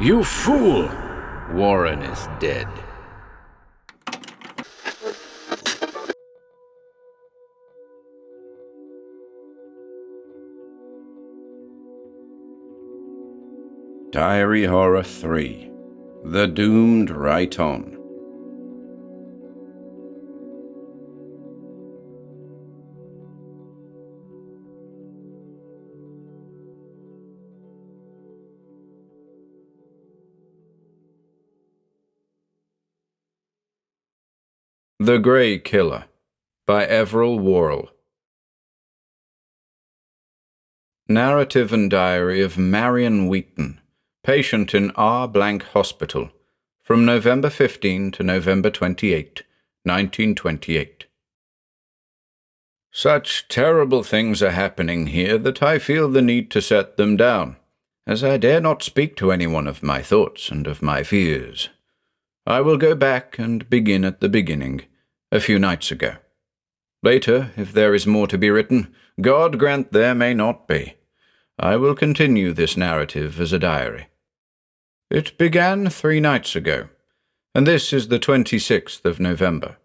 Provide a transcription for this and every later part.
You fool! Warren is dead. Diary Horror 3. The Doomed Right On. The Grey Killer by Everil Worrell. Narrative and Diary of Marion Wheaton, patient in R. Hospital, from November 15 to November 28, 1928. Such terrible things are happening here that I feel the need to set them down, as I dare not speak to anyone of my thoughts and of my fears. I will go back and begin at the beginning, a few nights ago. Later, if there is more to be written, God grant there may not be. I will continue this narrative as a diary. It began 3 nights ago, and this is the 26th of November.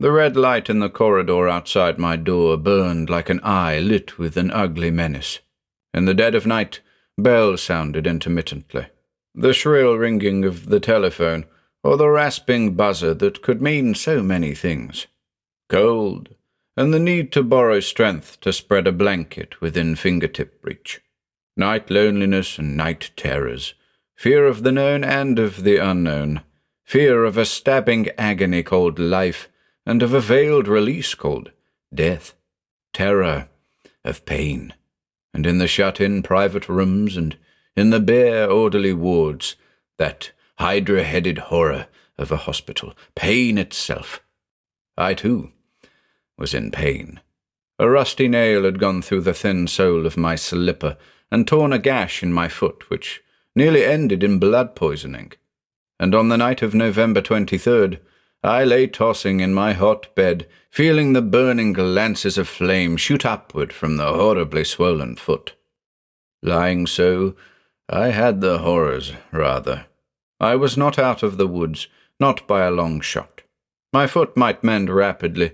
The red light in the corridor outside my door burned like an eye lit with an ugly menace. In the dead of night, bells sounded intermittently. The shrill ringing of the telephone, or the rasping buzzer that could mean so many things. Cold, and the need to borrow strength to spread a blanket within fingertip reach. Night loneliness and night terrors. Fear of the known and of the unknown. Fear of a stabbing agony called life, and of a veiled release called death. Terror of pain. And in the shut-in private rooms and in the bare orderly wards, that hydra-headed horror of a hospital, pain itself. I, too, was in pain. A rusty nail had gone through the thin sole of my slipper and torn a gash in my foot, which nearly ended in blood poisoning. And on the night of November 23rd, I lay tossing in my hot bed, feeling the burning lances of flame shoot upward from the horribly swollen foot. Lying so, I had the horrors, rather. I was not out of the woods, not by a long shot. My foot might mend rapidly,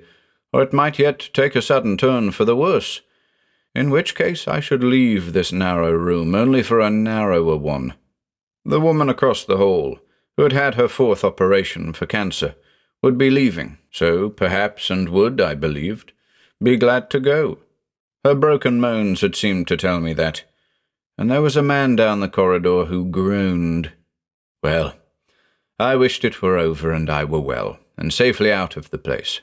or it might yet take a sudden turn for the worse, in which case I should leave this narrow room only for a narrower one. The woman across the hall, who had had her 4th operation for cancer, would be leaving, so perhaps, and would, I believed, be glad to go. Her broken moans had seemed to tell me that, and there was a man down the corridor who groaned. Well, I wished it were over and I were well, and safely out of the place.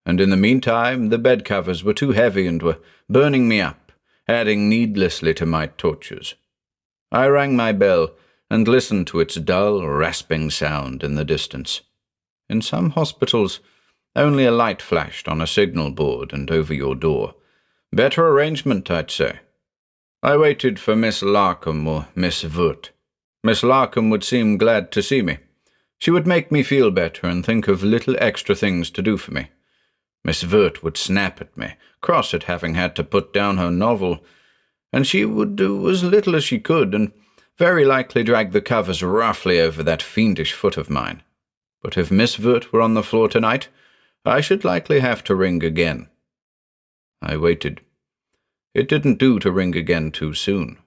And in the meantime, the bed covers were too heavy and were burning me up, adding needlessly to my tortures. I rang my bell and listened to its dull, rasping sound in the distance. In some hospitals, only a light flashed on a signal board and over your door. Better arrangement, I'd say. I waited for Miss Larkham or Miss Vurt. Miss Larkham would seem glad to see me. She would make me feel better and think of little extra things to do for me. Miss Vurt would snap at me, cross at having had to put down her novel, and she would do as little as she could, and very likely drag the covers roughly over that fiendish foot of mine. But if Miss Vurt were on the floor tonight, I should likely have to ring again. I waited. It didn't do to ring again too soon.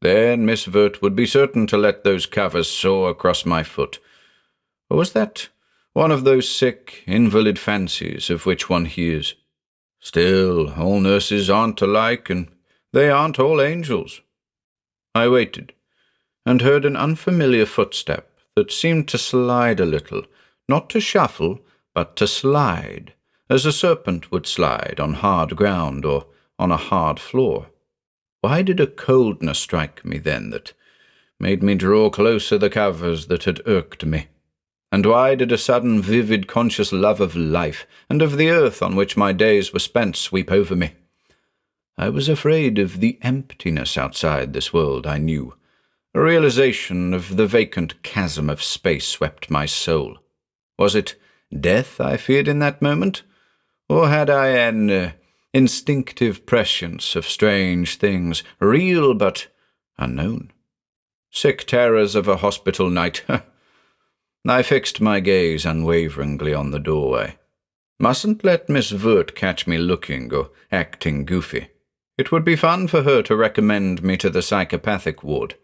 Then Miss Vurt would be certain to let those covers soar across my foot. Or was that one of those sick, invalid fancies of which one hears? Still, all nurses aren't alike, and they aren't all angels. I waited, and heard an unfamiliar footstep that seemed to slide a little, not to shuffle, but to slide, as a serpent would slide on hard ground or on a hard floor. Why did a coldness strike me then that made me draw closer the covers that had irked me? And why did a sudden vivid conscious love of life and of the earth on which my days were spent sweep over me? I was afraid of the emptiness outside this world I knew. A realization of the vacant chasm of space swept my soul. Was it death I feared in that moment? Or had I an instinctive prescience of strange things, real but unknown? Sick terrors of a hospital night. I fixed my gaze unwaveringly on the doorway. Mustn't let Miss Vert catch me looking or acting goofy. It would be fun for her to recommend me to the psychopathic ward.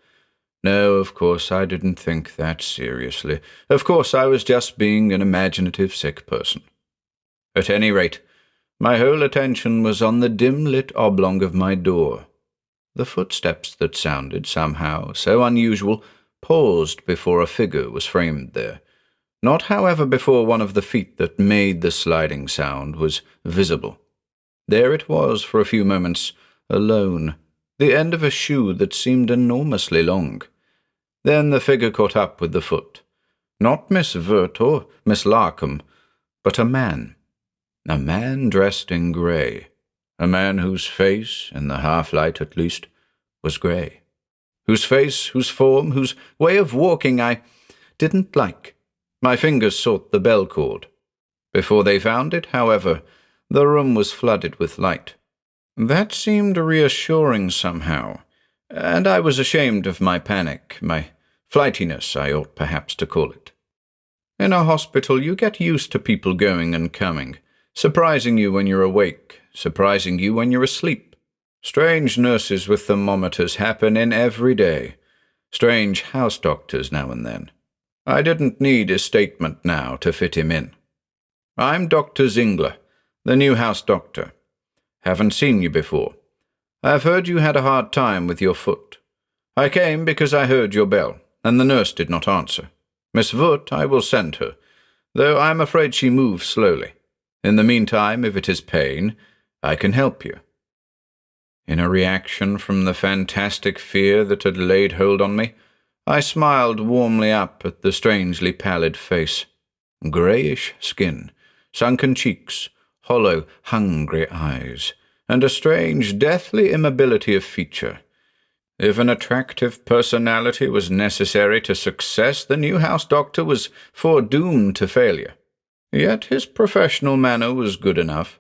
No, of course, I didn't think that seriously. Of course, I was just being an imaginative sick person. At any rate, my whole attention was on the dim-lit oblong of my door. The footsteps that sounded, somehow, so unusual, paused before a figure was framed there. Not, however, before one of the feet that made the sliding sound was visible. There it was for a few moments, alone, the end of a shoe that seemed enormously long. Then the figure caught up with the foot. Not Miss Vert or Miss Larkham, but a man. A man dressed in grey. A man whose face, in the half-light at least, was grey. Whose face, whose form, whose way of walking I didn't like. My fingers sought the bell cord. Before they found it, however, the room was flooded with light. That seemed reassuring somehow, and I was ashamed of my panic, my flightiness, I ought perhaps to call it. In a hospital you get used to people going and coming, surprising you when you're awake, surprising you when you're asleep. Strange nurses with thermometers happen in every day. Strange house doctors now and then. I didn't need a statement now to fit him in. I'm Dr. Zingler, the new house doctor. Haven't seen you before. I've heard you had a hard time with your foot. I came because I heard your bell, and the nurse did not answer. Miss Vert, I will send her, though I'm afraid she moves slowly. In the meantime, if it is pain, I can help you. In a reaction from the fantastic fear that had laid hold on me, I smiled warmly up at the strangely pallid face. Greyish skin, sunken cheeks, hollow, hungry eyes, and a strange, deathly immobility of feature. If an attractive personality was necessary to success, the new house doctor was foredoomed to failure. Yet his professional manner was good enough,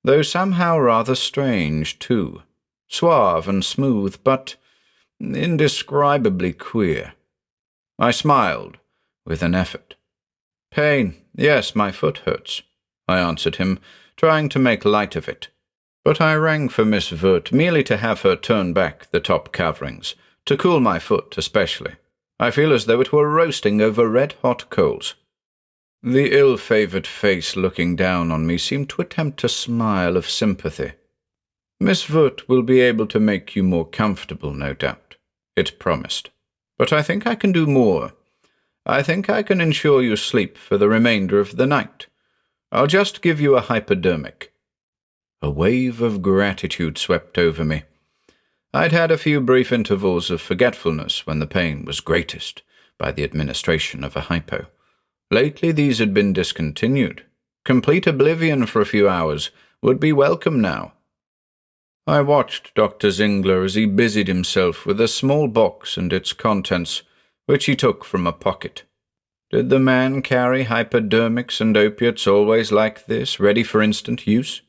though somehow rather strange, too. Suave and smooth, but indescribably queer. I smiled, with an effort. Pain, yes, my foot hurts, I answered him, trying to make light of it. But I rang for Miss Vert merely to have her turn back the top coverings, to cool my foot especially. I feel as though it were roasting over red-hot coals. The ill-favoured face looking down on me seemed to attempt a smile of sympathy. Miss Vert will be able to make you more comfortable, no doubt, it promised. But I think I can do more. I think I can ensure you sleep for the remainder of the night. I'll just give you a hypodermic. A wave of gratitude swept over me. I'd had a few brief intervals of forgetfulness when the pain was greatest by the administration of a hypo. Lately these had been discontinued. Complete oblivion for a few hours would be welcome now. I watched Dr. Zingler as he busied himself with a small box and its contents, which he took from a pocket. Did the man carry hypodermics and opiates always like this, ready for instant use?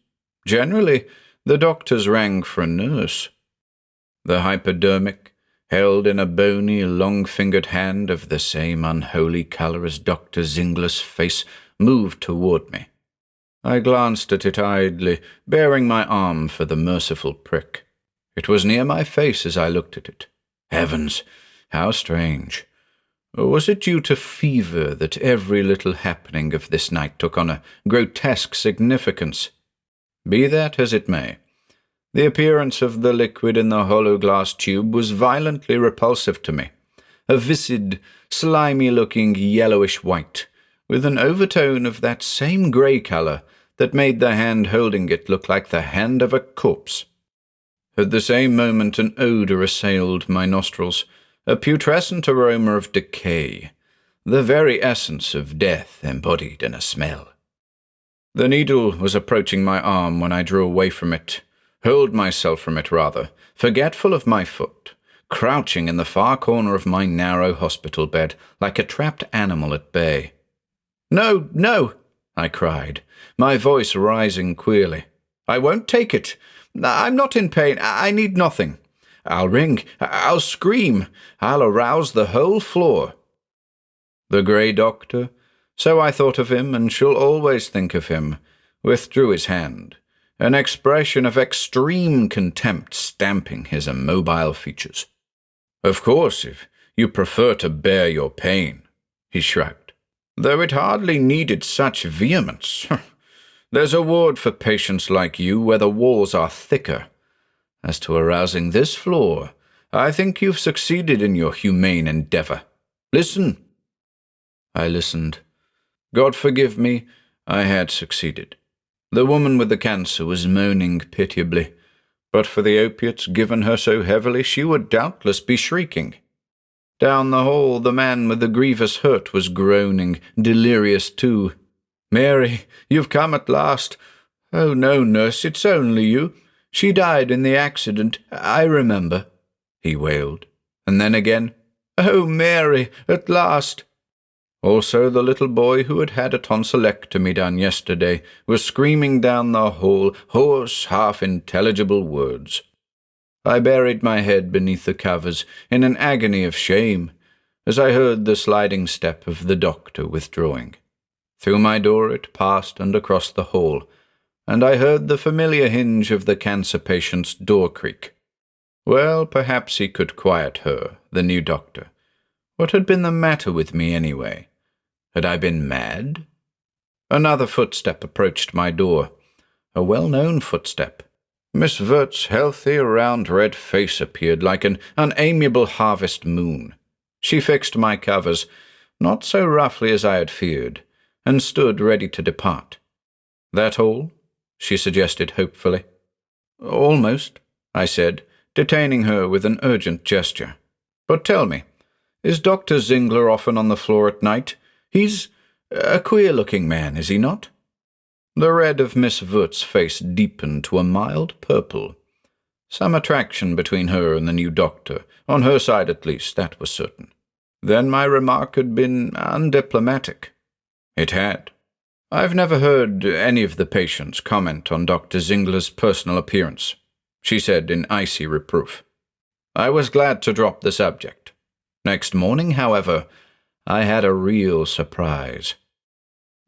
Generally, the doctors rang for a nurse. The hypodermic, held in a bony, long-fingered hand of the same unholy colour as Dr. Zingler's face, moved toward me. I glanced at it idly, baring my arm for the merciful prick. It was near my face as I looked at it. Heavens, how strange! Or was it due to fever that every little happening of this night took on a grotesque significance? Be that as it may, the appearance of the liquid in the hollow glass tube was violently repulsive to me. A viscid, slimy-looking yellowish white, with an overtone of that same grey colour that made the hand holding it look like the hand of a corpse. At the same moment an odour assailed my nostrils, a putrescent aroma of decay, the very essence of death embodied in a smell. The needle was approaching my arm when I drew away from it, hurled myself from it rather, forgetful of my foot, crouching in the far corner of my narrow hospital bed like a trapped animal at bay. "No, no!" I cried, my voice rising queerly. "I won't take it. I'm not in pain. I need nothing. I'll ring. I'll scream. I'll arouse the whole floor." The grey doctor, so I thought of him and shall always think of him, withdrew his hand, an expression of extreme contempt stamping his immobile features. "Of course, if you prefer to bear your pain," he shrugged, "though it hardly needed such vehemence. There's a ward for patients like you where the walls are thicker. As to arousing this floor, I think you've succeeded in your humane endeavour. Listen." I listened. God forgive me, I had succeeded. The woman with the cancer was moaning pitiably. But for the opiates given her so heavily, she would doubtless be shrieking. Down the hall, the man with the grievous hurt was groaning, delirious too. "Mary, you've come at last." "Oh, no, nurse, it's only you. She died in the accident, I remember," he wailed. And then again, "Oh, Mary, at last." Also the little boy who had had a tonsillectomy done yesterday was screaming down the hall hoarse, half-intelligible words. I buried my head beneath the covers in an agony of shame as I heard the sliding step of the doctor withdrawing. Through my door it passed and across the hall, and I heard the familiar hinge of the cancer patient's door creak. Well, perhaps he could quiet her, the new doctor. What had been the matter with me anyway? Had I been mad? Another footstep approached my door, a well-known footstep. Miss Vert's healthy, round, red face appeared like an unamiable harvest moon. She fixed my covers, not so roughly as I had feared, and stood ready to depart. "That all?" she suggested hopefully. "Almost," I said, detaining her with an urgent gesture. "But tell me, is Dr. Zingler often on the floor at night? He's a queer-looking man, is he not?" The red of Miss Vert's face deepened to a mild purple. Some attraction between her and the new doctor, on her side at least, that was certain. Then my remark had been undiplomatic. It had. "I've never heard any of the patients comment on Dr. Zingler's personal appearance," she said in icy reproof. I was glad to drop the subject. Next morning, however, I had a real surprise.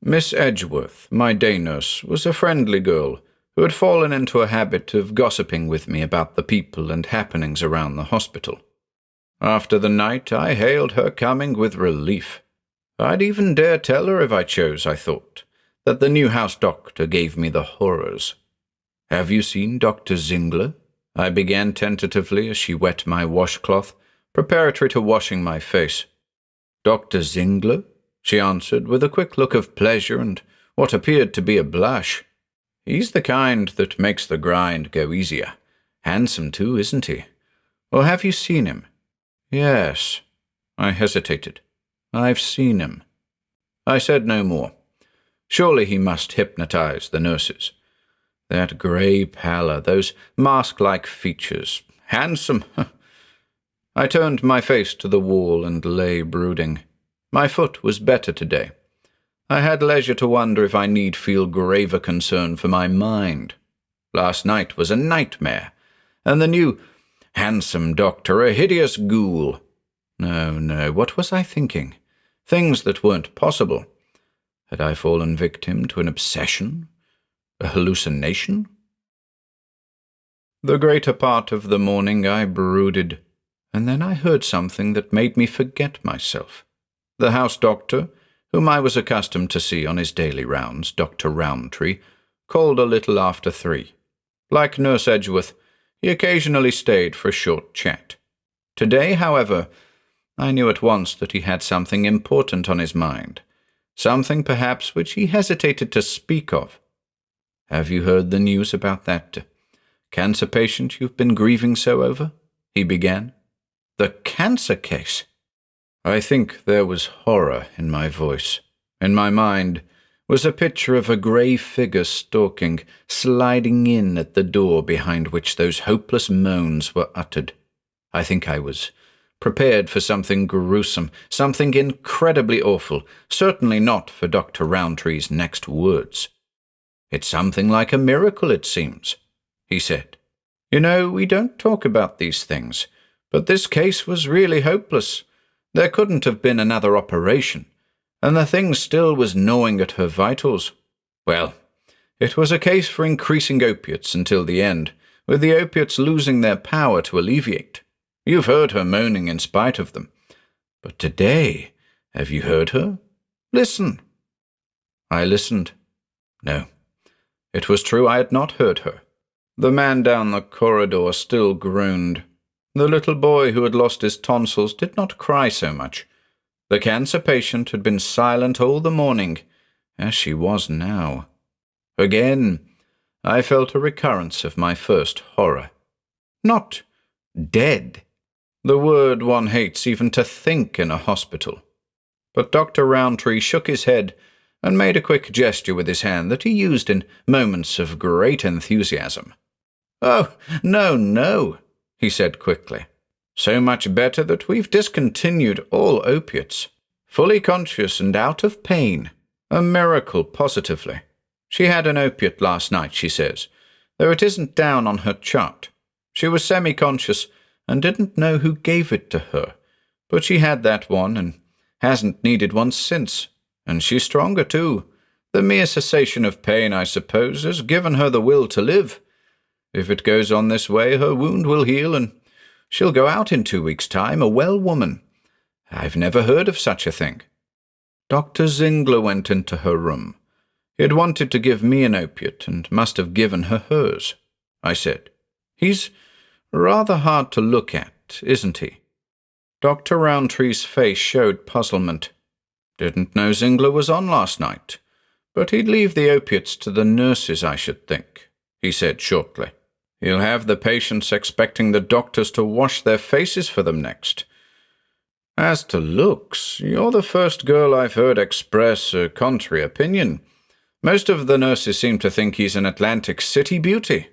Miss Edgeworth, my day nurse, was a friendly girl who had fallen into a habit of gossiping with me about the people and happenings around the hospital. After the night, I hailed her coming with relief. I'd even dare tell her if I chose, I thought, that the new house doctor gave me the horrors. "Have you seen Dr. Zingler?" I began tentatively as she wet my washcloth, preparatory to washing my face. "Dr. Zingler?" she answered with a quick look of pleasure and what appeared to be a blush. "He's the kind that makes the grind go easier. Handsome too, isn't he? Or have you seen him?" "Yes." I hesitated. "I've seen him." I said no more. Surely he must hypnotize the nurses. That grey pallor, those mask-like features. Handsome! I turned my face to the wall and lay brooding. My foot was better today. I had leisure to wonder if I need feel graver concern for my mind. Last night was a nightmare, and the new handsome doctor a hideous ghoul. No, what was I thinking? Things that weren't possible. Had I fallen victim to an obsession? A hallucination? The greater part of the morning I brooded, and then I heard something that made me forget myself. The house doctor, whom I was accustomed to see on his daily rounds, Dr. Roundtree, called a little after 3. Like Nurse Edgeworth, he occasionally stayed for a short chat. Today, however, I knew at once that he had something important on his mind, something perhaps which he hesitated to speak of. "Have you heard the news about that cancer patient you've been grieving so over?" he began. "The cancer case?" I think there was horror in my voice. In my mind was a picture of a grey figure stalking, sliding in at the door behind which those hopeless moans were uttered. I think I was prepared for something gruesome, something incredibly awful, certainly not for Dr. Roundtree's next words. "It's something like a miracle, it seems," he said. You know, we don't talk about these things, but this case was really hopeless. There couldn't have been another operation, and the thing still was gnawing at her vitals. Well, it was a case for increasing opiates until the end, with the opiates losing their power to alleviate. You've heard her moaning in spite of them. But today, have you heard her? Listen. I listened. No, it was true I had not heard her. The man down the corridor still groaned. The little boy who had lost his tonsils did not cry so much. The cancer patient had been silent all the morning, as she was now. Again, I felt a recurrence of my first horror. Not dead, the word one hates even to think in a hospital. But Dr. Rowntree shook his head and made a quick gesture with his hand that he used in moments of great enthusiasm. "Oh, no," he said quickly. "So much better that we've discontinued all opiates. Fully conscious and out of pain. A miracle, positively. She had an opiate last night, she says, though it isn't down on her chart. She was semi-conscious and didn't know who gave it to her, but she had that one and hasn't needed one since, and she's stronger too. The mere cessation of pain, I suppose, has given her the will to live. If it goes on this way, her wound will heal and she'll go out in 2 weeks' time a well woman. I've never heard of such a thing." Dr. Zingler went into her room. He had wanted to give me an opiate and must have given her hers, I said. "He's rather hard to look at, isn't he?" Dr. Rowntree's face showed puzzlement. "Didn't know Zingler was on last night, but he'd leave the opiates to the nurses, I should think," he said shortly. "He'll have the patients expecting the doctors to wash their faces for them next. As to looks, you're the first girl I've heard express a contrary opinion. Most of the nurses seem to think he's an Atlantic City beauty."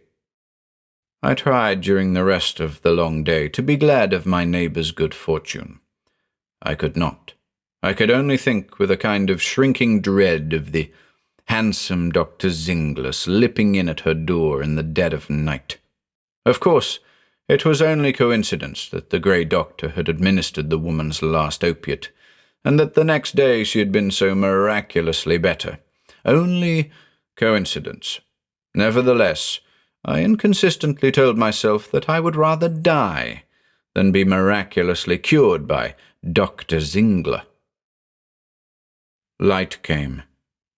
I tried during the rest of the long day to be glad of my neighbor's good fortune. I could not. I could only think with a kind of shrinking dread of the handsome Dr. Zingler slipping in at her door in the dead of night. Of course, it was only coincidence that the grey doctor had administered the woman's last opiate, and that the next day she had been so miraculously better. Only coincidence. Nevertheless, I inconsistently told myself that I would rather die than be miraculously cured by Dr. Zingler. Light came.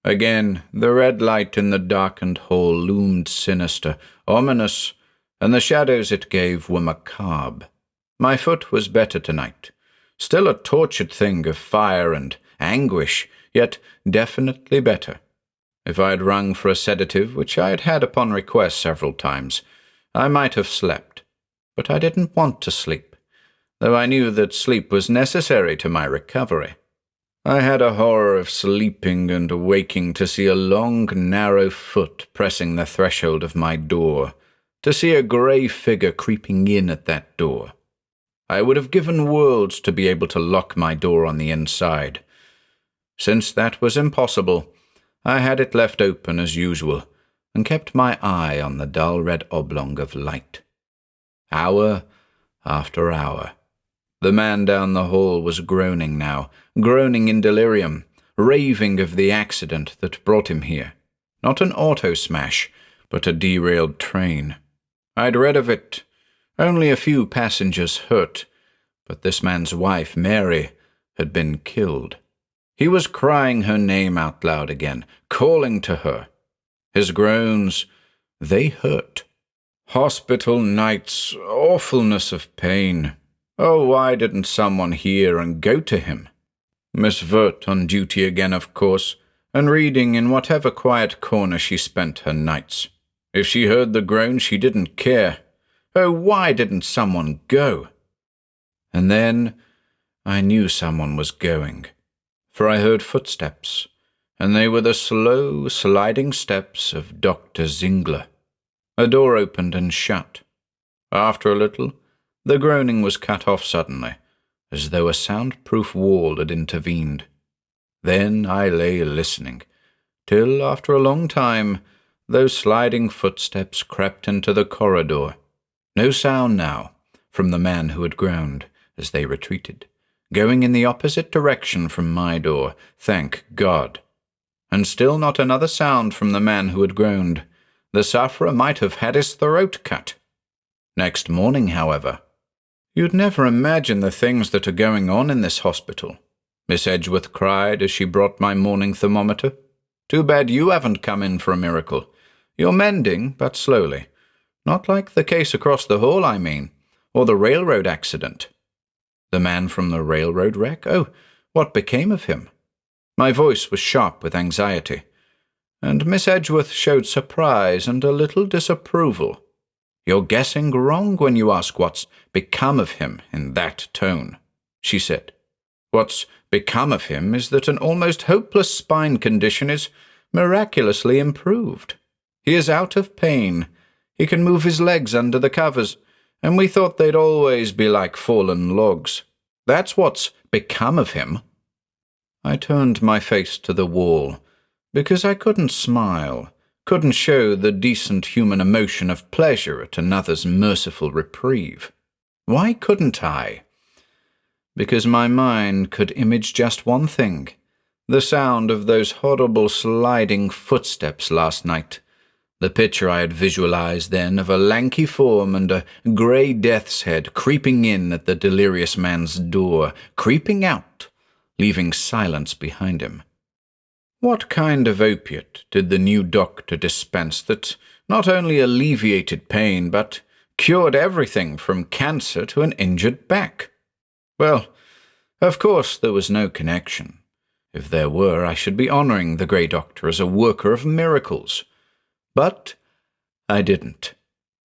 Again, the red light in the darkened hall loomed sinister, ominous, and the shadows it gave were macabre. My foot was better tonight. Still a tortured thing of fire and anguish, yet definitely better. If I had rung for a sedative, which I had had upon request several times, I might have slept. But I didn't want to sleep, though I knew that sleep was necessary to my recovery. I had a horror of sleeping and waking to see a long, narrow foot pressing the threshold of my door, to see a grey figure creeping in at that door. I would have given worlds to be able to lock my door on the inside. Since that was impossible, I had it left open as usual, and kept my eye on the dull red oblong of light. Hour after hour. The man down the hall was groaning now, groaning in delirium, raving of the accident that brought him here. Not an auto smash, but a derailed train. I'd read of it. Only a few passengers hurt, but this man's wife, Mary, had been killed. He was crying her name out loud again, calling to her. His groans, they hurt. Hospital nights, awfulness of pain. Oh, why didn't someone hear and go to him? Miss Vert on duty again, of course, and reading in whatever quiet corner she spent her nights. If she heard the groan, she didn't care. Oh, why didn't someone go? And then I knew someone was going, for I heard footsteps, and they were the slow, sliding steps of Dr. Zingler. A door opened and shut. After a little, the groaning was cut off suddenly, as though a soundproof wall had intervened. Then I lay listening, till, after a long time, those sliding footsteps crept into the corridor, No sound now from the man who had groaned as they retreated, going in the opposite direction from my door, thank God. And still not another sound from the man who had groaned. The sufferer might have had his throat cut. Next morning, however, you'd never imagine the things that are going on in this hospital, Miss Edgeworth cried as she brought my morning thermometer. Too bad you haven't come in for a miracle. You're mending, but slowly. Not like the case across the hall, I mean, or the railroad accident. The man from the railroad wreck? Oh, what became of him? My voice was sharp with anxiety, and Miss Edgeworth showed surprise and a little disapproval. You're guessing wrong when you ask what's become of him in that tone, she said. What's become of him is that an almost hopeless spine condition is miraculously improved. He is out of pain. He can move his legs under the covers, and we thought they'd always be like fallen logs. That's what's become of him. I turned my face to the wall, because I couldn't smile, couldn't show the decent human emotion of pleasure at another's merciful reprieve. Why couldn't I? Because my mind could image just one thing, the sound of those horrible sliding footsteps last night. The picture I had visualized then of a lanky form and a grey death's head creeping in at the delirious man's door, creeping out, leaving silence behind him. What kind of opiate did the new doctor dispense that not only alleviated pain but cured everything from cancer to an injured back? Well, of course there was no connection. If there were, I should be honoring the grey doctor as a worker of miracles. But I didn't.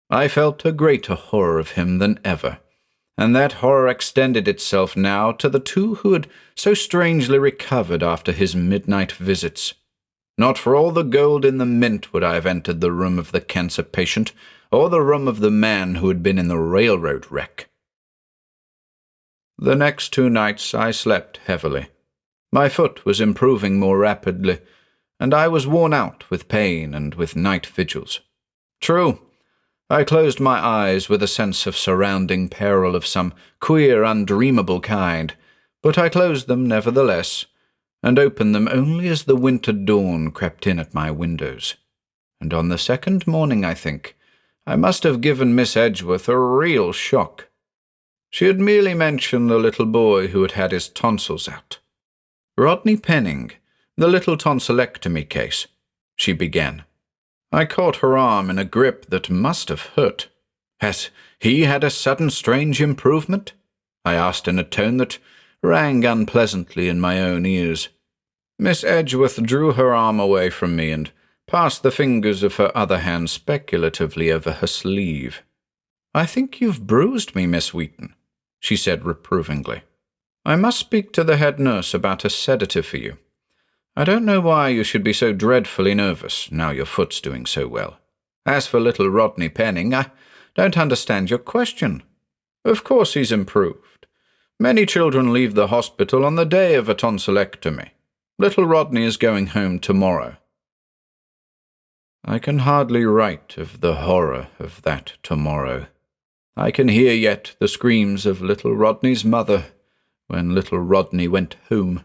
I felt a greater horror of him than ever, and that horror extended itself now to the two who had so strangely recovered after his midnight visits. Not for all the gold in the mint would I have entered the room of the cancer patient, or the room of the man who had been in the railroad wreck. The next 2 nights I slept heavily. My foot was improving more rapidly, and I was worn out with pain and with night vigils. True, I closed my eyes with a sense of surrounding peril of some queer, undreamable kind, but I closed them nevertheless, and opened them only as the winter dawn crept in at my windows. And on the second morning, I think, I must have given Miss Edgeworth a real shock. She had merely mentioned the little boy who had had his tonsils out. Rodney Penning, the little tonsillectomy case, she began. I caught her arm in a grip that must have hurt. Has he had a sudden strange improvement? I asked in a tone that rang unpleasantly in my own ears. Miss Edgeworth drew her arm away from me and passed the fingers of her other hand speculatively over her sleeve. I think you've bruised me, Miss Wheaton, she said reprovingly. I must speak to the head nurse about a sedative for you. I don't know why you should be so dreadfully nervous, now your foot's doing so well. As for little Rodney Penning, I don't understand your question. Of course he's improved. Many children leave the hospital on the day of a tonsillectomy. Little Rodney is going home tomorrow. I can hardly write of the horror of that tomorrow. I can hear yet the screams of little Rodney's mother when little Rodney went home.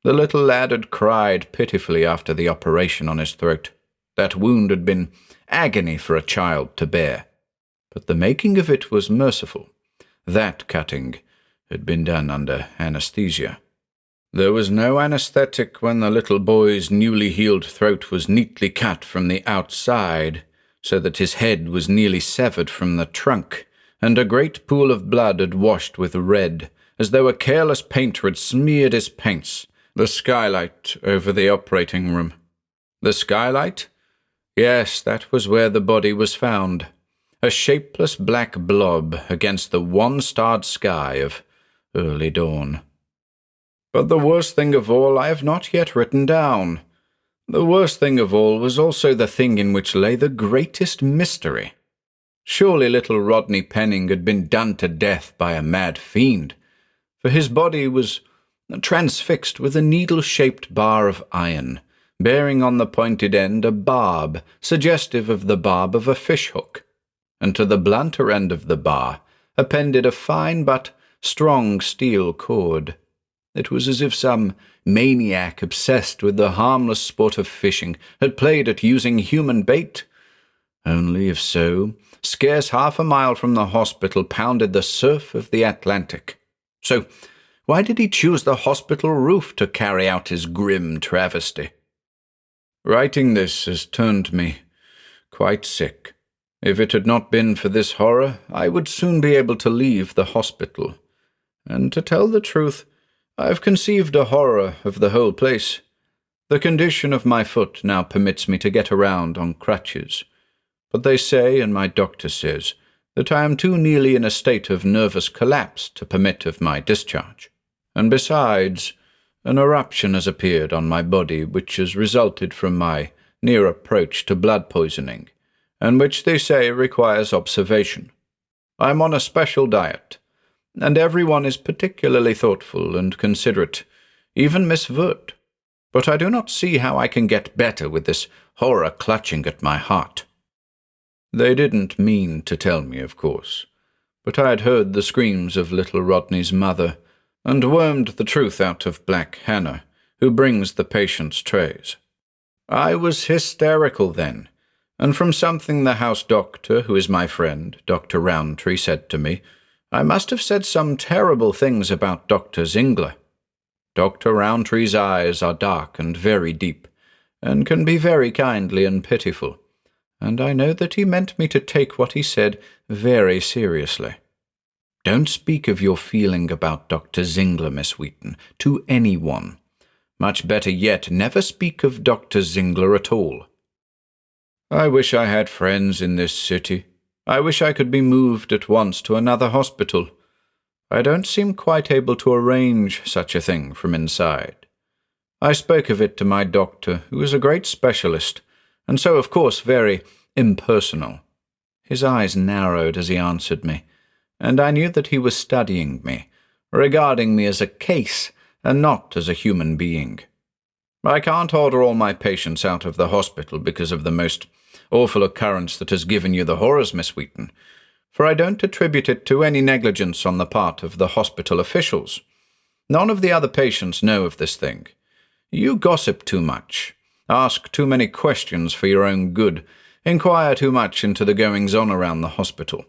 The little lad had cried pitifully after the operation on his throat. That wound had been agony for a child to bear, but the making of it was merciful. That cutting had been done under anesthesia. There was no anesthetic when the little boy's newly healed throat was neatly cut from the outside, so that his head was nearly severed from the trunk, and a great pool of blood had washed with red, as though a careless painter had smeared his paints, the skylight over the operating room. The skylight? Yes, that was where the body was found, a shapeless black blob against the one-starred sky of early dawn. But the worst thing of all I have not yet written down. The worst thing of all was also the thing in which lay the greatest mystery. Surely little Rodney Penning had been done to death by a mad fiend, for his body was transfixed with a needle-shaped bar of iron, bearing on the pointed end a barb, suggestive of the barb of a fishhook. and to the blunter end of the bar appended a fine but strong steel cord. It was as if some maniac obsessed with the harmless sport of fishing had played at using human bait. Only if so, scarce half a mile from the hospital pounded the surf of the Atlantic. So, why did he choose the hospital roof to carry out his grim travesty? Writing this has turned me quite sick. If it had not been for this horror, I would soon be able to leave the hospital. And to tell the truth, I've conceived a horror of the whole place. The condition of my foot now permits me to get around on crutches. But they say, and my doctor says, that I am too nearly in a state of nervous collapse to permit of my discharge. And besides, an eruption has appeared on my body which has resulted from my near approach to blood poisoning, and which they say requires observation. I am on a special diet, and everyone is particularly thoughtful and considerate, even Miss Vert. But I do not see how I can get better with this horror clutching at my heart. They didn't mean to tell me, of course, but I had heard the screams of little Rodney's mother, and wormed the truth out of Black Hannah, who brings the patient's trays. I was hysterical then, and from something the house doctor, who is my friend, Dr. Rowntree, said to me, I must have said some terrible things about Dr. Zingler. Dr. Rowntree's eyes are dark and very deep, and can be very kindly and pitiful, and I know that he meant me to take what he said very seriously. Don't speak of your feeling about Dr. Zingler, Miss Wheaton, to anyone. Much better yet, never speak of Dr. Zingler at all. I wish I had friends in this city. I wish I could be moved at once to another hospital. I don't seem quite able to arrange such a thing from inside. I spoke of it to my doctor, who is a great specialist, and so, of course, very impersonal. His eyes narrowed as he answered me, and I knew that he was studying me, regarding me as a case and not as a human being. I can't order all my patients out of the hospital because of the most awful occurrence that has given you the horrors, Miss Wheaton, for I don't attribute it to any negligence on the part of the hospital officials. None of the other patients know of this thing. You gossip too much, ask too many questions for your own good, inquire too much into the goings-on around the hospital.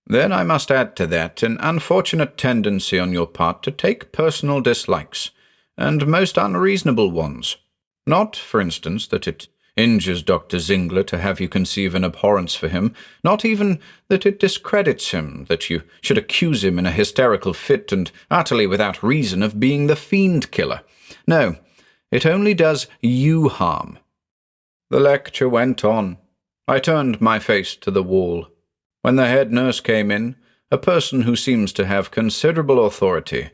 Then I must add to that an unfortunate tendency on your part to take personal dislikes, and most unreasonable ones. Not, for instance, that it injures Dr. Zingler to have you conceive an abhorrence for him, not even that it discredits him, that you should accuse him in a hysterical fit and utterly without reason of being the fiend-killer. No, it only does you harm. The lecture went on. I turned my face to the wall. When the head nurse came in, a person who seems to have considerable authority,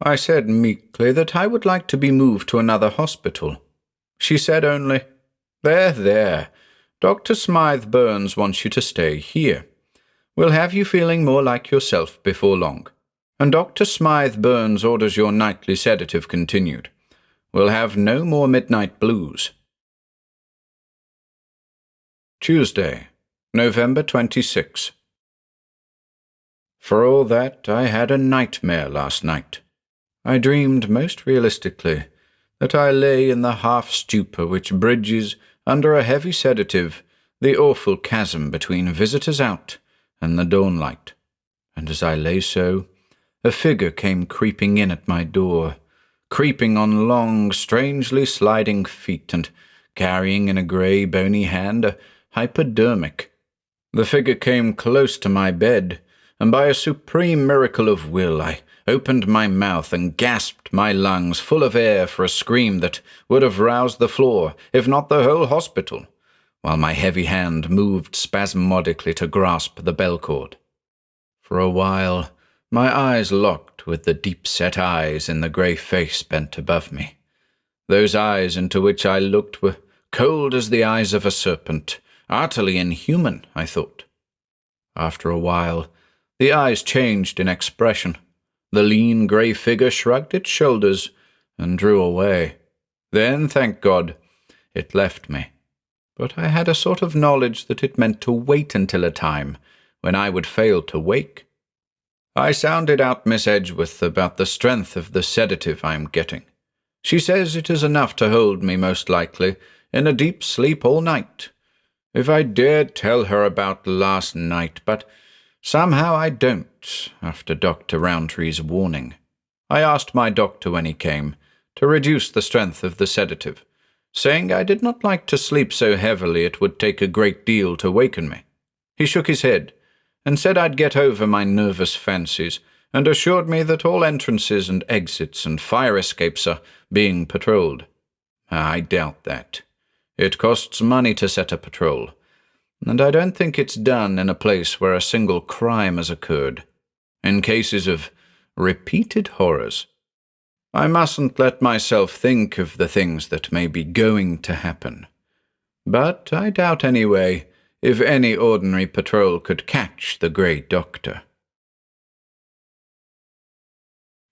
I said meekly that I would like to be moved to another hospital. She said only, There, Dr. Smythe Burns wants you to stay here. We'll have you feeling more like yourself before long. And Dr. Smythe Burns orders your nightly sedative continued. We'll have no more midnight blues. Tuesday, November 26. For all that, I had a nightmare last night. I dreamed most realistically that I lay in the half-stupor which bridges, under a heavy sedative, the awful chasm between visitors out and the dawnlight. And as I lay so, a figure came creeping in at my door, creeping on long, strangely sliding feet, and carrying in a grey, bony hand a hypodermic. The figure came close to my bed, and by a supreme miracle of will I opened my mouth and gasped my lungs full of air for a scream that would have roused the floor, if not the whole hospital, while my heavy hand moved spasmodically to grasp the bell cord. For a while my eyes locked with the deep-set eyes in the grey face bent above me. Those eyes into which I looked were cold as the eyes of a serpent, utterly inhuman, I thought. After a while, the eyes changed in expression. The lean grey figure shrugged its shoulders and drew away. Then, thank God, it left me. But I had a sort of knowledge that it meant to wait until a time when I would fail to wake. I sounded out Miss Edgeworth about the strength of the sedative I am getting. She says it is enough to hold me, most likely, in a deep sleep all night. If I dared tell her about last night, but somehow I don't, after Dr. Roundtree's warning. I asked my doctor when he came to reduce the strength of the sedative, saying I did not like to sleep so heavily it would take a great deal to waken me. He shook his head and said I'd get over my nervous fancies, and assured me that all entrances and exits and fire escapes are being patrolled. I doubt that. It costs money to set a patrol, and I don't think it's done in a place where a single crime has occurred. In cases of repeated horrors, I mustn't let myself think of the things that may be going to happen. But I doubt anyway if any ordinary patrol could catch the Grey Doctor.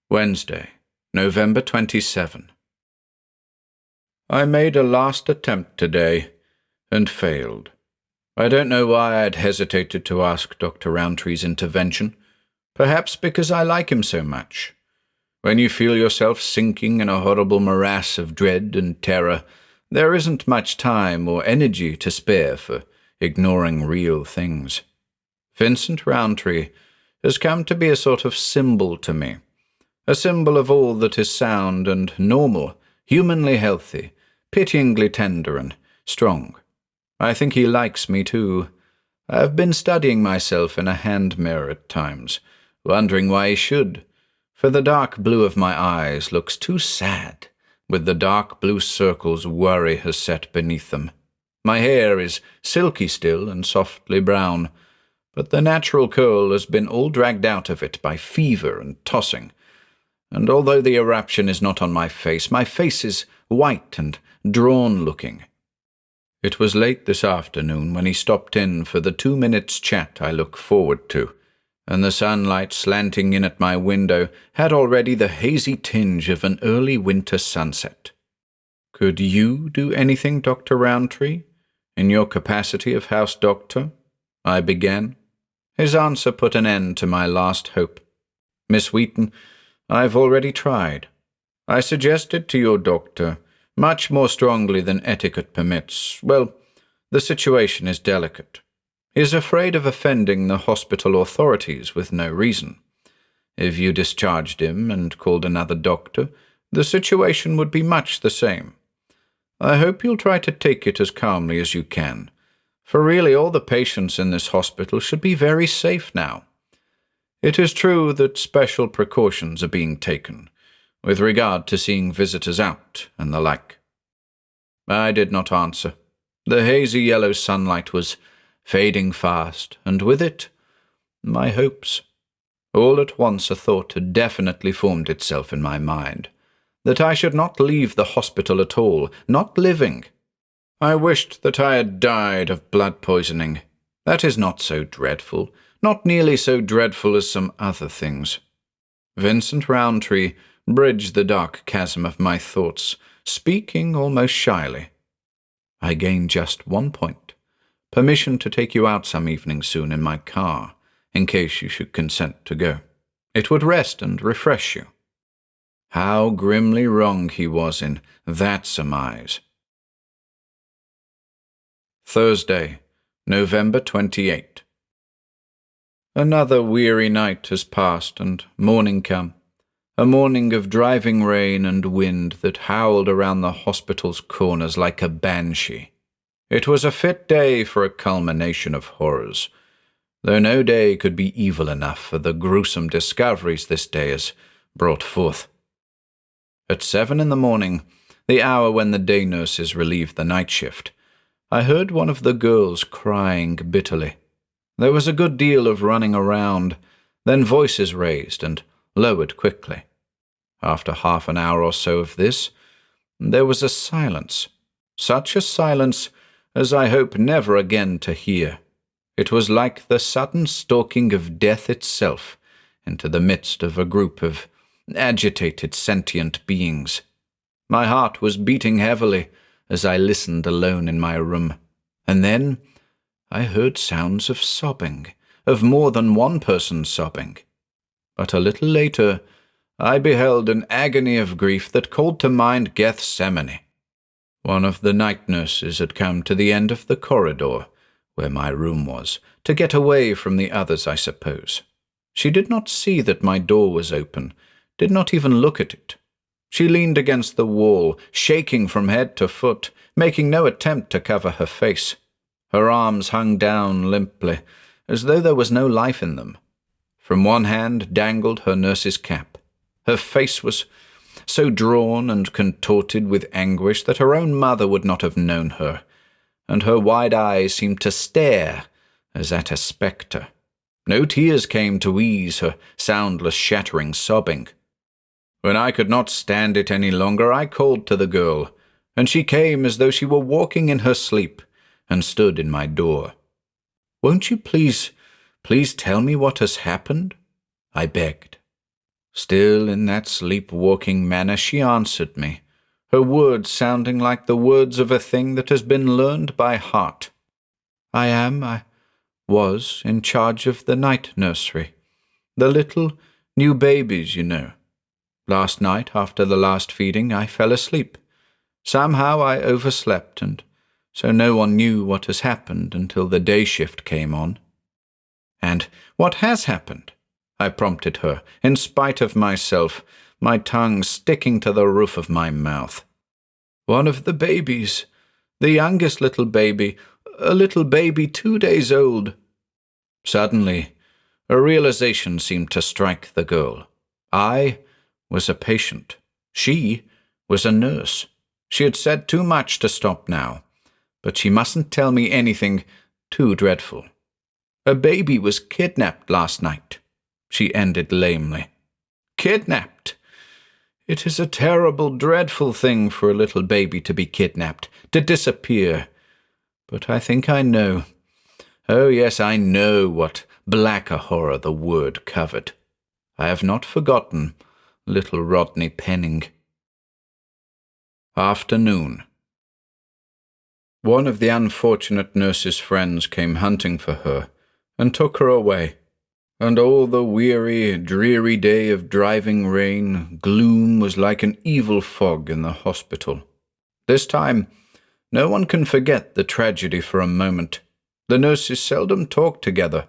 Wednesday, November 27. I made a last attempt today, and failed. I don't know why I'd hesitated to ask Dr. Roundtree's intervention. Perhaps because I like him so much. When you feel yourself sinking in a horrible morass of dread and terror, there isn't much time or energy to spare for ignoring real things. Vincent Roundtree has come to be a sort of symbol to me. A symbol of all that is sound and normal, humanly healthy, pityingly tender and strong. I think he likes me too. I've been studying myself in a hand mirror at times, wondering why he should, for the dark blue of my eyes looks too sad, with the dark blue circles worry has set beneath them. My hair is silky still and softly brown, but the natural curl has been all dragged out of it by fever and tossing, and although the eruption is not on my face is white and drawn-looking. It was late this afternoon when he stopped in for the 2 minutes' chat I look forward to, and the sunlight slanting in at my window had already the hazy tinge of an early winter sunset. "Could you do anything, Dr. Roundtree, in your capacity of house doctor?" I began. His answer put an end to my last hope. "Miss Wheaton, I've already tried. I suggested to your doctor, much more strongly than etiquette permits. Well, the situation is delicate. He is afraid of offending the hospital authorities with no reason. If you discharged him and called another doctor, the situation would be much the same. I hope you'll try to take it as calmly as you can, for really all the patients in this hospital should be very safe now. It is true that special precautions are being taken, with regard to seeing visitors out and the like." I did not answer. The hazy yellow sunlight was fading fast, and with it, my hopes. All at once a thought had definitely formed itself in my mind, that I should not leave the hospital at all, not living. I wished that I had died of blood poisoning. That is not so dreadful, not nearly so dreadful as some other things. Vincent Roundtree bridged the dark chasm of my thoughts, speaking almost shyly. "I gained just one point. Permission to take you out some evening soon in my car, in case you should consent to go. It would rest and refresh you." How grimly wrong he was in that surmise. Thursday, November 28. Another weary night has passed and morning come. A morning of driving rain and wind that howled around the hospital's corners like a banshee. It was a fit day for a culmination of horrors, though no day could be evil enough for the gruesome discoveries this day has brought forth. At 7 in the morning, the hour when the day nurses relieved the night shift, I heard one of the girls crying bitterly. There was a good deal of running around, then voices raised and lowered quickly. After half an hour or so of this, there was a silence, such a silence as I hope never again to hear. It was like the sudden stalking of death itself into the midst of a group of agitated sentient beings. My heart was beating heavily as I listened alone in my room, and then I heard sounds of sobbing, of more than one person sobbing. But a little later, I beheld an agony of grief that called to mind Gethsemane. One of the night nurses had come to the end of the corridor, where my room was, to get away from the others, I suppose. She did not see that my door was open, did not even look at it. She leaned against the wall, shaking from head to foot, making no attempt to cover her face. Her arms hung down limply, as though there was no life in them. From one hand dangled her nurse's cap. Her face was so drawn and contorted with anguish that her own mother would not have known her, and her wide eyes seemed to stare as at a spectre. No tears came to ease her soundless, shattering sobbing. When I could not stand it any longer, I called to the girl, and she came as though she were walking in her sleep, and stood in my door. "Won't you please tell me what has happened?" I begged. Still in that sleep-walking manner she answered me, her words sounding like the words of a thing that has been learned by heart. I was in charge of the night nursery. The little new babies, you know. Last night, after the last feeding, I fell asleep. Somehow I overslept, and so no one knew what has happened until the day shift came on. "And what has happened?" I prompted her, in spite of myself, my tongue sticking to the roof of my mouth. "One of the babies, the youngest little baby, a little baby 2 days old." Suddenly, a realization seemed to strike the girl. I was a patient. She was a nurse. She had said too much to stop now, but she mustn't tell me anything too dreadful. "A baby was kidnapped last night," she ended lamely. "Kidnapped? It is a terrible, dreadful thing for a little baby to be kidnapped, to disappear. But I think I know. Oh yes, I know what blacker horror the word covered. I have not forgotten little Rodney Penning. Afternoon. One of the unfortunate nurse's friends came hunting for her, and took her away, and all the weary, dreary day of driving rain, gloom was like an evil fog in the hospital. This time, no one can forget the tragedy for a moment. The nurses seldom talk together,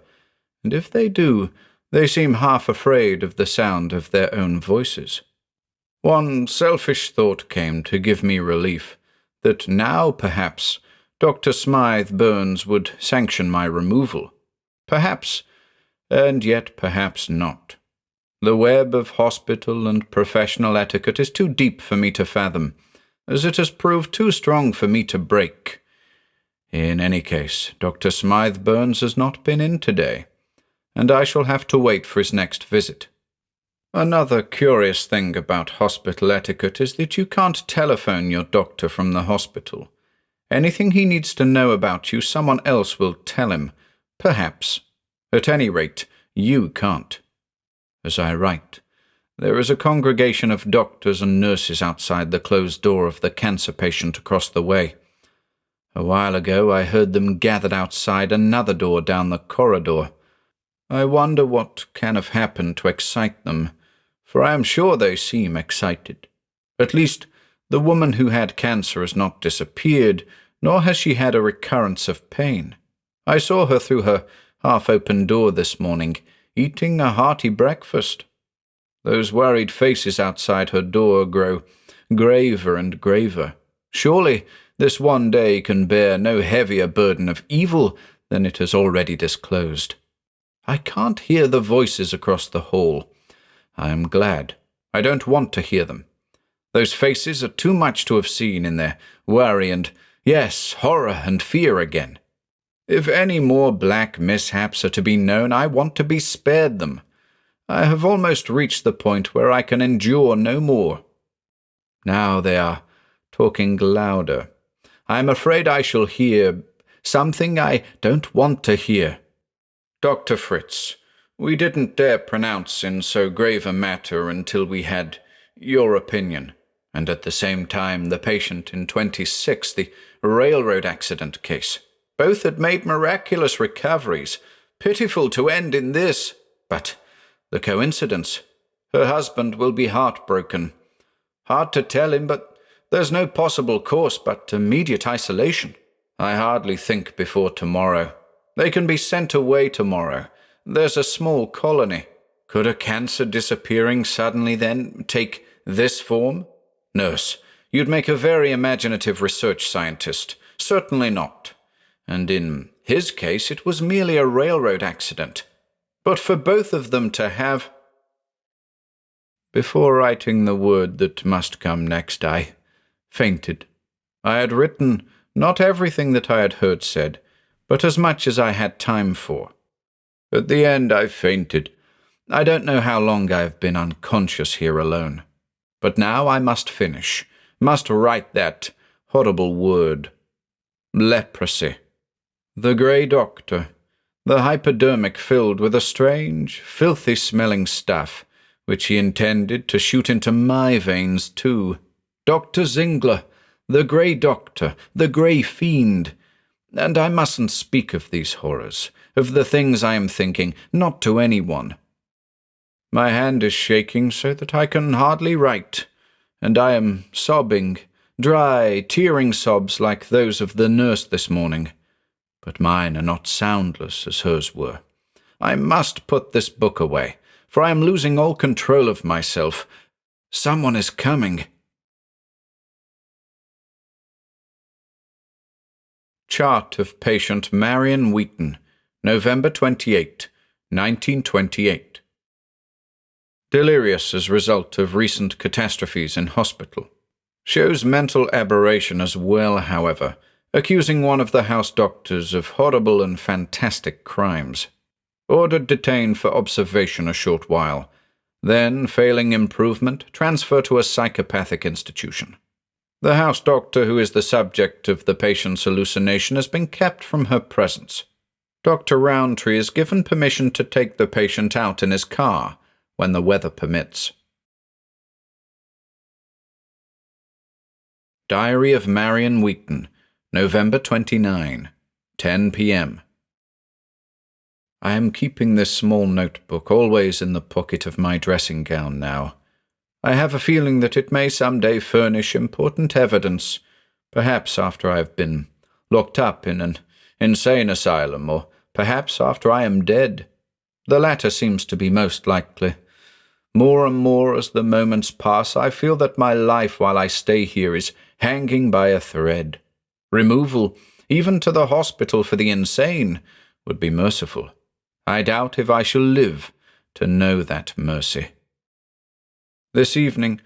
and if they do, they seem half afraid of the sound of their own voices. One selfish thought came to give me relief, that now, perhaps, Dr. Smythe Burns would sanction my removal. Perhaps, and yet perhaps not. The web of hospital and professional etiquette is too deep for me to fathom, as it has proved too strong for me to break. In any case, Dr. Smythe Burns has not been in today, and I shall have to wait for his next visit. Another curious thing about hospital etiquette is that you can't telephone your doctor from the hospital. Anything he needs to know about you, someone else will tell him. Perhaps. At any rate, you can't. As I write, there is a congregation of doctors and nurses outside the closed door of the cancer patient across the way. A while ago I heard them gathered outside another door down the corridor. I wonder what can have happened to excite them, for I am sure they seem excited. At least, the woman who had cancer has not disappeared, nor has she had a recurrence of pain. I saw her through her half-open door this morning, eating a hearty breakfast. Those worried faces outside her door grow graver and graver. Surely this one day can bear no heavier burden of evil than it has already disclosed. I can't hear the voices across the hall. I am glad. I don't want to hear them. Those faces are too much to have seen in their worry and, yes, horror and fear again. If any more black mishaps are to be known, I want to be spared them. I have almost reached the point where I can endure no more. Now they are talking louder. I am afraid I shall hear something I don't want to hear. Dr. Fritz, we didn't dare pronounce in so grave a matter until we had your opinion, and at the same time the patient in 26, the railroad accident case. Both had made miraculous recoveries, Pitiful to end in this. But the coincidence. Her husband will be heartbroken. Hard to tell him, but there's no possible course but immediate isolation. I hardly think before tomorrow. They can be sent away tomorrow. There's a small colony. Could a cancer disappearing suddenly then take this form? Nurse, you'd make a very imaginative research scientist. Certainly not. And in his case, it was merely a railroad accident. But for both of them to have... Before writing the word that must come next, I fainted. I had written not everything that I had heard said, but as much as I had time for. At the end, I fainted. I don't know how long I have been unconscious here alone. But now I must finish, must write that horrible word. Leprosy. The grey doctor, the hypodermic filled with a strange, filthy-smelling stuff, which he intended to shoot into my veins too. Dr. Zingler, the grey doctor, the grey fiend. And I mustn't speak of these horrors, of the things I am thinking, not to anyone. My hand is shaking so that I can hardly write, and I am sobbing, dry, tearing sobs like those of the nurse this morning. But mine are not soundless as hers were. I must put this book away, for I am losing all control of myself. Someone is coming. Chart of patient Marion Wheaton, November 28, 1928. Delirious as result of recent catastrophes in hospital. Shows mental aberration as well, however, accusing one of the house doctors of horrible and fantastic crimes. Ordered detained for observation a short while. Then, failing improvement, transfer to a psychopathic institution. The house doctor who is the subject of the patient's hallucination has been kept from her presence. Dr. Roundtree is given permission to take the patient out in his car when the weather permits. Diary of Marion Wheaton, November 29, 10 p.m. I am keeping this small notebook always in the pocket of my dressing gown now. I have a feeling that it may some day furnish important evidence, perhaps after I have been locked up in an insane asylum, or perhaps after I am dead. The latter seems to be most likely. More and more as the moments pass, I feel that my life while I stay here is hanging by a thread. Removal, even to the hospital for the insane, would be merciful. I doubt if I shall live to know that mercy. This evening,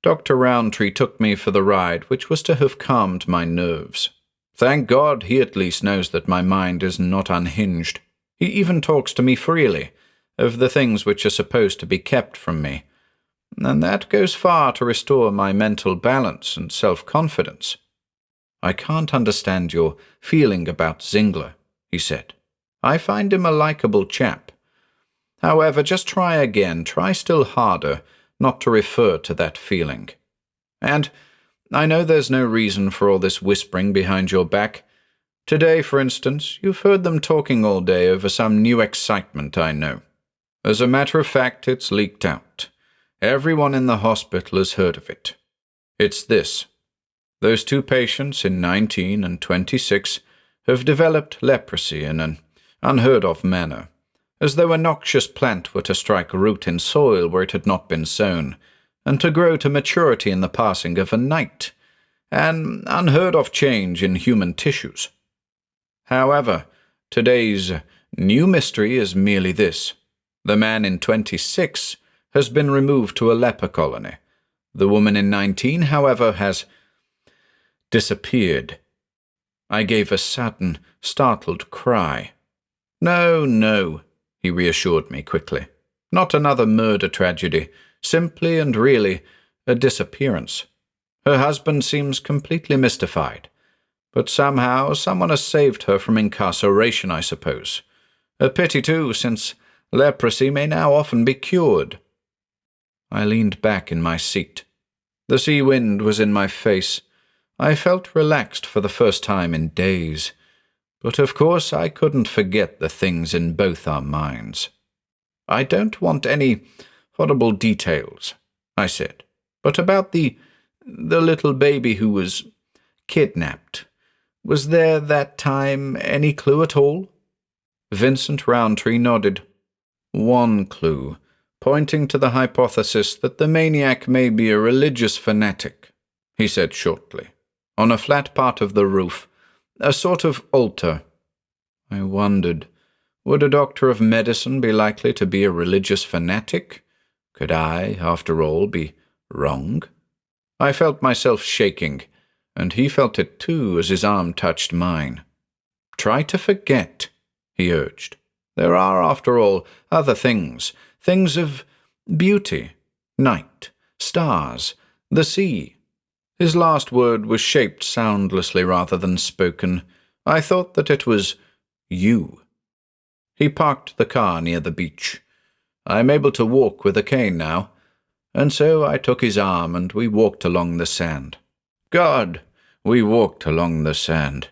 Dr. Roundtree took me for the ride which was to have calmed my nerves. Thank God he at least knows that my mind is not unhinged. He even talks to me freely of the things which are supposed to be kept from me, and that goes far to restore my mental balance and self-confidence. I can't understand your feeling about Zingler, he said. I find him a likable chap. However, just try again, try still harder, not to refer to that feeling. And I know there's no reason for all this whispering behind your back. Today, for instance, you've heard them talking all day over some new excitement, I know. As a matter of fact, it's leaked out. Everyone in the hospital has heard of it. It's this. Those two patients in 19 and 26 have developed leprosy in an unheard-of manner, as though a noxious plant were to strike root in soil where it had not been sown, and to grow to maturity in the passing of a night, an unheard-of change in human tissues. However, today's new mystery is merely this. The man in 26 has been removed to a leper colony. The woman in 19, however, has disappeared. I gave a sudden, startled cry. No, no, he reassured me quickly. Not another murder tragedy, simply and really a disappearance. Her husband seems completely mystified, but somehow someone has saved her from incarceration, I suppose. A pity, too, since leprosy may now often be cured. I leaned back in my seat. The sea wind was in my face. I felt relaxed for the first time in days. But of course I couldn't forget the things in both our minds. "I don't want any horrible details," I said, "but about the little baby who was kidnapped. Was there that time any clue at all?" Vincent Rowntree nodded. "One clue, pointing to the hypothesis that the maniac may be a religious fanatic," he said shortly. "On a flat part of the roof, a sort of altar." I wondered, would a doctor of medicine be likely to be a religious fanatic? Could I, after all, be wrong? I felt myself shaking, and he felt it too as his arm touched mine. "Try to forget," he urged. "There are, after all, other things of beauty, night, stars, the sea." His last word was shaped soundlessly rather than spoken. I thought that it was you. He parked the car near the beach. I'm able to walk with a cane now, and so I took his arm and we walked along the sand. God, we walked along the sand.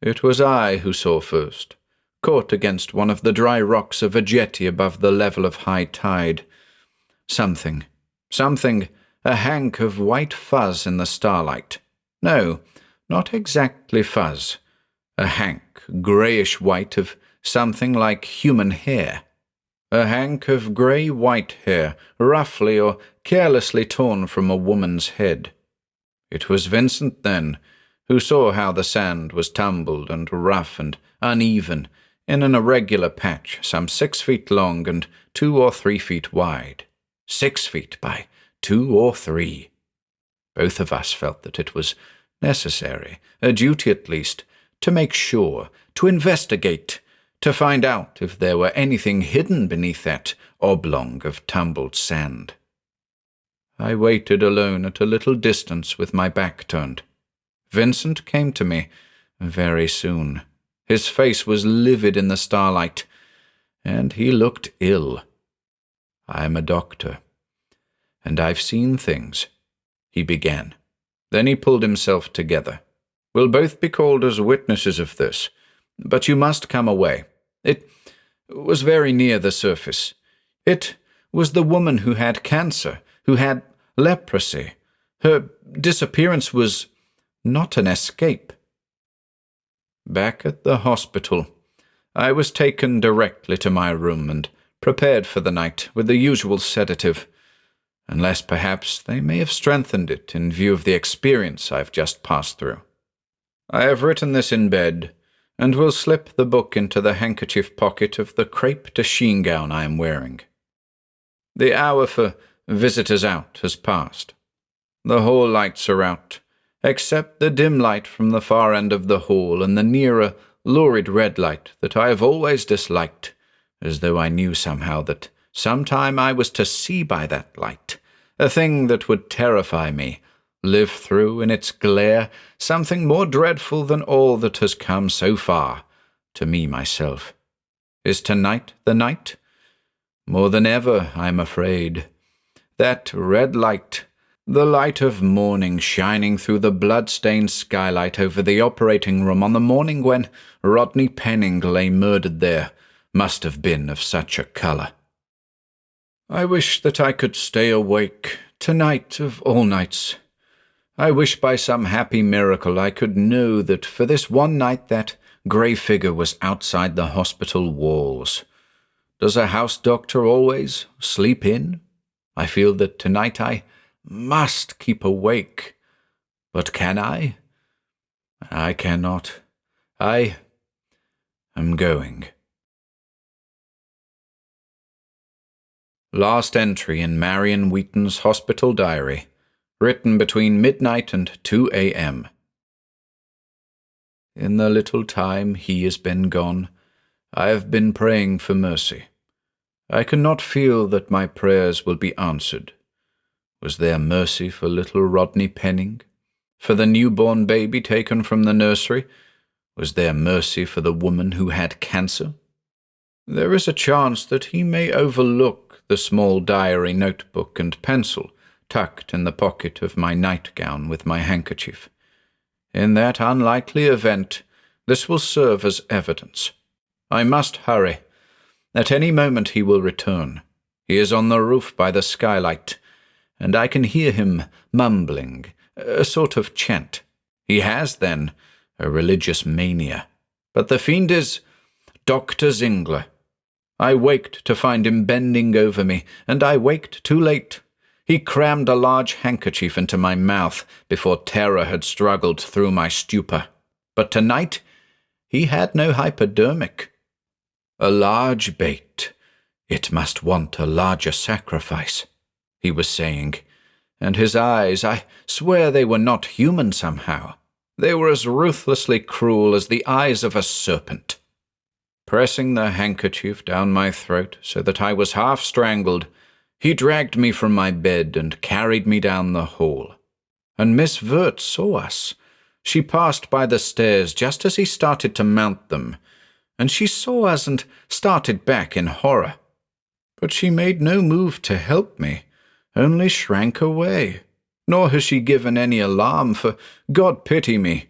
It was I who saw first, caught against one of the dry rocks of a jetty above the level of high tide. Something, a hank of white fuzz in the starlight. No, not exactly fuzz. A hank, greyish-white, of something like human hair. A hank of grey-white hair, roughly or carelessly torn from a woman's head. It was Vincent, then, who saw how the sand was tumbled and rough and uneven, in an irregular patch some 6 feet long and 2 or 3 feet wide. 6 feet by 2 or 3. Both of us felt that it was necessary, a duty at least, to make sure, to investigate, to find out if there were anything hidden beneath that oblong of tumbled sand. I waited alone at a little distance with my back turned. Vincent came to me very soon. His face was livid in the starlight, and he looked ill. "I'm a doctor, and I've seen things," he began. Then he pulled himself together. "We'll both be called as witnesses of this, but you must come away. It was very near the surface. It was the woman who had cancer, who had leprosy. Her disappearance was not an escape." Back at the hospital, I was taken directly to my room and prepared for the night with the usual sedative, unless perhaps they may have strengthened it in view of the experience I've just passed through. I have written this in bed, and will slip the book into the handkerchief pocket of the crepe de chine gown I am wearing. The hour for visitors out has passed. The hall lights are out, except the dim light from the far end of the hall and the nearer, lurid red light that I have always disliked, as though I knew somehow that sometime I was to see by that light, a thing that would terrify me, live through in its glare something more dreadful than all that has come so far to me myself. Is tonight the night? More than ever, I'm afraid. That red light, the light of morning shining through the blood-stained skylight over the operating room on the morning when Rodney Penning lay murdered there, must have been of such a colour. I wish that I could stay awake, tonight of all nights. I wish by some happy miracle I could know that for this one night that grey figure was outside the hospital walls. Does a house doctor always sleep in? I feel that tonight I must keep awake. But can I? I cannot. I am going. Last entry in Marion Wheaton's hospital diary, written between midnight and 2 a.m. In the little time he has been gone, I have been praying for mercy. I cannot feel that my prayers will be answered. Was there mercy for little Rodney Penning? For the newborn baby taken from the nursery? Was there mercy for the woman who had cancer? There is a chance that he may overlook the small diary notebook and pencil tucked in the pocket of my nightgown with my handkerchief. In that unlikely event, This will serve as evidence. I must hurry. At any moment he will return. He is on the roof by the skylight, and I can hear him mumbling, a sort of chant. He has, then, a religious mania. But the fiend is Dr. Zingler. I waked to find him bending over me, and I waked too late. He crammed a large handkerchief into my mouth before terror had struggled through my stupor. But tonight he had no hypodermic. A large bait. It must want a larger sacrifice, he was saying, and his eyes, I swear they were not human somehow. They were as ruthlessly cruel as the eyes of a serpent. Pressing the handkerchief down my throat so that I was half strangled, he dragged me from my bed and carried me down the hall. And Miss Vert saw us. She passed by the stairs just as he started to mount them, and she saw us and started back in horror. But she made no move to help me, only shrank away. Nor has she given any alarm, for God pity me,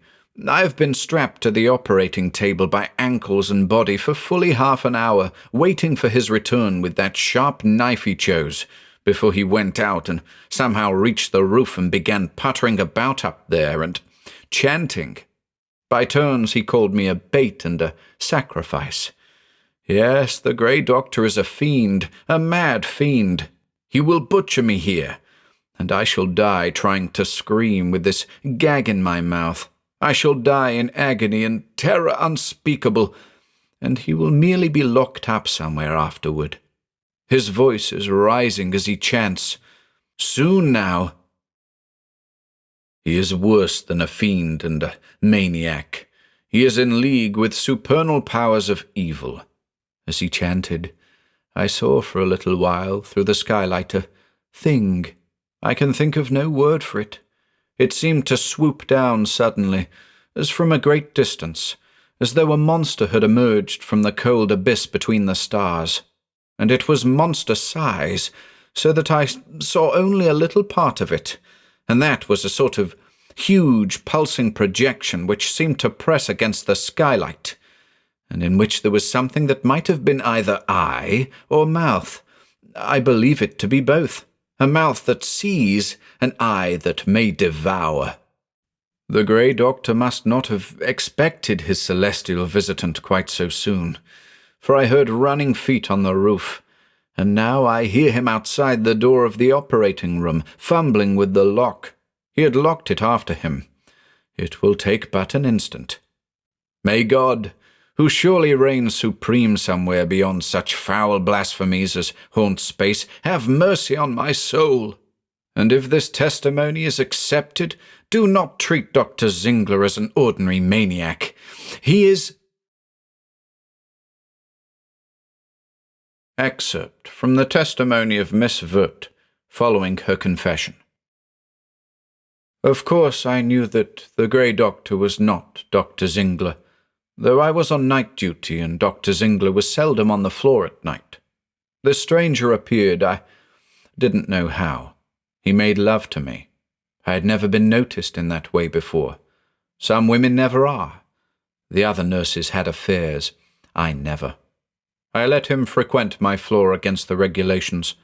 I have been strapped to the operating table by ankles and body for fully half an hour, waiting for his return with that sharp knife he chose, before he went out and somehow reached the roof and began puttering about up there and chanting. By turns he called me a bait and a sacrifice. Yes, the grey doctor is a fiend, a mad fiend. He will butcher me here, and I shall die trying to scream with this gag in my mouth. I shall die in agony and terror unspeakable, and he will merely be locked up somewhere afterward. His voice is rising as he chants, "Soon now." He is worse than a fiend and a maniac. He is in league with supernal powers of evil. As he chanted, I saw for a little while through the skylight a thing. I can think of no word for it. It seemed to swoop down suddenly, as from a great distance, as though a monster had emerged from the cold abyss between the stars. And it was monster size, so that I saw only a little part of it, and that was a sort of huge pulsing projection which seemed to press against the skylight, and in which there was something that might have been either eye or mouth. I believe it to be both. A mouth that sees, an eye that may devour. The grey doctor must not have expected his celestial visitant quite so soon, for I heard running feet on the roof, and now I hear him outside the door of the operating room, fumbling with the lock. He had locked it after him. It will take but an instant. May God, who surely reigns supreme somewhere beyond such foul blasphemies as haunt space, have mercy on my soul. And if this testimony is accepted, do not treat Dr. Zingler as an ordinary maniac. He is... Excerpt from the testimony of Miss Vert, following her confession. Of course I knew that the grey doctor was not Dr. Zingler, though I was on night duty and Dr. Zingler was seldom on the floor at night. The stranger appeared, I didn't know how. He made love to me. I had never been noticed in that way before. Some women never are. The other nurses had affairs. I never. I let him frequent my floor against the regulations.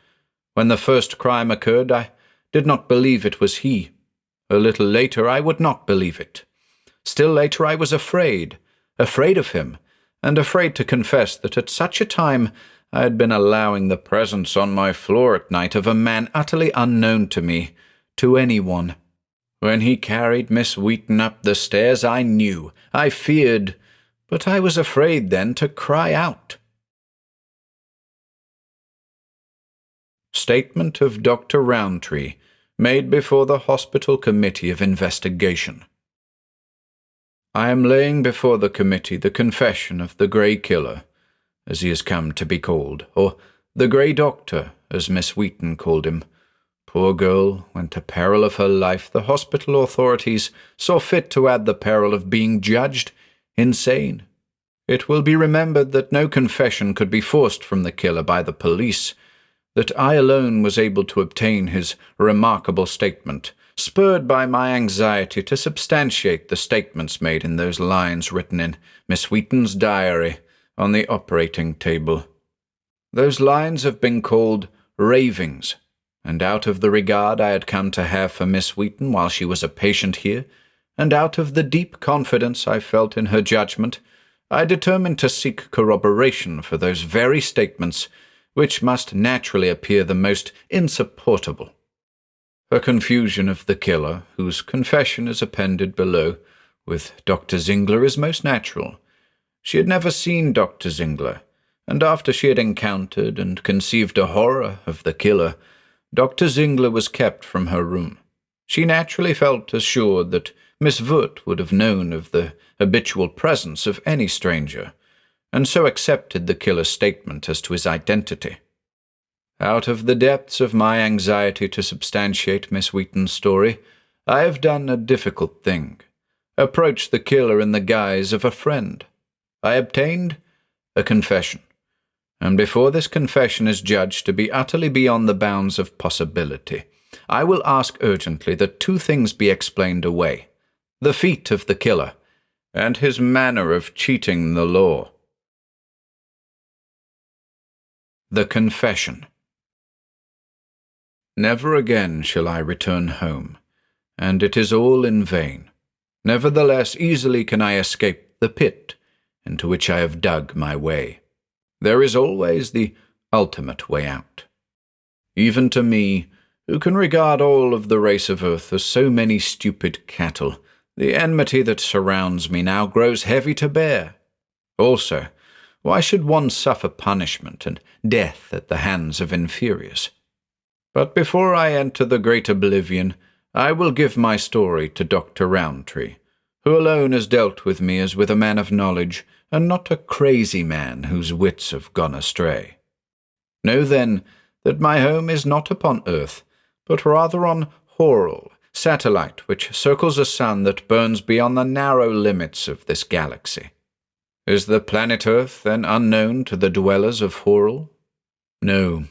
When the first crime occurred, I did not believe it was he. A little later, I would not believe it. Still later, I was afraid of him, and afraid to confess that at such a time I had been allowing the presence on my floor at night of a man utterly unknown to me, to anyone. When he carried Miss Wheaton up the stairs, I knew, I feared, but I was afraid then to cry out. Statement of Dr. Rowntree, made before the Hospital Committee of Investigation. I am laying before the committee the confession of the Grey Killer, as he has come to be called, or the Grey Doctor, as Miss Wheaton called him. Poor girl, when to peril of her life the hospital authorities saw fit to add the peril of being judged insane. It will be remembered that no confession could be forced from the killer by the police, that I alone was able to obtain his remarkable statement, spurred by my anxiety to substantiate the statements made in those lines written in Miss Wheaton's diary on the operating table. Those lines have been called ravings, and out of the regard I had come to have for Miss Wheaton while she was a patient here, and out of the deep confidence I felt in her judgment, I determined to seek corroboration for those very statements which must naturally appear the most insupportable. Her confusion of the killer, whose confession is appended below, with Dr. Zingler is most natural. She had never seen Dr. Zingler, and after she had encountered and conceived a horror of the killer, Dr. Zingler was kept from her room. She naturally felt assured that Miss Vurt would have known of the habitual presence of any stranger, and so accepted the killer's statement as to his identity. Out of the depths of my anxiety to substantiate Miss Wheaton's story, I have done a difficult thing, approached the killer in the guise of a friend. I obtained a confession, and before this confession is judged to be utterly beyond the bounds of possibility, I will ask urgently that two things be explained away: the feat of the killer, and his manner of cheating the law. The confession. Never again shall I return home, and it is all in vain. Nevertheless, easily can I escape the pit into which I have dug my way. There is always the ultimate way out. Even to me, who can regard all of the race of earth as so many stupid cattle, the enmity that surrounds me now grows heavy to bear. Also, why should one suffer punishment and death at the hands of inferiors? But before I enter the great oblivion, I will give my story to Dr. Rowntree, who alone has dealt with me as with a man of knowledge, and not a crazy man whose wits have gone astray. Know, then, that my home is not upon earth, but rather on Horrell, satellite which circles a sun that burns beyond the narrow limits of this galaxy. Is the planet Earth then unknown to the dwellers of Horrell? No,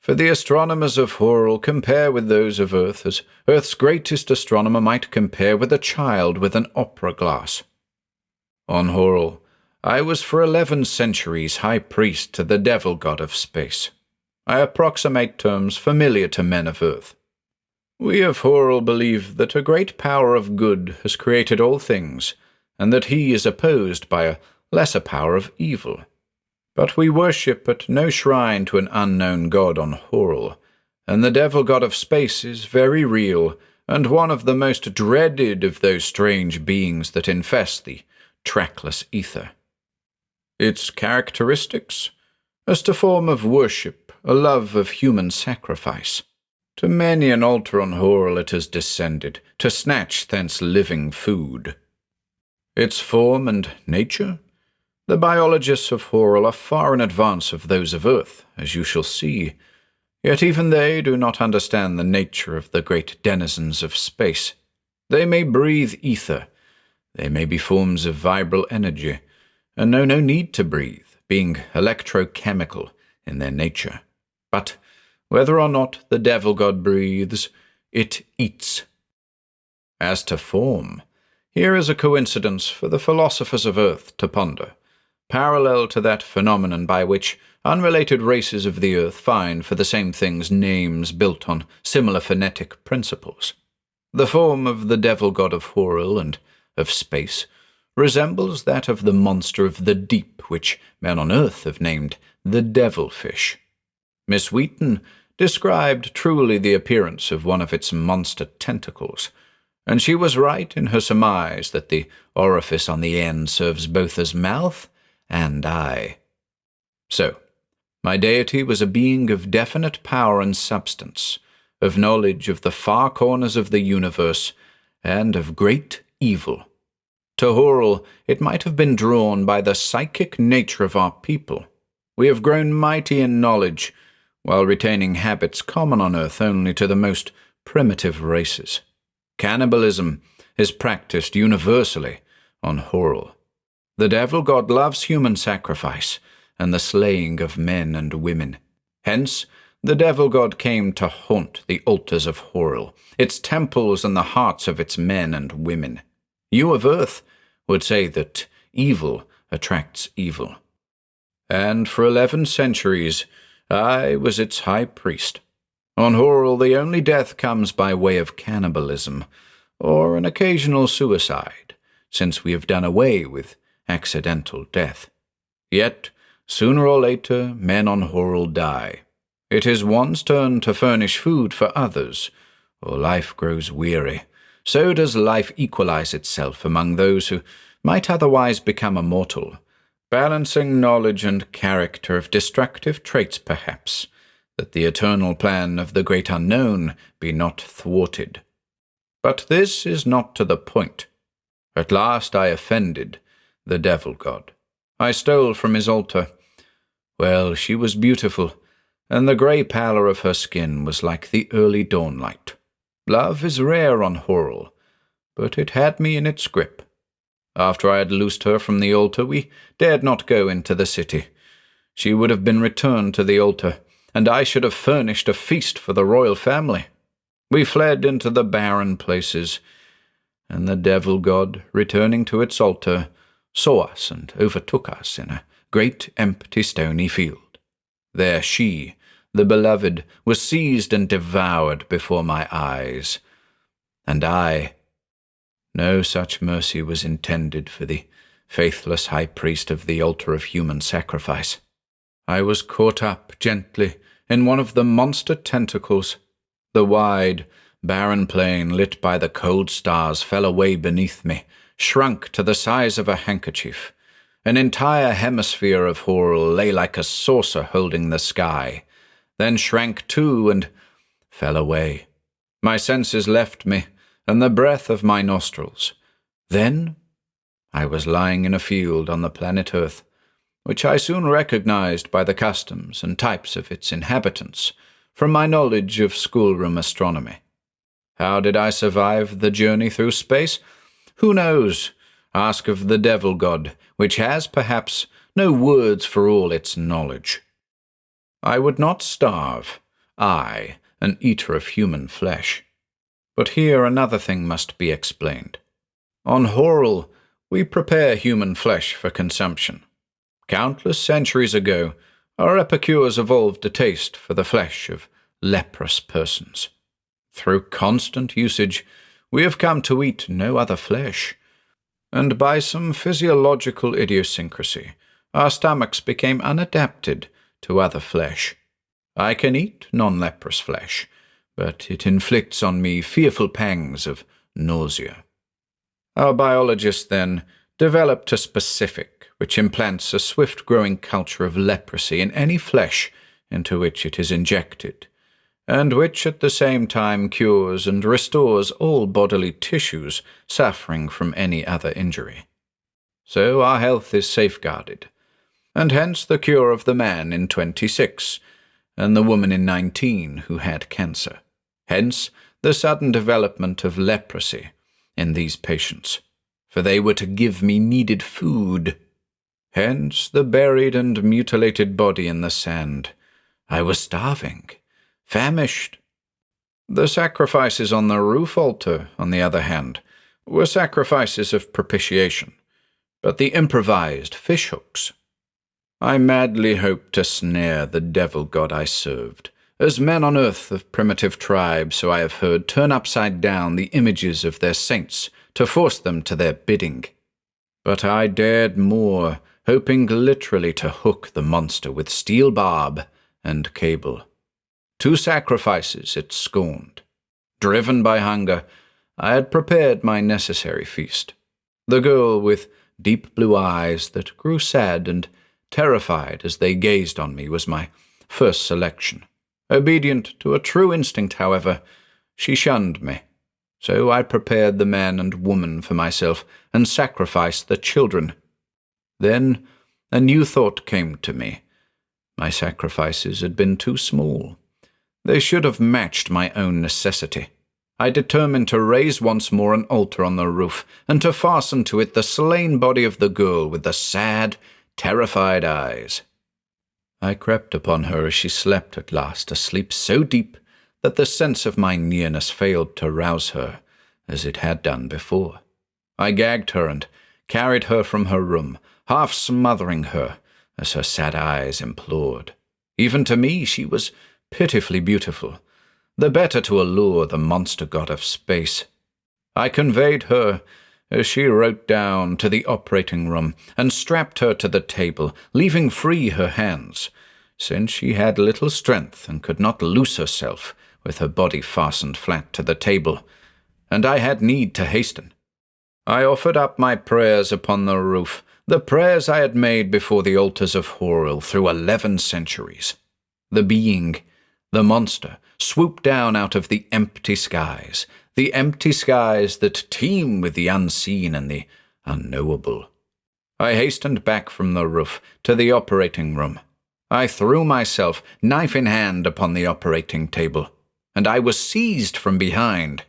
for the astronomers of Horrell compare with those of Earth as Earth's greatest astronomer might compare with a child with an opera glass. On Horrell, I was for 11 centuries high priest to the devil god of space. I approximate terms familiar to men of Earth. We of Horrell believe that a great power of good has created all things, and that he is opposed by a lesser power of evil. But we worship at no shrine to an unknown god on Horrell, and the devil god of space is very real, and one of the most dreaded of those strange beings that infest the trackless ether. Its characteristics? As to form of worship, a love of human sacrifice. To many an altar on Horrell it has descended, to snatch thence living food. Its form and nature? The biologists of Horrell are far in advance of those of Earth, as you shall see, yet even they do not understand the nature of the great denizens of space. They may breathe ether, they may be forms of vibral energy, and know no need to breathe, being electrochemical in their nature. But whether or not the devil god breathes, it eats. As to form, here is a coincidence for the philosophers of Earth to ponder, parallel to that phenomenon by which unrelated races of the earth find for the same things names built on similar phonetic principles. The form of the devil god of Horrell and of space resembles that of the monster of the deep which men on earth have named the devilfish. Miss Wheaton described truly the appearance of one of its monster tentacles, and she was right in her surmise that the orifice on the end serves both as mouth and eye. So, my deity was a being of definite power and substance, of knowledge of the far corners of the universe, and of great evil. To Horrell, it might have been drawn by the psychic nature of our people. We have grown mighty in knowledge, while retaining habits common on earth only to the most primitive races. Cannibalism is practiced universally on Horrell. The devil god loves human sacrifice and the slaying of men and women. Hence, the devil god came to haunt the altars of Worrell, its temples and the hearts of its men and women. You of Earth would say that evil attracts evil. And for 11 centuries, I was its high priest. On Worrell, the only death comes by way of cannibalism, or an occasional suicide, since we have done away with accidental death. Yet, sooner or later, men on Worrell die. It is one's turn to furnish food for others, or life grows weary. So does life equalize itself among those who might otherwise become immortal, balancing knowledge and character of destructive traits perhaps, that the eternal plan of the great unknown be not thwarted. But this is not to the point. At last I offended the devil god. I stole from his altar. Well, she was beautiful, and the grey pallor of her skin was like the early dawnlight. Love is rare on Worrell, but it had me in its grip. After I had loosed her from the altar, we dared not go into the city. She would have been returned to the altar, and I should have furnished a feast for the royal family. We fled into the barren places, and the devil god, returning to its altar, saw us and overtook us in a great empty stony field. There she, the beloved, was seized and devoured before my eyes. And I... No such mercy was intended for the faithless high priest of the altar of human sacrifice. I was caught up gently in one of the monster tentacles. The wide, barren plain lit by the cold stars fell away beneath me, shrunk to the size of a handkerchief. An entire hemisphere of Worrell lay like a saucer holding the sky, then shrank too and fell away. My senses left me, and the breath of my nostrils. Then I was lying in a field on the planet Earth, which I soon recognized by the customs and types of its inhabitants, from my knowledge of schoolroom astronomy. How did I survive the journey through space? Who knows? Ask of the devil god, which has, perhaps, no words for all its knowledge. I would not starve, I, an eater of human flesh. But here another thing must be explained. On Worrell, we prepare human flesh for consumption. Countless centuries ago, our epicures evolved a taste for the flesh of leprous persons. Through constant usage, we have come to eat no other flesh, and by some physiological idiosyncrasy, our stomachs became unadapted to other flesh. I can eat non-leprous flesh, but it inflicts on me fearful pangs of nausea. Our biologists, then, developed a specific which implants a swift-growing culture of leprosy in any flesh into which it is injected, and which at the same time cures and restores all bodily tissues suffering from any other injury. So our health is safeguarded, and hence the cure of the man in 26 and the woman in 19 who had cancer. Hence the sudden development of leprosy in these patients, for they were to give me needed food. Hence the buried and mutilated body in the sand. I was starving, famished. The sacrifices on the roof altar, on the other hand, were sacrifices of propitiation, but the improvised fishhooks. I madly hoped to snare the devil god I served, as men on earth of primitive tribes, so I have heard, turn upside down the images of their saints to force them to their bidding. But I dared more, hoping literally to hook the monster with steel barb and cable. 2 sacrifices it scorned. Driven by hunger, I had prepared my necessary feast. The girl with deep blue eyes that grew sad and terrified as they gazed on me was my first selection. Obedient to a true instinct, however, she shunned me. So I prepared the man and woman for myself and sacrificed the children. Then a new thought came to me. My sacrifices had been too small. They should have matched my own necessity. I determined to raise once more an altar on the roof and to fasten to it the slain body of the girl with the sad, terrified eyes. I crept upon her as she slept at last, a sleep so deep that the sense of my nearness failed to rouse her, as it had done before. I gagged her and carried her from her room, half smothering her, as her sad eyes implored. Even to me she was pitifully beautiful, the better to allure the monster god of space. I conveyed her, as she wrote down, to the operating room, and strapped her to the table, leaving free her hands, since she had little strength and could not loose herself with her body fastened flat to the table, and I had need to hasten. I offered up my prayers upon the roof, the prayers I had made before the altars of Worrell through 11 centuries. The being, the monster, swooped down out of the empty skies that teem with the unseen and the unknowable. I hastened back from the roof to the operating room. I threw myself, knife in hand, upon the operating table, and I was seized from behind.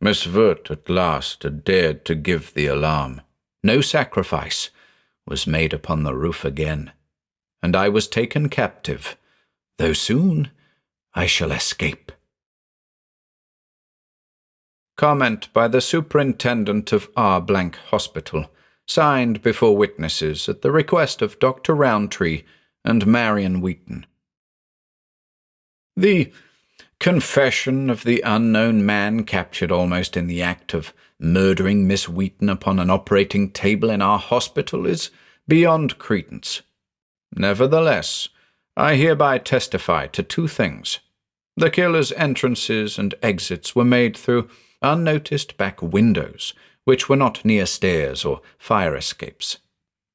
Miss Wirt at last had dared to give the alarm. No sacrifice was made upon the roof again, and I was taken captive, though soon I shall escape. Comment by the Superintendent of R. Hospital, signed before witnesses at the request of Dr. Roundtree and Marion Wheaton. The confession of the unknown man captured almost in the act of murdering Miss Wheaton upon an operating table in our hospital is beyond credence. Nevertheless, I hereby testify to 2 things. The killer's entrances and exits were made through unnoticed back windows, which were not near stairs or fire escapes.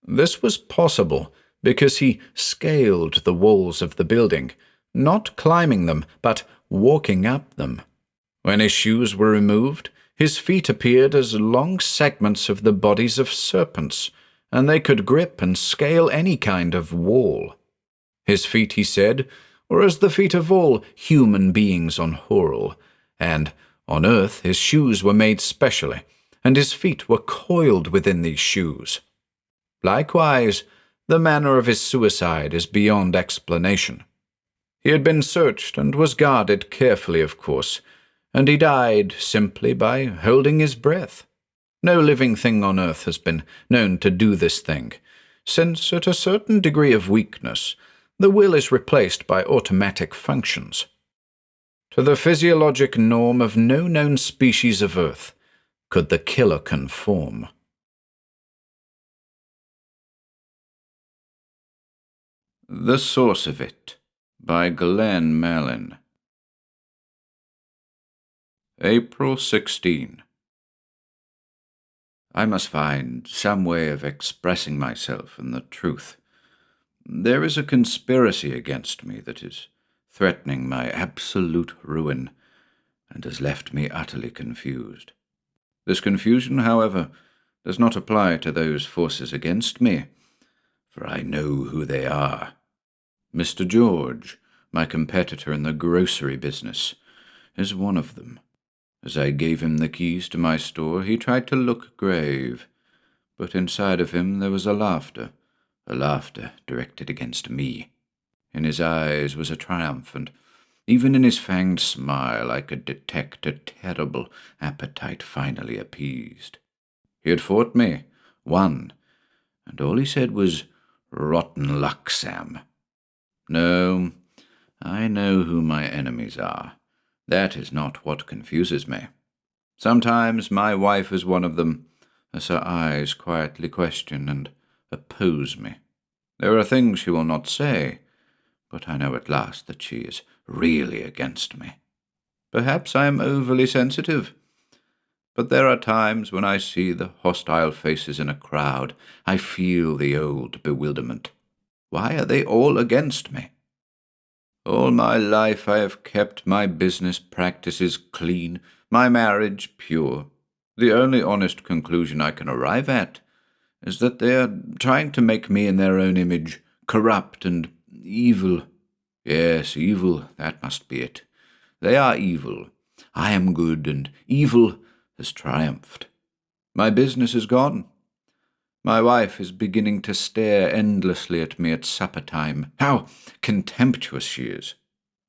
This was possible because he scaled the walls of the building, not climbing them, but walking up them. When his shoes were removed, his feet appeared as long segments of the bodies of serpents, and they could grip and scale any kind of wall. His feet, he said, were as the feet of all human beings on Worrell, and on earth his shoes were made specially, and his feet were coiled within these shoes. Likewise, the manner of his suicide is beyond explanation. He had been searched and was guarded carefully, of course, and he died simply by holding his breath. No living thing on earth has been known to do this thing, since at a certain degree of weakness, the will is replaced by automatic functions. To the physiologic norm of no known species of earth could the killer conform. The Source of It, by Glen Malin. April 16. I must find some way of expressing myself and the truth. There is a conspiracy against me that is threatening my absolute ruin, and has left me utterly confused. This confusion, however, does not apply to those forces against me, for I know who they are. Mr. George, my competitor in the grocery business, is one of them. As I gave him the keys to my store, he tried to look grave, but inside of him there was a laughter directed against me. In his eyes was a triumph, and even in his fanged smile I could detect a terrible appetite finally appeased. He had fought me, won, and all he said was, "Rotten luck, Sam." No, I know who my enemies are. That is not what confuses me. Sometimes my wife is one of them, as her eyes quietly question and oppose me. There are things she will not say, but I know at last that she is really against me. Perhaps I am overly sensitive, but there are times when I see the hostile faces in a crowd, I feel the old bewilderment. Why are they all against me? All my life I have kept my business practices clean, my marriage pure. The only honest conclusion I can arrive at is that they are trying to make me in their own image corrupt and evil. Yes, evil, that must be it. They are evil. I am good, and evil has triumphed. My business is gone. My wife is beginning to stare endlessly at me at supper time. How contemptuous she is!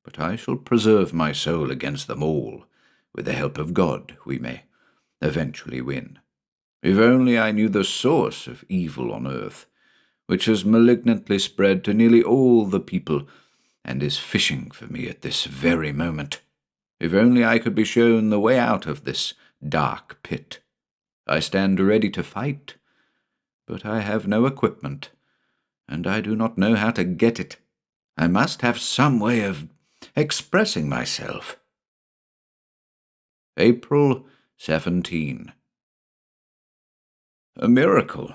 But I shall preserve my soul against them all. With the help of God, we may eventually win. If only I knew the source of evil on earth, which has malignantly spread to nearly all the people, and is fishing for me at this very moment. If only I could be shown the way out of this dark pit. I stand ready to fight, but I have no equipment, and I do not know how to get it. I must have some way of expressing myself. April 17. A miracle.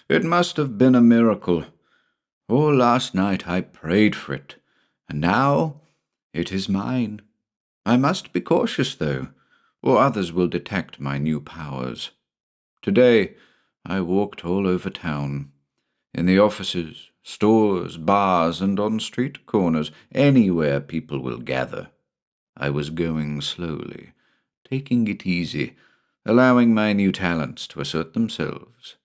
It must have been a miracle. All last night I prayed for it, and now it is mine. I must be cautious, though, or others will detect my new powers. Today I walked all over town, in the offices, stores, bars, and on street corners, anywhere people will gather. I was going slowly, taking it easy, allowing my new talents to assert themselves.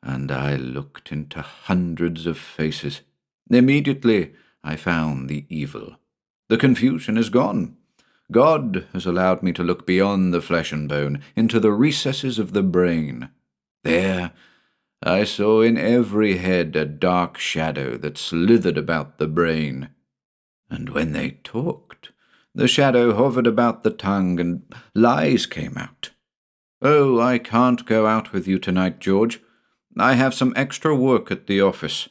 And I looked into hundreds of faces. Immediately I found the evil. The confusion is gone. God has allowed me to look beyond the flesh and bone, into the recesses of the brain. There I saw in every head a dark shadow that slithered about the brain. And when they talked, the shadow hovered about the tongue, and lies came out. "Oh, I can't go out with you tonight, George. I have some extra work at the office."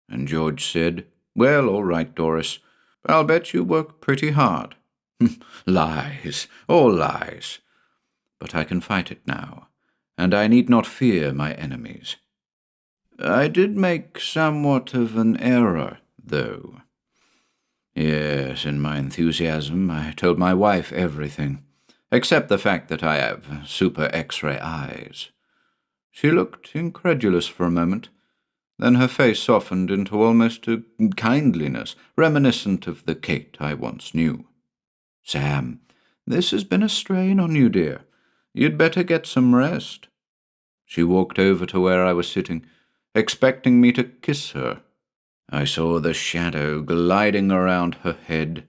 And George said, "Well, all right, Doris. I'll bet you work pretty hard." Lies, all lies. But I can fight it now, and I need not fear my enemies. I did make somewhat of an error, though. Yes, in my enthusiasm, I told my wife everything, except the fact that I have super X-ray eyes. She looked incredulous for a moment. Then her face softened into almost a kindliness, reminiscent of the Kate I once knew. "Sam, this has been a strain on you, dear. You'd better get some rest." She walked over to where I was sitting, expecting me to kiss her. I saw the shadow gliding around her head,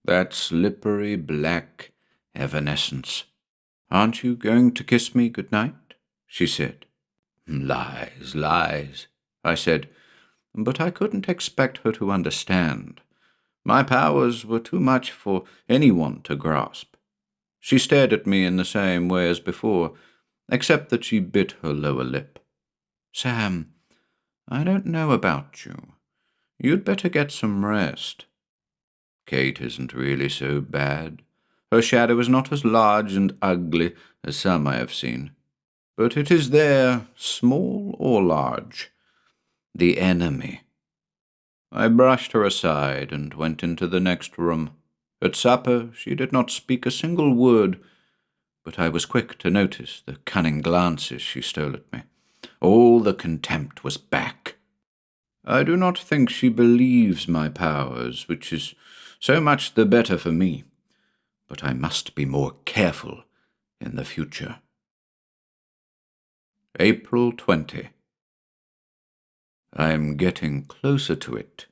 that slippery black evanescence. "Aren't you going to kiss me good night?" she said. "Lies, lies," I said, but I couldn't expect her to understand. My powers were too much for anyone to grasp. She stared at me in the same way as before, except that she bit her lower lip. "Sam, I don't know about you. You'd better get some rest. Kate isn't really so bad. Her shadow is not as large and ugly as some I have seen. But it is there, small or large. The enemy." I brushed her aside and went into the next room. At supper she did not speak a single word, but I was quick to notice the cunning glances she stole at me. All the contempt was back. I do not think she believes my powers, which is so much the better for me, but I must be more careful in the future. April 20. I am getting closer to it.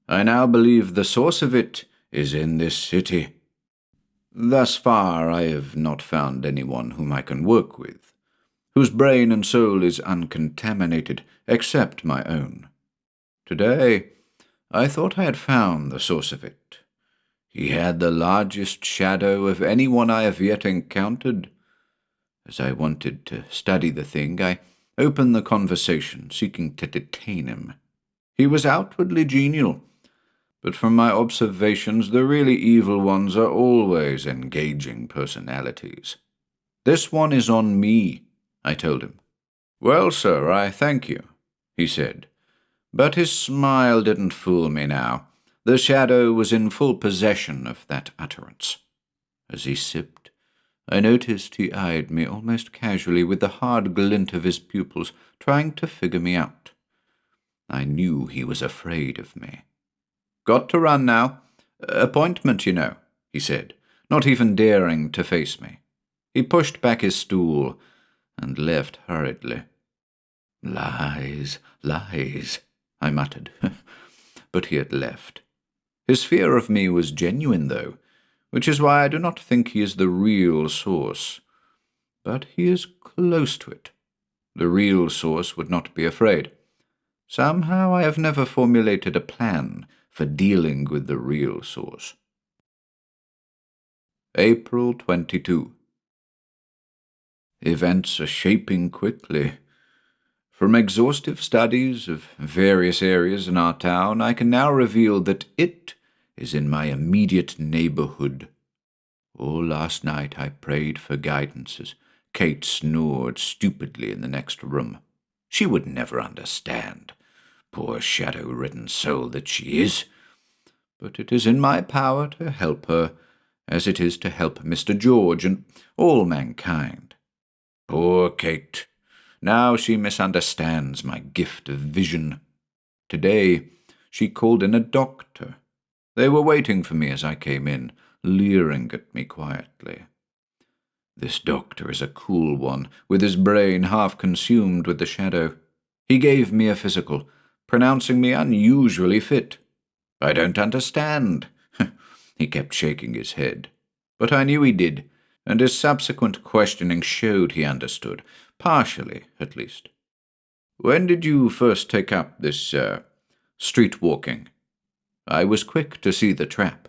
I now believe the source of it is in this city. Thus far I have not found anyone whom I can work with, whose brain and soul is uncontaminated except my own. Today I thought I had found the source of it. He had the largest shadow of anyone I have yet encountered. As I wanted to study the thing, I opened the conversation, seeking to detain him. He was outwardly genial, but from my observations the really evil ones are always engaging personalities. "This one is on me," I told him. "Well, sir, I thank you," he said. But his smile didn't fool me now. The shadow was in full possession of that utterance. As he sipped, I noticed he eyed me almost casually with the hard glint of his pupils, trying to figure me out. I knew he was afraid of me. "Got to run now. Appointment, you know," he said, not even daring to face me. He pushed back his stool and left hurriedly. Lies, lies, I muttered, but he had left. His fear of me was genuine, though, which is why I do not think he is the real source. But he is close to it. The real source would not be afraid. Somehow I have never formulated a plan for dealing with the real source. April 22. Events are shaping quickly. From exhaustive studies of various areas in our town, I can now reveal that it is in my immediate neighborhood. All last night I prayed for guidance as Kate snored stupidly in the next room. She would never understand, poor shadow-ridden soul that she is. But it is in my power to help her, as it is to help Mr. George and all mankind. Poor Kate! Now she misunderstands my gift of vision. Today she called in a doctor. They were waiting for me as I came in, leering at me quietly. This doctor is a cool one, with his brain half consumed with the shadow. He gave me a physical, pronouncing me unusually fit. I don't understand. He kept shaking his head. But I knew he did, and his subsequent questioning showed he understood, partially at least. When did you first take up this, street walking? I was quick to see the trap.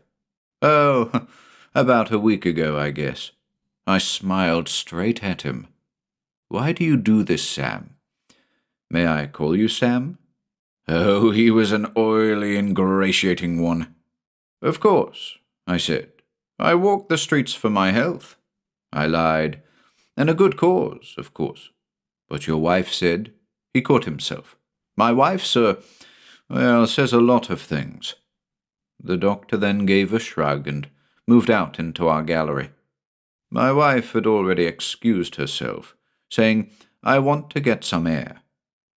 Oh, about a week ago, I guess. I smiled straight at him. Why do you do this, Sam? May I call you Sam? Oh, he was an oily, ingratiating one. Of course, I said. I walk the streets for my health. I lied. And a good cause, of course. But your wife said, he caught himself. My wife, sir, says a lot of things. The doctor then gave a shrug and moved out into our gallery. My wife had already excused herself, saying, I want to get some air.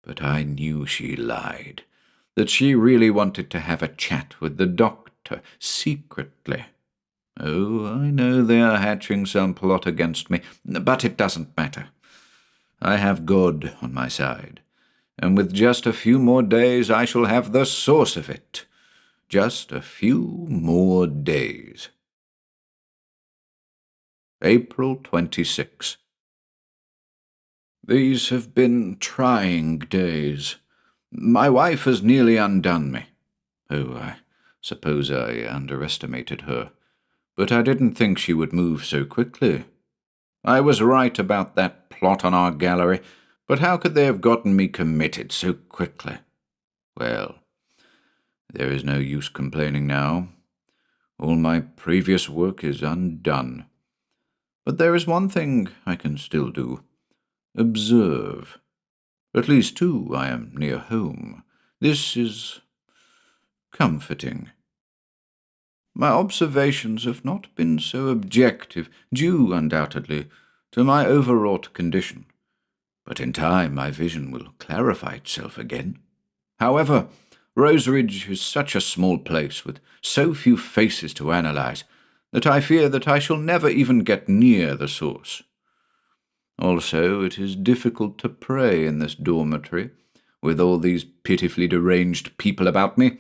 But I knew she lied, that she really wanted to have a chat with the doctor, secretly. Oh, I know they are hatching some plot against me, but it doesn't matter. I have God on my side, and with just a few more days I shall have the source of it. Just a few more days. April 26. These have been trying days. My wife has nearly undone me. Oh, I suppose I underestimated her, but I didn't think she would move so quickly. I was right about that plot on our gallery, but how could they have gotten me committed so quickly? Well, there is no use complaining now. All my previous work is undone. But there is one thing I can still do. Observe. At least, too, I am near home. This is comforting. My observations have not been so objective, due, undoubtedly, to my overwrought condition. But in time my vision will clarify itself again. However, Roseridge is such a small place, with so few faces to analyze, that I fear that I shall never even get near the source. Also, it is difficult to pray in this dormitory, with all these pitifully deranged people about me.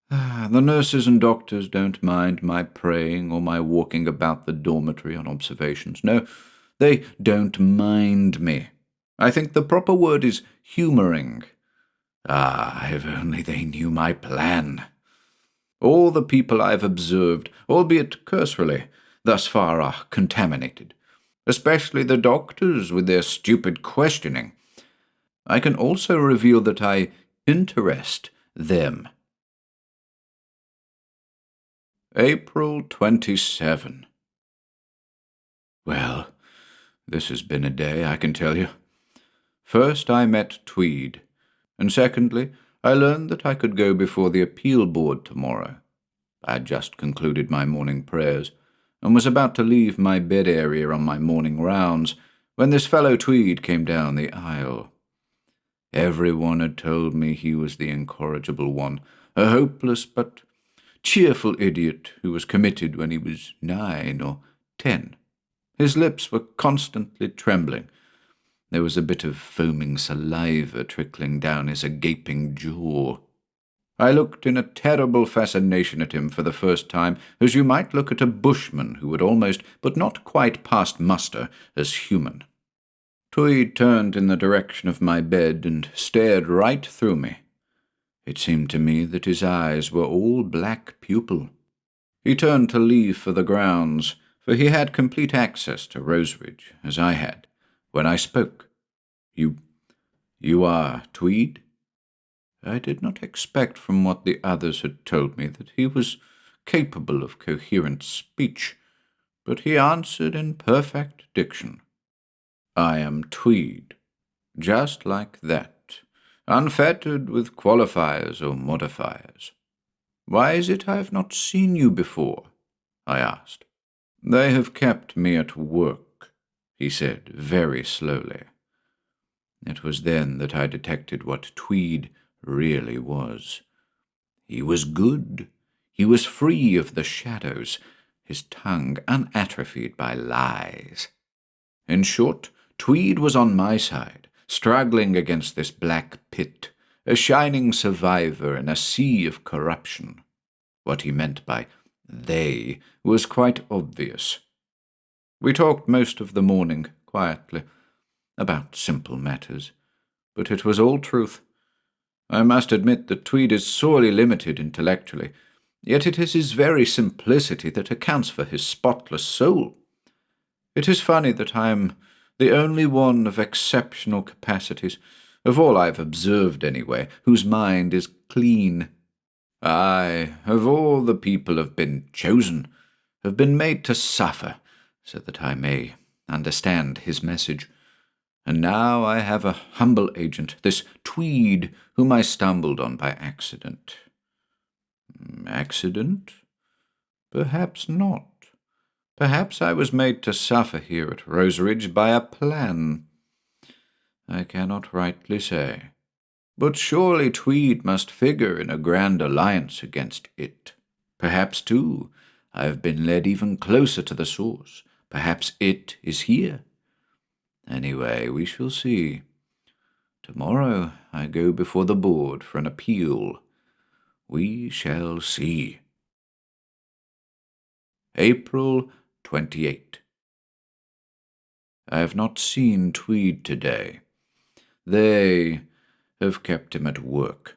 The nurses and doctors don't mind my praying or my walking about the dormitory on observations. No, they don't mind me. I think the proper word is humouring. Ah, if only they knew my plan. All the people I have observed, albeit cursorily, thus far are contaminated, especially the doctors with their stupid questioning. I can also reveal that I interest them. April 27. Well, this has been a day, I can tell you. First I met Tweed, and secondly, I learned that I could go before the appeal board tomorrow. I had just concluded my morning prayers, and was about to leave my bed area on my morning rounds, when this fellow Tweed came down the aisle. Everyone had told me he was the incorrigible one, a hopeless but cheerful idiot who was committed when he was 9 or 10. His lips were constantly trembling, There was a bit of foaming saliva trickling down his gaping jaw. I looked in a terrible fascination at him for the first time, as you might look at a bushman who would almost, but not quite pass muster as human. Tweed turned in the direction of my bed and stared right through me. It seemed to me that his eyes were all black pupil. He turned to leave for the grounds, for he had complete access to Roseridge, as I had, when I spoke. You are Tweed?" I did not expect from what the others had told me that he was capable of coherent speech, but he answered in perfect diction. "I am Tweed, just like that, unfettered with qualifiers or modifiers. Why is it I have not seen you before?" I asked. "They have kept me at work," he said very slowly. It was then that I detected what Tweed really was. He was good. He was free of the shadows, his tongue unatrophied by lies. In short, Tweed was on my side, struggling against this black pit, a shining survivor in a sea of corruption. What he meant by "they" was quite obvious. We talked most of the morning, quietly, about simple matters, but it was all truth. I must admit that Tweed is sorely limited intellectually, yet it is his very simplicity that accounts for his spotless soul. It is funny that I am the only one of exceptional capacities, of all I've observed anyway, whose mind is clean. I, of all the people have been chosen, have been made to suffer, so that I may understand his message. And now I have a humble agent, this Tweed, whom I stumbled on by accident. Accident? Perhaps not. Perhaps I was made to suffer here at Roseridge by a plan. I cannot rightly say. But surely Tweed must figure in a grand alliance against it. Perhaps, too, I have been led even closer to the source. Perhaps it is here. Anyway, we shall see. Tomorrow I go before the board for an appeal. We shall see. April 28. I have not seen Tweed today. They have kept him at work.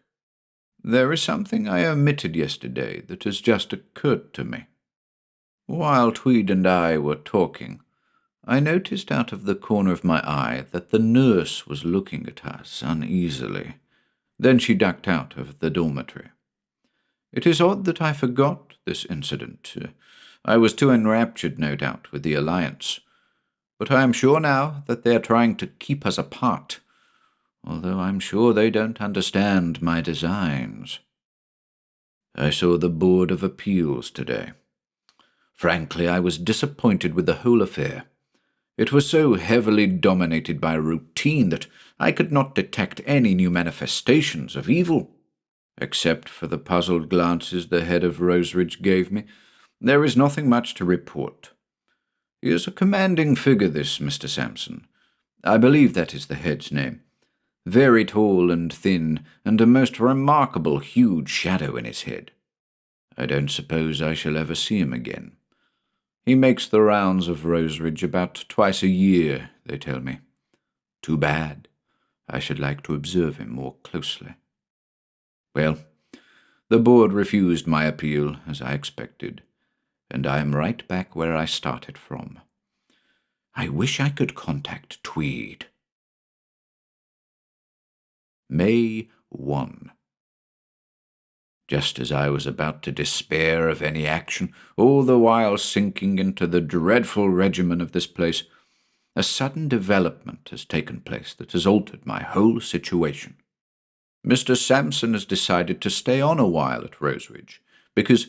There is something I omitted yesterday that has just occurred to me. While Tweed and I were talking, I noticed out of the corner of my eye that the nurse was looking at us uneasily. Then she ducked out of the dormitory. It is odd that I forgot this incident. I was too enraptured, no doubt, with the alliance. But I am sure now that they are trying to keep us apart, although I'm sure they don't understand my designs. I saw the Board of Appeals today. Frankly, I was disappointed with the whole affair. It was so heavily dominated by routine that I could not detect any new manifestations of evil. Except for the puzzled glances the head of Roseridge gave me, there is nothing much to report. He is a commanding figure, this Mr. Sampson. I believe that is the head's name. Very tall and thin, and a most remarkable huge shadow in his head. I don't suppose I shall ever see him again. He makes the rounds of Roseridge about twice a year, they tell me. Too bad. I should like to observe him more closely. Well, the board refused my appeal, as I expected, and I am right back where I started from. I wish I could contact Tweed. May 1. Just as I was about to despair of any action, all the while sinking into the dreadful regimen of this place, a sudden development has taken place that has altered my whole situation. Mr. Sampson has decided to stay on a while at Roseridge, because,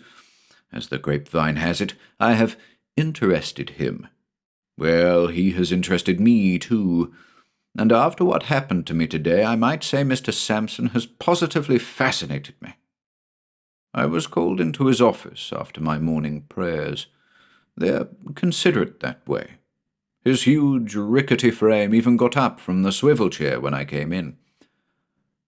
as the grapevine has it, I have interested him. Well, he has interested me, too, and after what happened to me today, I might say Mr. Sampson has positively fascinated me. I was called into his office after my morning prayers. They're considerate that way. His huge, rickety frame even got up from the swivel chair when I came in.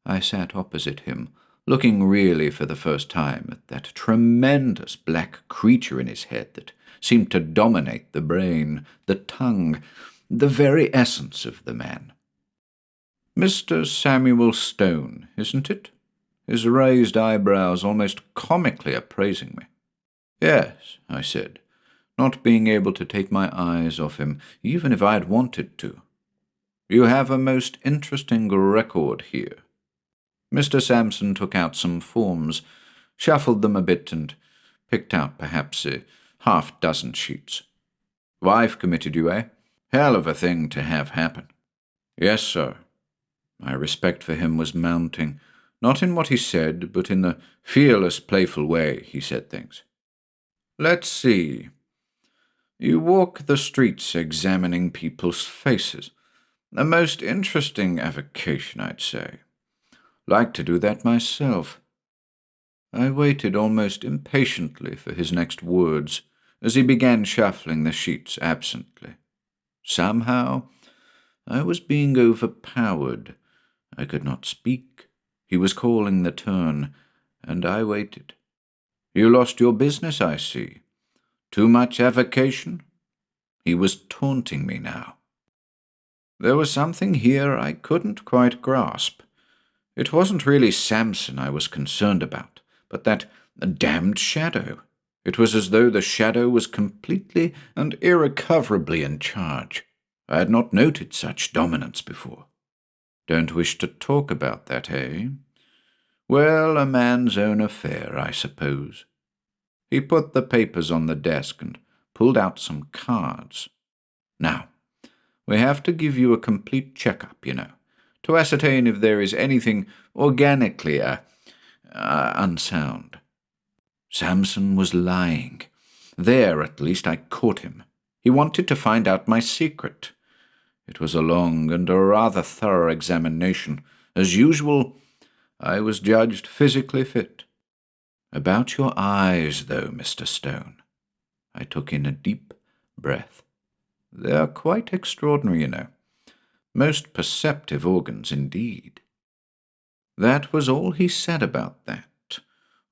I sat opposite him, looking really for the first time at that tremendous black creature in his head that seemed to dominate the brain, the tongue, the very essence of the man. "Mr. Samuel Stone, isn't it?" His raised eyebrows almost comically appraising me. "Yes," I said, not being able to take my eyes off him, even if I had wanted to. "You have a most interesting record here." Mr. Sampson took out some forms, shuffled them a bit, and picked out perhaps a half-dozen sheets. "Wife committed you, eh? Hell of a thing to have happen." "Yes, sir." My respect for him was mounting, not in what he said, but in the fearless, playful way he said things. "Let's see. You walk the streets examining people's faces. A most interesting avocation, I'd say. Like to do that myself." I waited almost impatiently for his next words as he began shuffling the sheets absently. Somehow I was being overpowered. I could not speak. He was calling the turn, and I waited. "You lost your business, I see. Too much avocation?" He was taunting me now. There was something here I couldn't quite grasp. It wasn't really Samson I was concerned about, but that damned shadow. It was as though the shadow was completely and irrecoverably in charge. I had not noted such dominance before. "Don't wish to talk about that, eh? Well, a man's own affair, I suppose." He put the papers on the desk and pulled out some cards. "Now, we have to give you a complete checkup, you know, to ascertain if there is anything organically unsound." Samson was lying. There, at least, I caught him. He wanted to find out my secret. It was a long and a rather thorough examination. As usual, I was judged physically fit. "About your eyes, though, Mr. Stone." I took in a deep breath. "They are quite extraordinary, you know. Most perceptive organs indeed." That was all he said about that,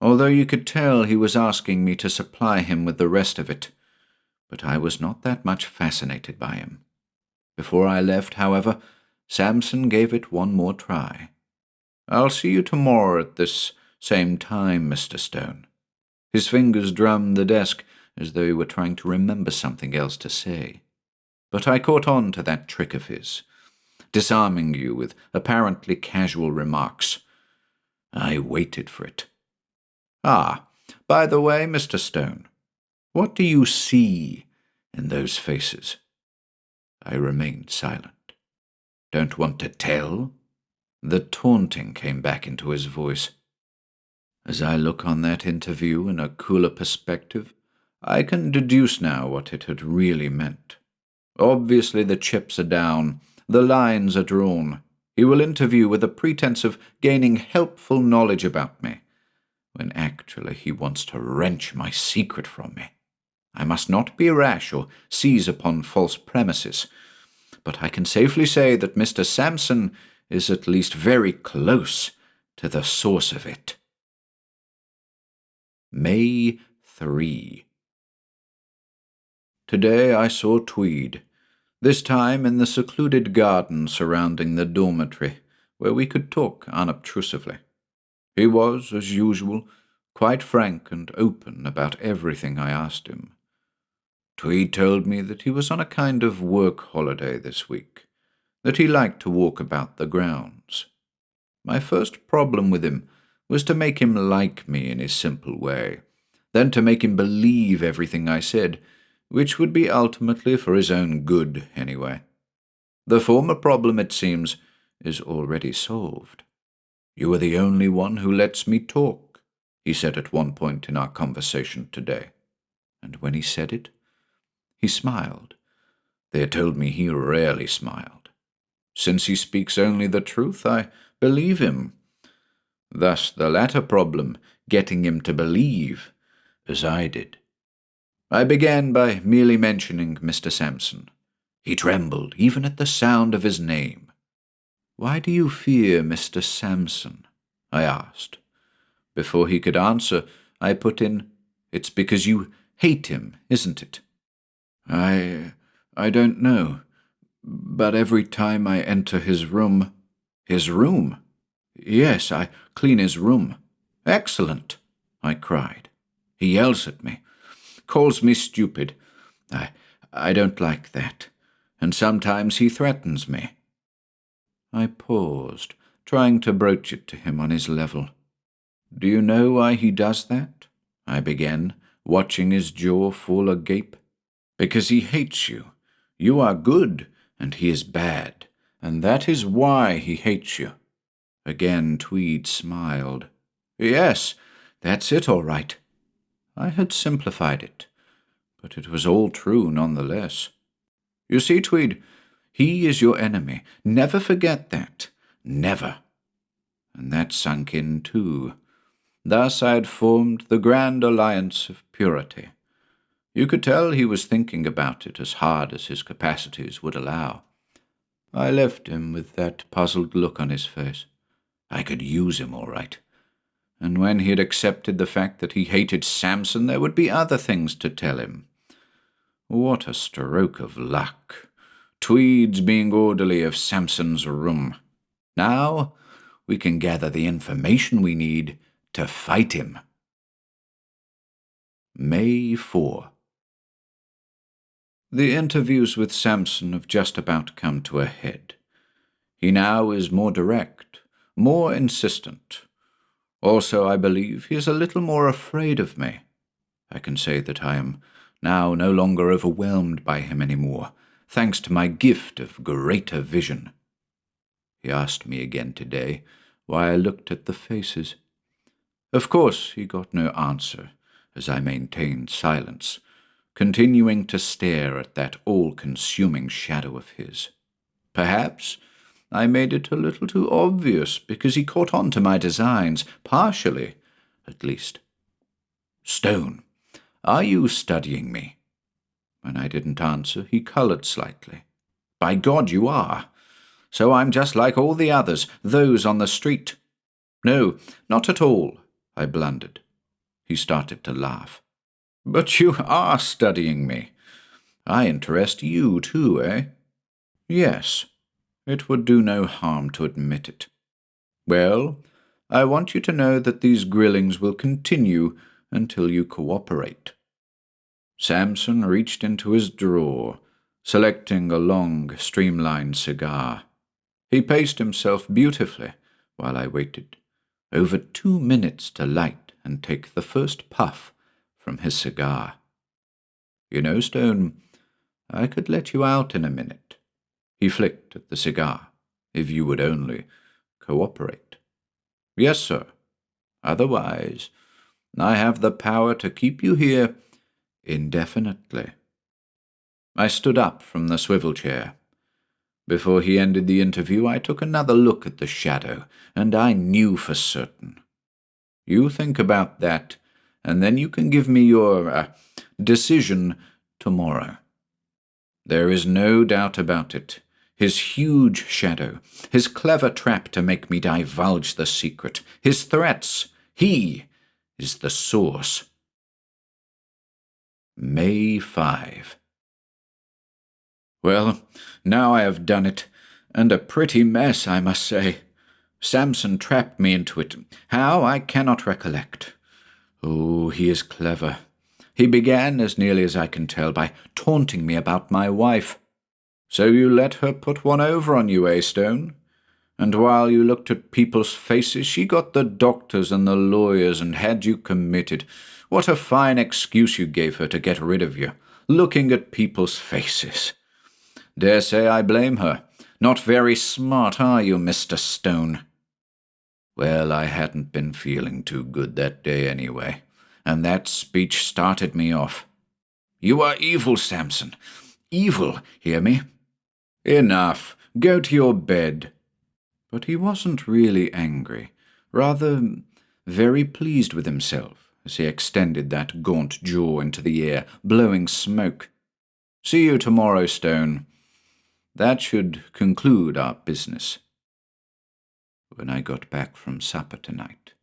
although you could tell he was asking me to supply him with the rest of it. But I was not that much fascinated by him. Before I left, however, Samson gave it one more try. "I'll see you tomorrow at this same time, Mr. Stone." His fingers drummed the desk as though he were trying to remember something else to say. But I caught on to that trick of his, disarming you with apparently casual remarks. I waited for it. "Ah, by the way, Mr. Stone, what do you see in those faces?" I remained silent. "Don't want to tell?" The taunting came back into his voice. As I look on that interview in a cooler perspective, I can deduce now what it had really meant. Obviously the chips are down, the lines are drawn. He will interview with a pretense of gaining helpful knowledge about me, when actually he wants to wrench my secret from me. I must not be rash or seize upon false premises, but I can safely say that Mr. Sampson is at least very close to the source of it. May 3. Today I saw Tweed, this time in the secluded garden surrounding the dormitory, where we could talk unobtrusively. He was, as usual, quite frank and open about everything I asked him. Tweed told me that he was on a kind of work holiday this week, that he liked to walk about the grounds. My first problem with him was to make him like me in his simple way, then to make him believe everything I said, which would be ultimately for his own good anyway. The former problem, it seems, is already solved. "You are the only one who lets me talk," he said at one point in our conversation today. And when he said it, he smiled. They had told me he rarely smiled. Since he speaks only the truth, I believe him. Thus the latter problem, getting him to believe, as I did. I began by merely mentioning Mr. Sampson. He trembled even at the sound of his name. "Why do you fear Mr. Sampson?" I asked. Before he could answer, I put in, "It's because you hate him, isn't it?" I don't know, but every time I enter his room—" "His room?" "Yes, I clean his room." "Excellent," I cried. "He yells at me, calls me stupid. I don't like that, and sometimes he threatens me." I paused, trying to broach it to him on his level. "Do you know why he does that?" I began, watching his jaw fall agape. "Because he hates you. You are good, and he is bad, and that is why he hates you." Again Tweed smiled. "Yes, that's it all right." I had simplified it, but it was all true nonetheless. "You see, Tweed, he is your enemy. Never forget that. Never." And that sunk in too. Thus I had formed the grand alliance of purity. You could tell he was thinking about it as hard as his capacities would allow. I left him with that puzzled look on his face. I could use him all right. And when he had accepted the fact that he hated Sampson, there would be other things to tell him. What a stroke of luck. Tweed's being orderly of Sampson's room. Now we can gather the information we need to fight him. May 4. The interviews with Sampson have just about come to a head. He now is more direct, more insistent. Also, I believe he is a little more afraid of me. I can say that I am now no longer overwhelmed by him any more, thanks to my gift of greater vision. He asked me again today why I looked at the faces. Of course, he got no answer, as I maintained silence, continuing to stare at that all-consuming shadow of his. Perhaps I made it a little too obvious, because he caught on to my designs, partially, at least. "Stone, are you studying me?" When I didn't answer, he coloured slightly. "By God, you are. So I'm just like all the others, those on the street." "No, not at all," I blundered. He started to laugh. "But you are studying me. I interest you too, eh?" "Yes. It would do no harm to admit it." "Well, I want you to know that these grillings will continue until you cooperate." Sampson reached into his drawer, selecting a long, streamlined cigar. He paced himself beautifully while I waited. Over 2 minutes to light and take the first puff from his cigar. "You know, Stone, I could let you out in a minute." He flicked at the cigar. "If you would only cooperate." "Yes, sir. Otherwise, I have the power to keep you here indefinitely." I stood up from the swivel chair. Before he ended the interview, I took another look at the shadow, and I knew for certain. You think about that, and then you can give me your decision tomorrow. There is no doubt about it. His huge shadow, his clever trap to make me divulge the secret, his threats, he is the source. May 5. Well, now I have done it, and a pretty mess, I must say. Sampson trapped me into it. How, I cannot recollect. Oh, he is clever. He began, as nearly as I can tell, by taunting me about my wife. So you let her put one over on you, eh, Stone? And while you looked at people's faces, she got the doctors and the lawyers and had you committed. What a fine excuse you gave her to get rid of you, looking at people's faces. Dare say I blame her. Not very smart, are you, Mr. Stone? Well, I hadn't been feeling too good that day anyway, and that speech started me off. You are evil, Sampson. Evil, hear me? Enough. Go to your bed. But he wasn't really angry, rather very pleased with himself as he extended that gaunt jaw into the air, blowing smoke. See you tomorrow, Stone. That should conclude our business. When I got back from supper tonight,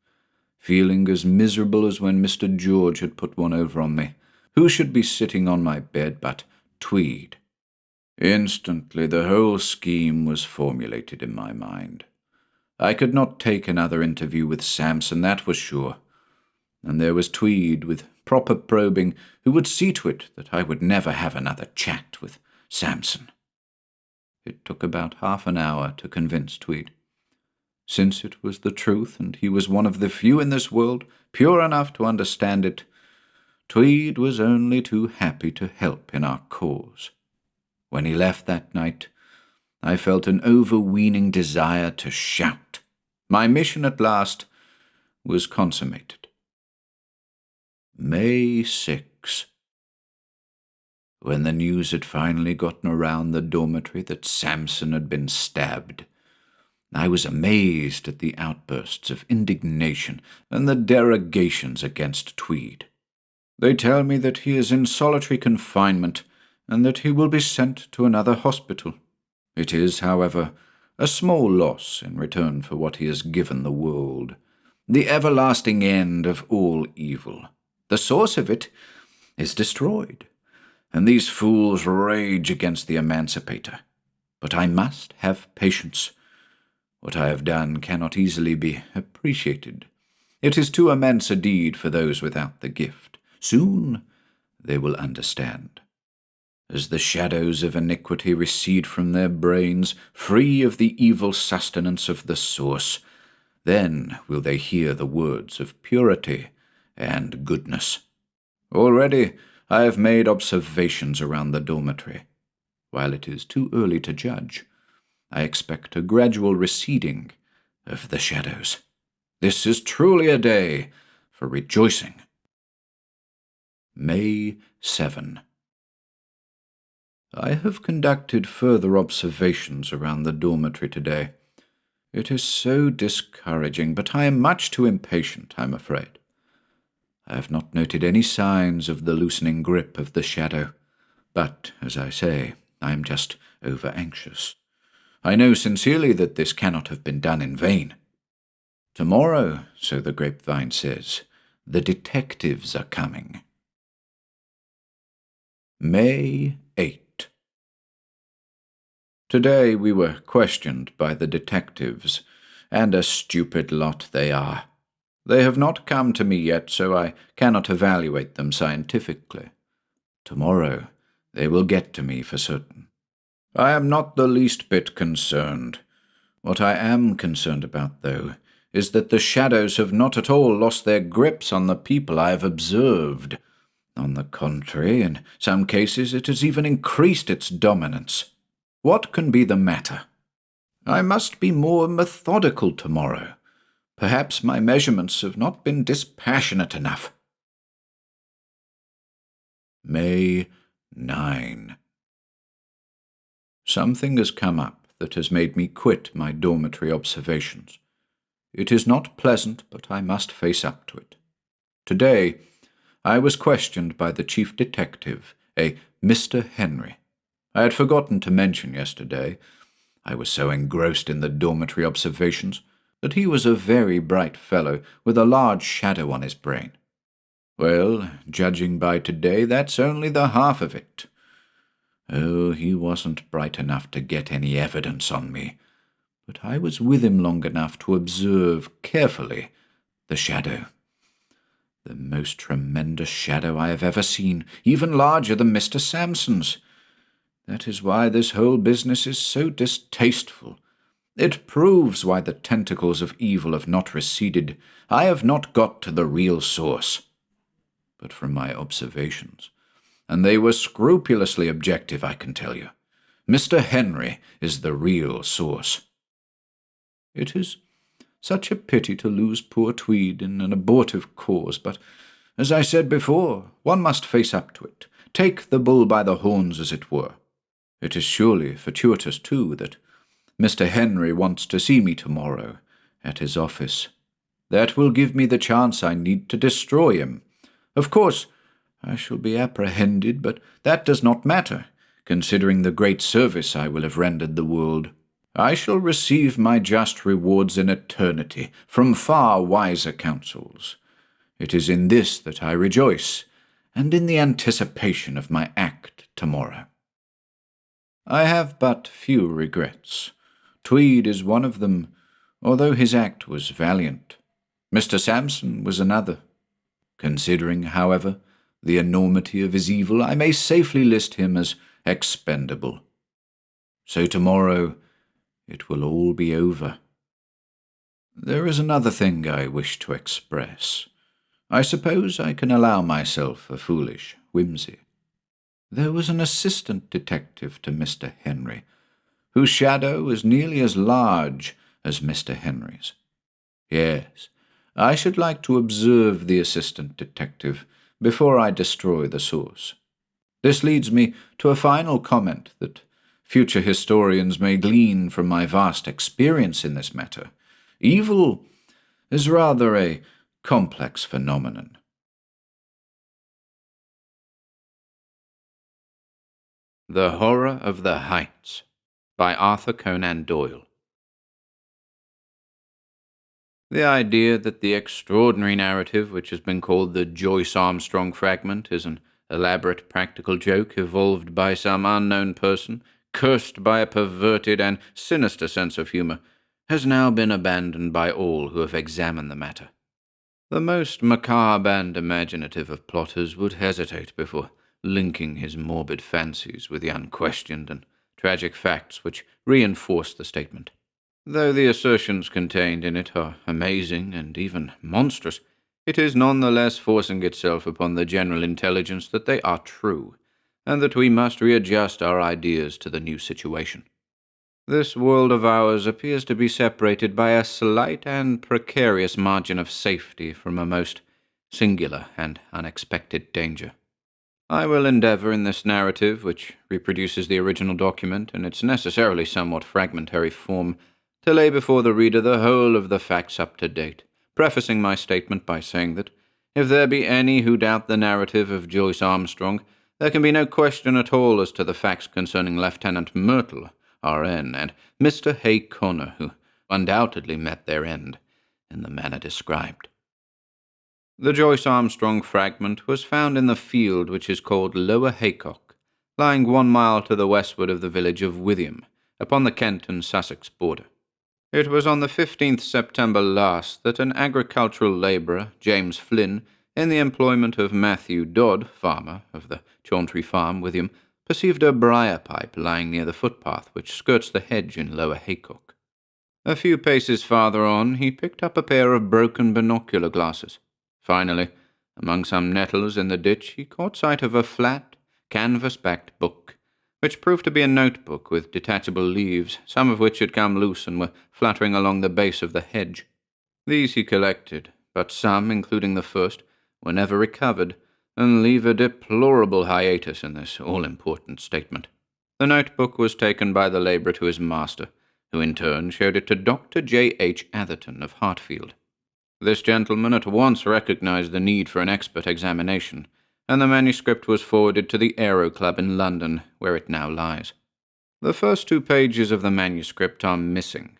feeling as miserable as when Mr. George had put one over on me, who should be sitting on my bed but Tweed? Instantly the whole scheme was formulated in my mind. I could not take another interview with Samson, that was sure. And there was Tweed, with proper probing, who would see to it that I would never have another chat with Samson. It took about half an hour to convince Tweed. Since it was the truth, and he was one of the few in this world pure enough to understand it, Tweed was only too happy to help in our cause. When he left that night, I felt an overweening desire to shout. My mission at last was consummated. May 6. When the news had finally gotten around the dormitory that Samson had been stabbed, I was amazed at the outbursts of indignation and the derogations against Tweed. They tell me that he is in solitary confinement and that he will be sent to another hospital. It is, however, a small loss in return for what he has given the world, the everlasting end of all evil. The source of it is destroyed, and these fools rage against the emancipator. But I must have patience. What I have done cannot easily be appreciated. It is too immense a deed for those without the gift. Soon they will understand. As the shadows of iniquity recede from their brains, free of the evil sustenance of the source, then will they hear the words of purity and goodness. Already I have made observations around the dormitory. While it is too early to judge, I expect a gradual receding of the shadows. This is truly a day for rejoicing. May 7. I have conducted further observations around the dormitory today. It is so discouraging, but I am much too impatient, I'm afraid. I have not noted any signs of the loosening grip of the shadow, but, as I say, I am just over-anxious. I know sincerely that this cannot have been done in vain. Tomorrow, so the grapevine says, the detectives are coming. May 8. Today we were questioned by the detectives, and a stupid lot they are. They have not come to me yet, so I cannot evaluate them scientifically. Tomorrow they will get to me for certain. I am not the least bit concerned. What I am concerned about, though, is that the shadows have not at all lost their grips on the people I have observed. On the contrary, in some cases it has even increased its dominance. What can be the matter? I must be more methodical tomorrow. Perhaps my measurements have not been dispassionate enough. May 9. Something has come up that has made me quit my dormitory observations. It is not pleasant, but I must face up to it. Today, I was questioned by the chief detective, a Mr. Henry. I had forgotten to mention yesterday, I was so engrossed in the dormitory observations, that he was a very bright fellow with a large shadow on his brain. Well, judging by today, that's only the half of it. Oh, he wasn't bright enough to get any evidence on me, but I was with him long enough to observe carefully the shadow. The most tremendous shadow I have ever seen, even larger than Mr. Samson's. That is why this whole business is so distasteful. It proves why the tentacles of evil have not receded. I have not got to the real source. But from my observations, and they were scrupulously objective, I can tell you, Mr. Henry is the real source. It is such a pity to lose poor Tweed in an abortive cause, but, as I said before, one must face up to it, take the bull by the horns, as it were. It is surely fortuitous, too, that Mr. Henry wants to see me tomorrow at his office. That will give me the chance I need to destroy him. Of course, I shall be apprehended, but that does not matter. considering the great service I will have rendered the world. I shall receive my just rewards in eternity from far wiser counsels. It is in this that I rejoice, and in the anticipation of my act tomorrow. I have but few regrets. Tweed is one of them, although his act was valiant. Mr. Sampson was another. Considering, however, the enormity of his evil, I may safely list him as expendable. So tomorrow it will all be over. There is another thing I wish to express. I suppose I can allow myself a foolish whimsy. There was an assistant detective to Mr. Henry, whose shadow is nearly as large as Mr. Henry's. Yes, I should like to observe the assistant detective before I destroy the source. This leads me to a final comment that future historians may glean from my vast experience in this matter. Evil is rather a complex phenomenon. The Horror of the Heights by Arthur Conan Doyle. The idea that the extraordinary narrative which has been called the Joyce Armstrong fragment is an elaborate practical joke evolved by some unknown person, cursed by a perverted and sinister sense of humor, has now been abandoned by all who have examined the matter. The most macabre and imaginative of plotters would hesitate before linking his morbid fancies with the unquestioned and tragic facts which reinforce the statement. Though the assertions contained in it are amazing and even monstrous, it is none the less forcing itself upon the general intelligence that they are true, and that we must readjust our ideas to the new situation. This world of ours appears to be separated by a slight and precarious margin of safety from a most singular and unexpected danger. I will endeavor in this narrative, which reproduces the original document in its necessarily somewhat fragmentary form, to lay before the reader the whole of the facts up to date, prefacing my statement by saying that, if there be any who doubt the narrative of Joyce Armstrong, there can be no question at all as to the facts concerning Lieutenant Myrtle, R.N., and Mr. Hay Connor, who undoubtedly met their end in the manner described. The Joyce Armstrong fragment was found in the field which is called Lower Haycock, lying 1 mile to the westward of the village of Withyham, upon the Kent and Sussex border. It was on the 15th September last that an agricultural labourer, James Flynn, in the employment of Matthew Dodd, farmer, of the Chauntry Farm, Withyham, perceived a briar pipe lying near the footpath which skirts the hedge in Lower Haycock. A few paces farther on, he picked up a pair of broken binocular glasses. Finally, among some nettles in the ditch, he caught sight of a flat, canvas-backed book, which proved to be a notebook with detachable leaves, some of which had come loose and were fluttering along the base of the hedge. These he collected, but some, including the first, were never recovered, and leave a deplorable hiatus in this all-important statement. The notebook was taken by the labourer to his master, who in turn showed it to Dr. J. H. Atherton of Hartfield. This gentleman at once recognized the need for an expert examination, and the manuscript was forwarded to the Aero Club in London, where it now lies. The first 2 pages of the manuscript are missing.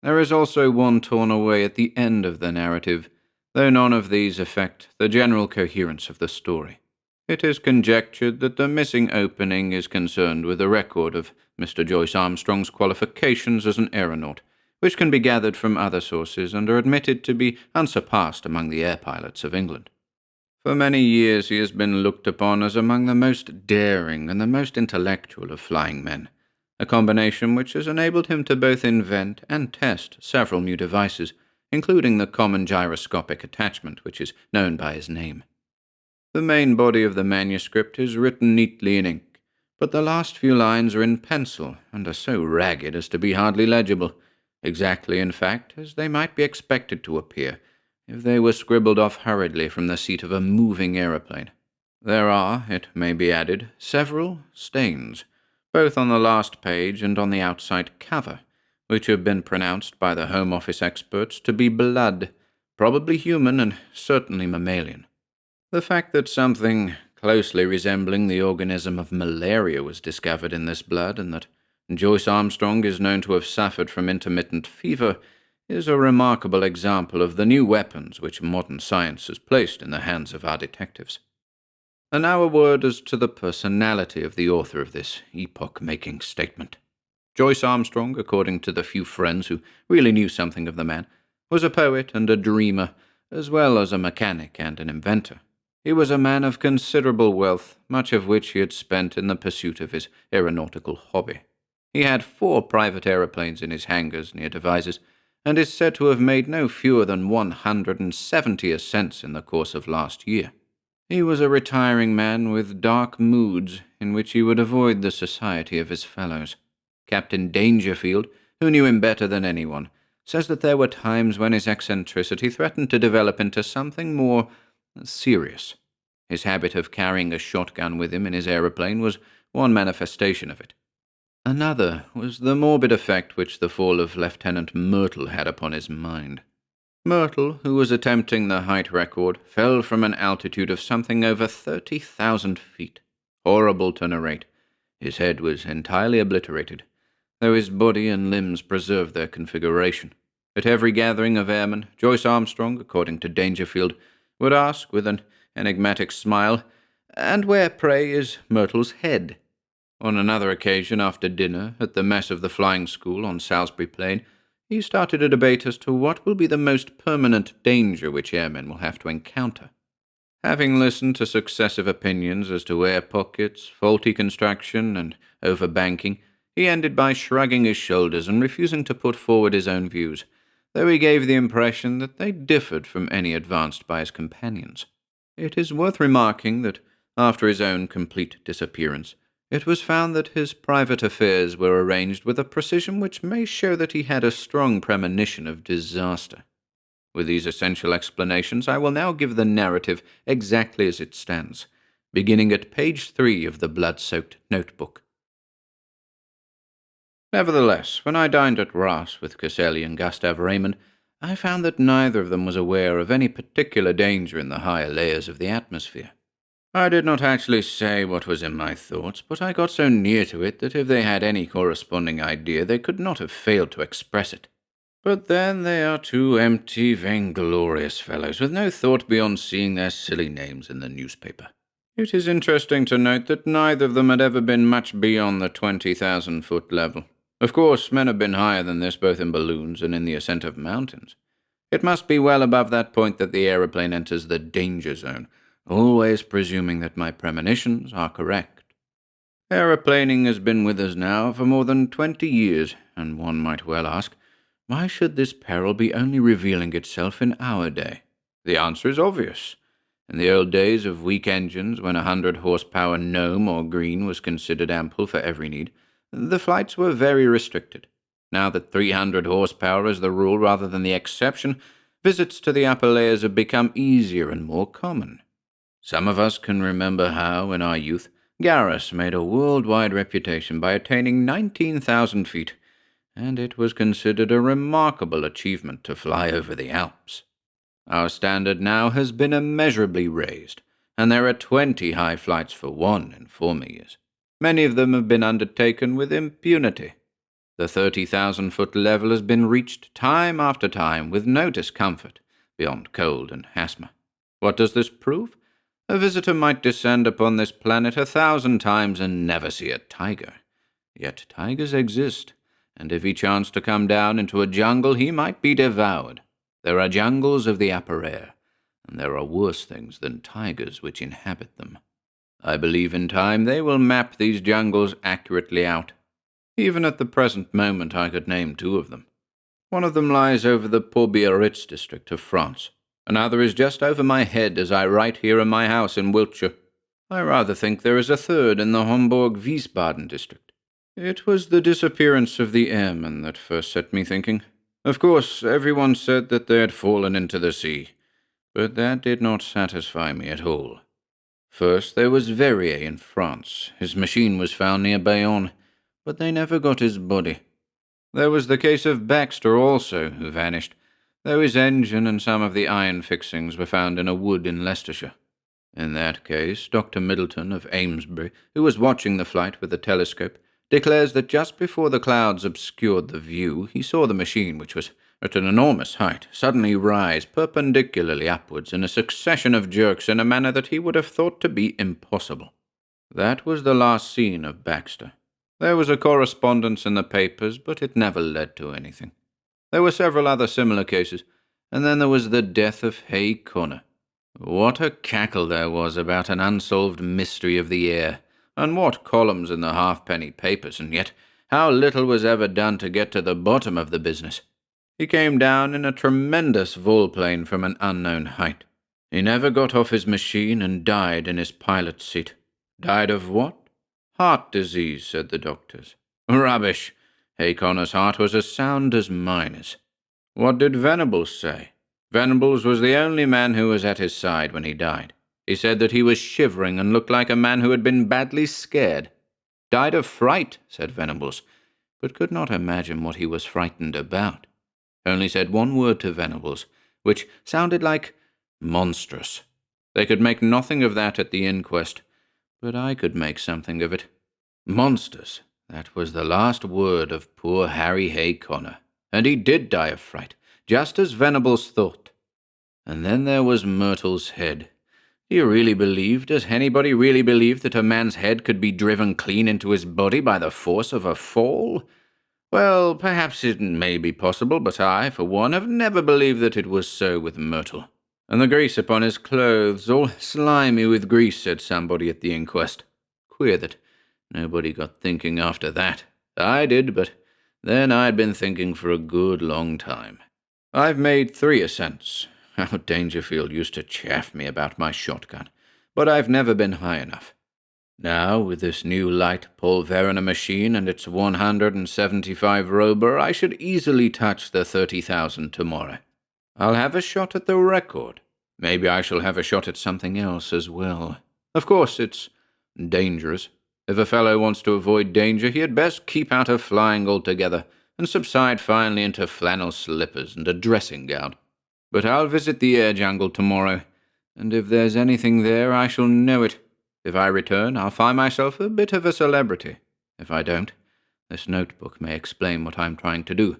There is also one torn away at the end of the narrative, though none of these affect the general coherence of the story. It is conjectured that the missing opening is concerned with a record of Mr. Joyce Armstrong's qualifications as an aeronaut, which can be gathered from other sources and are admitted to be unsurpassed among the air pilots of England. For many years he has been looked upon as among the most daring and the most intellectual of flying men, a combination which has enabled him to both invent and test several new devices, including the common gyroscopic attachment which is known by his name. The main body of the manuscript is written neatly in ink, but the last few lines are in pencil and are so ragged as to be hardly legible, exactly, in fact, as they might be expected to appear if they were scribbled off hurriedly from the seat of a moving aeroplane. There are, it may be added, several stains, both on the last page and on the outside cover, which have been pronounced by the Home Office experts to be blood, probably human and certainly mammalian. The fact that something closely resembling the organism of malaria was discovered in this blood, and that Joyce Armstrong is known to have suffered from intermittent fever, is a remarkable example of the new weapons which modern science has placed in the hands of our detectives. And now a word as to the personality of the author of this epoch-making statement. Joyce Armstrong, according to the few friends who really knew something of the man, was a poet and a dreamer, as well as a mechanic and an inventor. He was a man of considerable wealth, much of which he had spent in the pursuit of his aeronautical hobby. He had 4 private aeroplanes in his hangars near Devizes, and is said to have made no fewer than 170 ascents in the course of last year. He was a retiring man with dark moods, in which he would avoid the society of his fellows. Captain Dangerfield, who knew him better than anyone, says that there were times when his eccentricity threatened to develop into something more serious. His habit of carrying a shotgun with him in his aeroplane was one manifestation of it. Another was the morbid effect which the fall of Lieutenant Myrtle had upon his mind. Myrtle, who was attempting the height record, fell from an altitude of something over 30,000 feet. Horrible to narrate. His head was entirely obliterated, though his body and limbs preserved their configuration. At every gathering of airmen, Joyce Armstrong, according to Dangerfield, would ask with an enigmatic smile, "And where, pray, is Myrtle's head?" On another occasion, after dinner, at the mess of the flying school on Salisbury Plain, he started a debate as to what will be the most permanent danger which airmen will have to encounter. Having listened to successive opinions as to air pockets, faulty construction, and overbanking, he ended by shrugging his shoulders and refusing to put forward his own views, though he gave the impression that they differed from any advanced by his companions. It is worth remarking that, after his own complete disappearance, it was found that his private affairs were arranged with a precision which may show that he had a strong premonition of disaster. With these essential explanations, I will now give the narrative exactly as it stands, beginning at page 3 of the blood-soaked notebook. Nevertheless, when I dined at Ross with Caselli and Gustave Raymond, I found that neither of them was aware of any particular danger in the higher layers of the atmosphere. I did not actually say what was in my thoughts, but I got so near to it that if they had any corresponding idea, they could not have failed to express it. But then they are 2 empty, vainglorious fellows, with no thought beyond seeing their silly names in the newspaper. It is interesting to note that neither of them had ever been much beyond the 20,000-foot level. Of course, men have been higher than this both in balloons and in the ascent of mountains. It must be well above that point that the aeroplane enters the danger zone, always presuming that my premonitions are correct. Aeroplaning has been with us now for more than 20 years, and one might well ask, why should this peril be only revealing itself in our day? The answer is obvious. In the old days of weak engines, when 100-horsepower Gnome or Green was considered ample for every need, the flights were very restricted. Now that 300 horsepower is the rule rather than the exception, visits to the upper layers have become easier and more common. Some of us can remember how, in our youth, Garrus made a worldwide reputation by attaining 19,000 feet, and it was considered a remarkable achievement to fly over the Alps. Our standard now has been immeasurably raised, and there are 20 high flights for one in former years. Many of them have been undertaken with impunity. The 30,000-foot level has been reached time after time with no discomfort, beyond cold and asthma. What does this prove? A visitor might descend upon this planet 1,000 times and never see a tiger. Yet tigers exist, and if he chanced to come down into a jungle, he might be devoured. There are jungles of the upper air, and there are worse things than tigers which inhabit them. I believe in time they will map these jungles accurately out. Even at the present moment I could name 2 of them. One of them lies over the Port-Biarritz district of France. Another is just over my head as I write here in my house in Wiltshire. I rather think there is a third in the Homburg-Wiesbaden district. It was the disappearance of the airmen that first set me thinking. Of course, everyone said that they had fallen into the sea, but that did not satisfy me at all. First, there was Verrier in France. His machine was found near Bayonne, but they never got his body. There was the case of Baxter also, who vanished, though his engine and some of the iron fixings were found in a wood in Leicestershire. In that case, Dr. Middleton of Amesbury, who was watching the flight with a telescope, declares that just before the clouds obscured the view, he saw the machine, which was at an enormous height, suddenly rise perpendicularly upwards in a succession of jerks in a manner that he would have thought to be impossible. That was the last seen of Baxter. There was a correspondence in the papers, but it never led to anything. There were several other similar cases, and then there was the death of Hay Connor. What a cackle there was about an unsolved mystery of the air, and what columns in the halfpenny papers, and yet how little was ever done to get to the bottom of the business. He came down in a tremendous volplane from an unknown height. He never got off his machine and died in his pilot's seat. Died of what? Heart disease, said the doctors. Rubbish! Hay Connor's heart was as sound as mine is. What did Venables say? Venables was the only man who was at his side when he died. He said that he was shivering and looked like a man who had been badly scared. Died of fright, said Venables, but could not imagine what he was frightened about. Only said one word to Venables, which sounded like monstrous. They could make nothing of that at the inquest, but I could make something of it. Monsters. That was the last word of poor Harry Hay Connor, and he did die of fright, just as Venables thought. And then there was Myrtle's head. Do you really believe, does anybody really believe that a man's head could be driven clean into his body by the force of a fall? Well, perhaps it may be possible, but I, for one, have never believed that it was so with Myrtle. And the grease upon his clothes, all slimy with grease, said somebody at the inquest. Queer that nobody got thinking after that. I did, but then I'd been thinking for a good long time. I've made 3 ascents. How Dangerfield used to chaff me about my shotgun, but I've never been high enough. Now, with this new light Paul Verner machine and its 175 Rober, I should easily touch the 30,000 tomorrow. I'll have a shot at the record. Maybe I shall have a shot at something else as well. Of course, it's dangerous. If a fellow wants to avoid danger, he had best keep out of flying altogether, and subside finally into flannel slippers and a dressing gown. But I'll visit the air jungle tomorrow, and if there's anything there, I shall know it. If I return, I'll find myself a bit of a celebrity. If I don't, this notebook may explain what I'm trying to do,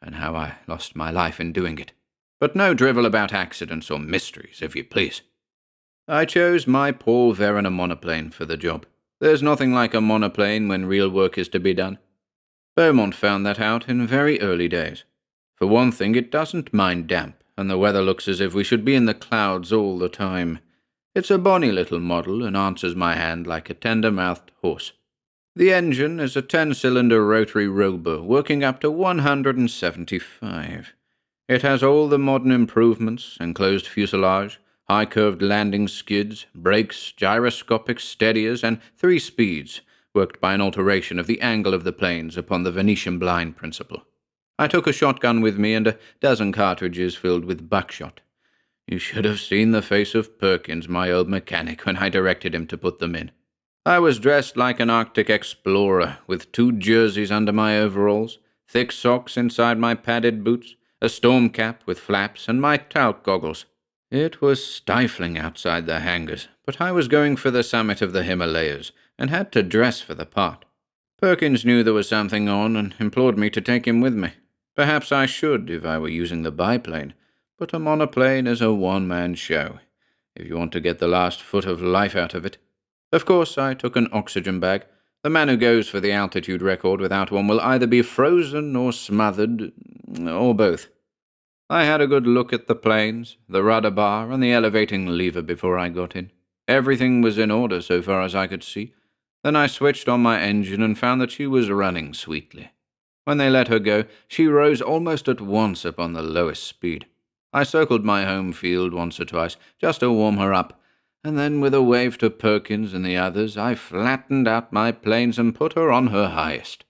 and how I lost my life in doing it. But no drivel about accidents or mysteries, if you please. I chose my Paul Verner monoplane for the job. There's nothing like a monoplane when real work is to be done. Beaumont found that out in very early days. For one thing, it doesn't mind damp, and the weather looks as if we should be in the clouds all the time. It's a bonny little model, and answers my hand like a tender-mouthed horse. The engine is a 10-cylinder rotary Rober, working up to 175. It has all the modern improvements, enclosed fuselage, high-curved landing skids, brakes, gyroscopic steadiers, and 3 speeds, worked by an alteration of the angle of the planes upon the Venetian blind principle. I took a shotgun with me and a dozen cartridges filled with buckshot. You should have seen the face of Perkins, my old mechanic, when I directed him to put them in. I was dressed like an Arctic explorer, with 2 jerseys under my overalls, thick socks inside my padded boots, a storm cap with flaps, and my talc goggles. It was stifling outside the hangars, but I was going for the summit of the Himalayas, and had to dress for the part. Perkins knew there was something on, and implored me to take him with me. Perhaps I should, if I were using the biplane, but a monoplane is a one-man show, if you want to get the last foot of life out of it. Of course, I took an oxygen bag. The man who goes for the altitude record without one will either be frozen or smothered, or both. I had a good look at the planes, the rudder bar, and the elevating lever before I got in. Everything was in order so far as I could see. Then I switched on my engine and found that she was running sweetly. When they let her go, she rose almost at once upon the lowest speed. I circled my home field once or twice, just to warm her up, and then with a wave to Perkins and the others, I flattened out my planes and put her on her highest.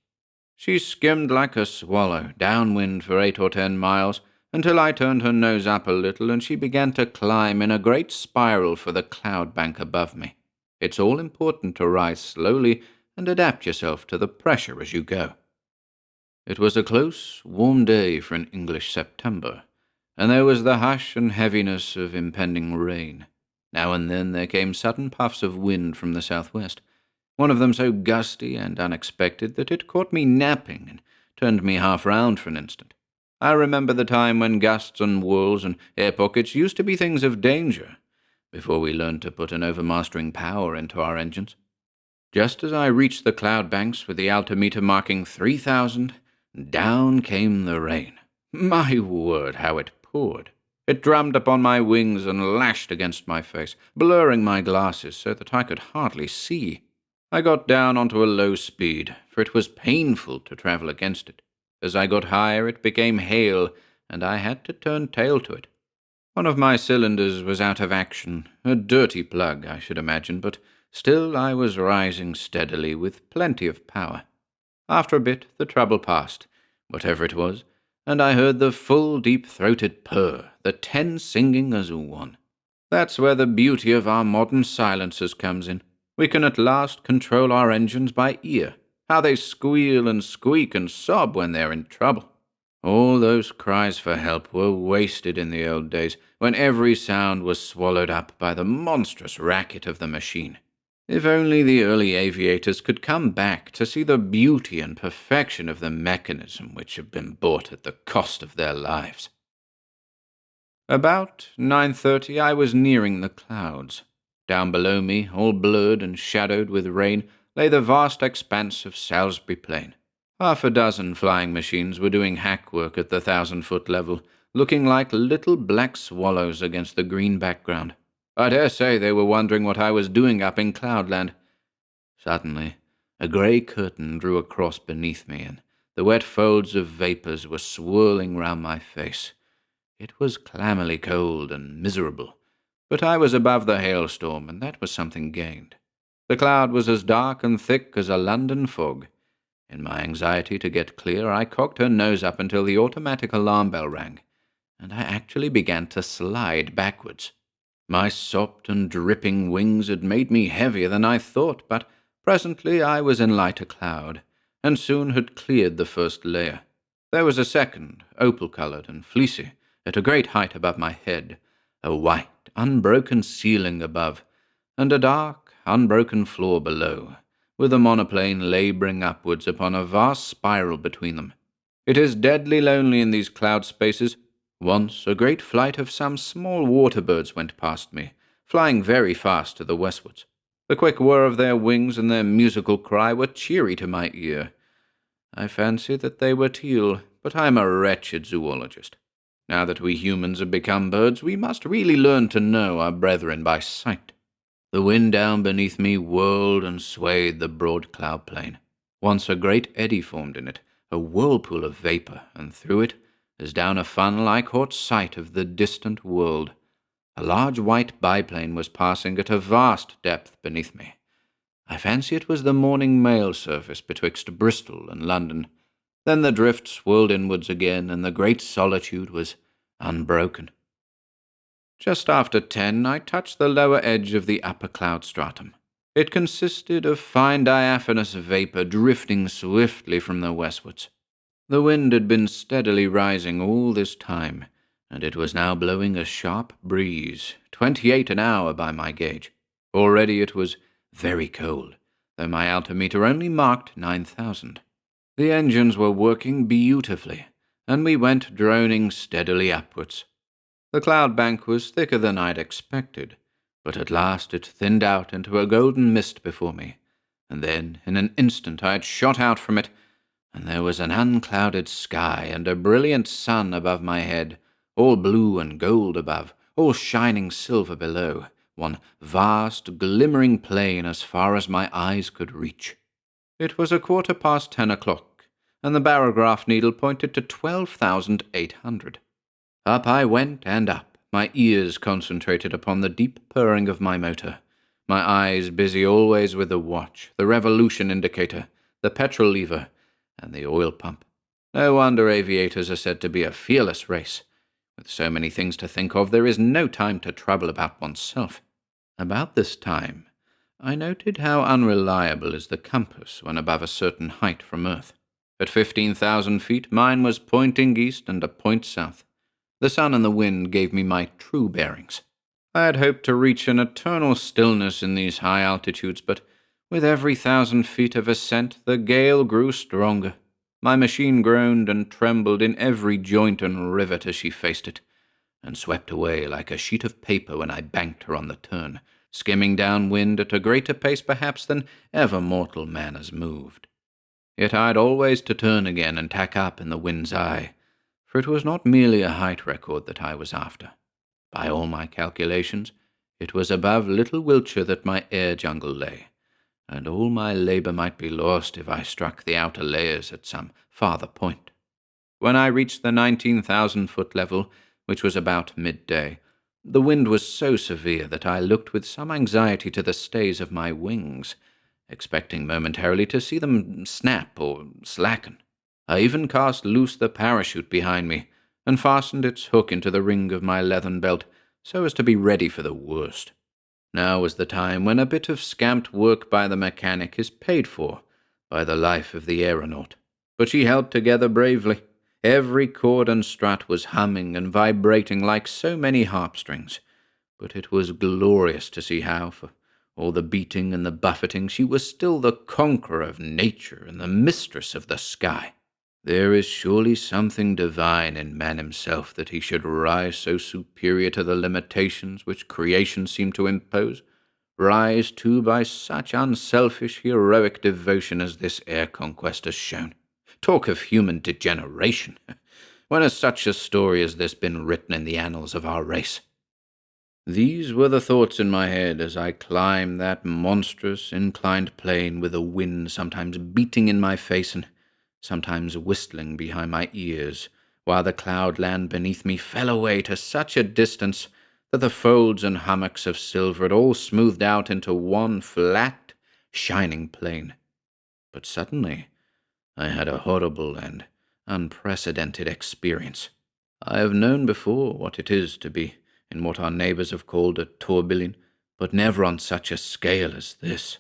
She skimmed like a swallow, downwind for 8 or 10 miles, until I turned her nose up a little and she began to climb in a great spiral for the cloud bank above me. It's all important to rise slowly and adapt yourself to the pressure as you go. It was a close, warm day for an English September, and there was the hush and heaviness of impending rain. Now and then there came sudden puffs of wind from the southwest, one of them so gusty and unexpected that it caught me napping and turned me half round for an instant. I remember the time when gusts and whirls and air pockets used to be things of danger, before we learned to put an overmastering power into our engines. Just as I reached the cloud banks with the altimeter marking 3,000, down came the rain. My word, how it poured! It drummed upon my wings and lashed against my face, blurring my glasses so that I could hardly see. I got down onto a low speed, for it was painful to travel against it. As I got higher, it became hail, and I had to turn tail to it. One of my cylinders was out of action, a dirty plug, I should imagine, but still I was rising steadily with plenty of power. After a bit, the trouble passed, whatever it was, and I heard the full, deep-throated purr, the 10 singing as one. That's where the beauty of our modern silencers comes in. We can at last control our engines by ear. How they squeal and squeak and sob when they're in trouble. All those cries for help were wasted in the old days, when every sound was swallowed up by the monstrous racket of the machine. If only the early aviators could come back to see the beauty and perfection of the mechanism which had been bought at the cost of their lives. About 9:30 I was nearing the clouds. Down below me, all blurred and shadowed with rain, lay the vast expanse of Salisbury Plain. Half a dozen flying machines were doing hack work at the 1,000-foot level, looking like little black swallows against the green background. I dare say they were wondering what I was doing up in Cloudland. Suddenly, a grey curtain drew across beneath me, and the wet folds of vapours were swirling round my face. It was clammily cold and miserable, but I was above the hailstorm, and that was something gained. The cloud was as dark and thick as a London fog. In my anxiety to get clear, I cocked her nose up until the automatic alarm bell rang, and I actually began to slide backwards. My sopped and dripping wings had made me heavier than I thought, but presently I was in lighter cloud, and soon had cleared the first layer. There was a second, opal-coloured and fleecy, at a great height above my head, a white, unbroken ceiling above, and a dark, unbroken floor below, with a monoplane labouring upwards upon a vast spiral between them. It is deadly lonely in these cloud spaces. Once a great flight of some small water-birds went past me, flying very fast to the westwards. The quick whir of their wings and their musical cry were cheery to my ear. I fancy that they were teal, but I am a wretched zoologist. Now that we humans have become birds, we must really learn to know our brethren by sight. The wind down beneath me whirled and swayed the broad cloud plain. Once a great eddy formed in it, a whirlpool of vapour, and through it, as down a funnel, I caught sight of the distant world. A large white biplane was passing at a vast depth beneath me. I fancy it was the morning mail service betwixt Bristol and London. Then the drift swirled inwards again, and the great solitude was unbroken. Just after 10, I touched the lower edge of the upper cloud stratum. It consisted of fine diaphanous vapour drifting swiftly from the westwards. The wind had been steadily rising all this time, and it was now blowing a sharp breeze, 28 an hour by my gauge. Already it was very cold, though my altimeter only marked 9,000. The engines were working beautifully, and we went droning steadily upwards. The cloud bank was thicker than I'd expected, but at last it thinned out into a golden mist before me, and then in an instant I had shot out from it, and there was an unclouded sky and a brilliant sun above my head, all blue and gold above, all shining silver below, one vast, glimmering plain as far as my eyes could reach. It was 10:15 o'clock, and the barograph needle pointed to 12,800. Up I went and up, my ears concentrated upon the deep purring of my motor, my eyes busy always with the watch, the revolution indicator, the petrol lever, and the oil pump. No wonder aviators are said to be a fearless race. With so many things to think of, there is no time to trouble about oneself. About this time, I noted how unreliable is the compass when above a certain height from Earth. At 15,000 feet, mine was pointing east and a point south. The sun and the wind gave me my true bearings. I had hoped to reach an eternal stillness in these high altitudes, but with every 1,000 feet of ascent the gale grew stronger. My machine groaned and trembled in every joint and rivet as she faced it, and swept away like a sheet of paper when I banked her on the turn, skimming downwind at a greater pace perhaps than ever mortal man has moved. Yet I had always to turn again and tack up in the wind's eye, for it was not merely a height record that I was after. By all my calculations, it was above Little Wiltshire that my air jungle lay, and all my labour might be lost if I struck the outer layers at some farther point. When I reached the 19,000-foot level, which was about midday, the wind was so severe that I looked with some anxiety to the stays of my wings, expecting momentarily to see them snap or slacken. I even cast loose the parachute behind me, and fastened its hook into the ring of my leathern belt, so as to be ready for the worst. Now was the time when a bit of scamped work by the mechanic is paid for by the life of the aeronaut. But she held together bravely. Every cord and strut was humming and vibrating like so many harp strings, but it was glorious to see how, for all the beating and the buffeting, she was still the conqueror of nature and the mistress of the sky. There is surely something divine in man himself that he should rise so superior to the limitations which creation seemed to impose, rise too by such unselfish, heroic devotion as this air conquest has shown. Talk of human degeneration! When has such a story as this been written in the annals of our race? These were the thoughts in my head as I climbed that monstrous inclined plane with the wind sometimes beating in my face and sometimes whistling behind my ears, while the cloudland beneath me fell away to such a distance that the folds and hummocks of silver had all smoothed out into one flat, shining plain. But suddenly I had a horrible and unprecedented experience. I have known before what it is to be in what our neighbours have called a tourbillon, but never on such a scale as this.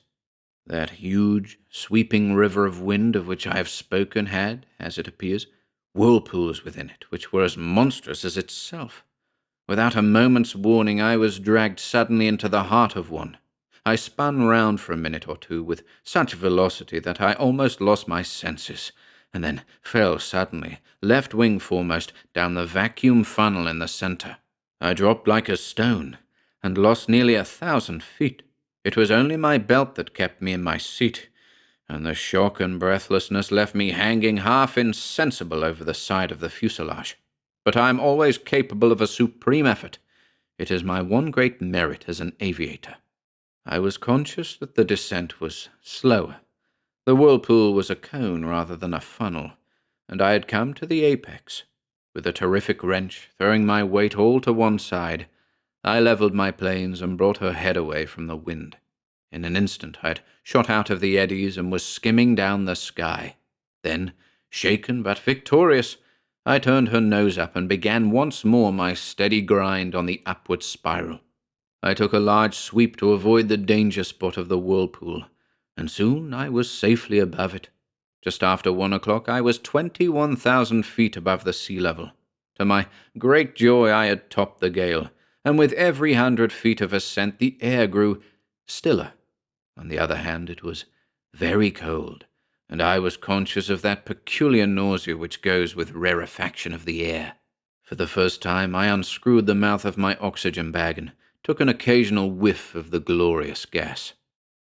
That huge, sweeping river of wind of which I have spoken had, as it appears, whirlpools within it, which were as monstrous as itself. Without a moment's warning, I was dragged suddenly into the heart of one. I spun round for a minute or two with such velocity that I almost lost my senses, and then fell suddenly, left wing foremost, down the vacuum funnel in the centre. I dropped like a stone, and lost nearly 1,000 feet. It was only my belt that kept me in my seat, and the shock and breathlessness left me hanging half insensible over the side of the fuselage. But I am always capable of a supreme effort. It is my one great merit as an aviator. I was conscious that the descent was slower. The whirlpool was a cone rather than a funnel, and I had come to the apex. With a terrific wrench, throwing my weight all to one side, I levelled my planes and brought her head away from the wind. In an instant I had shot out of the eddies and was skimming down the sky. Then, shaken but victorious, I turned her nose up and began once more my steady grind on the upward spiral. I took a large sweep to avoid the danger spot of the whirlpool, and soon I was safely above it. Just after 1 o'clock I was 21,000 feet above the sea level. To my great joy I had topped the gale, and with every 100 feet of ascent the air grew stiller. On the other hand, it was very cold, and I was conscious of that peculiar nausea which goes with rarefaction of the air. For the first time I unscrewed the mouth of my oxygen bag and took an occasional whiff of the glorious gas.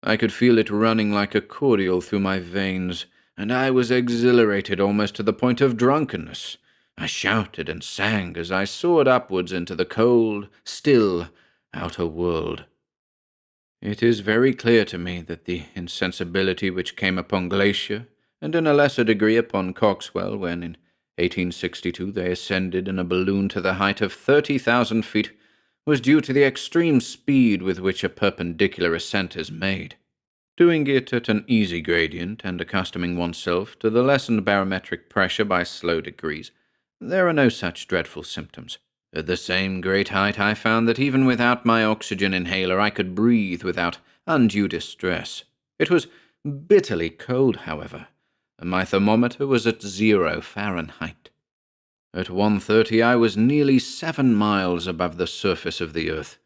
I could feel it running like a cordial through my veins, and I was exhilarated almost to the point of drunkenness. I shouted and sang as I soared upwards into the cold, still, outer world. It is very clear to me that the insensibility which came upon Glacier, and in a lesser degree upon Coxwell, when in 1862 they ascended in a balloon to the height of 30,000 feet, was due to the extreme speed with which a perpendicular ascent is made. Doing it at an easy gradient and accustoming oneself to the lessened barometric pressure by slow degrees, there are no such dreadful symptoms. At the same great height I found that even without my oxygen inhaler I could breathe without undue distress. It was bitterly cold, however, and my thermometer was at 0 Fahrenheit. At 1:30 I was nearly 7 miles above the surface of the earth,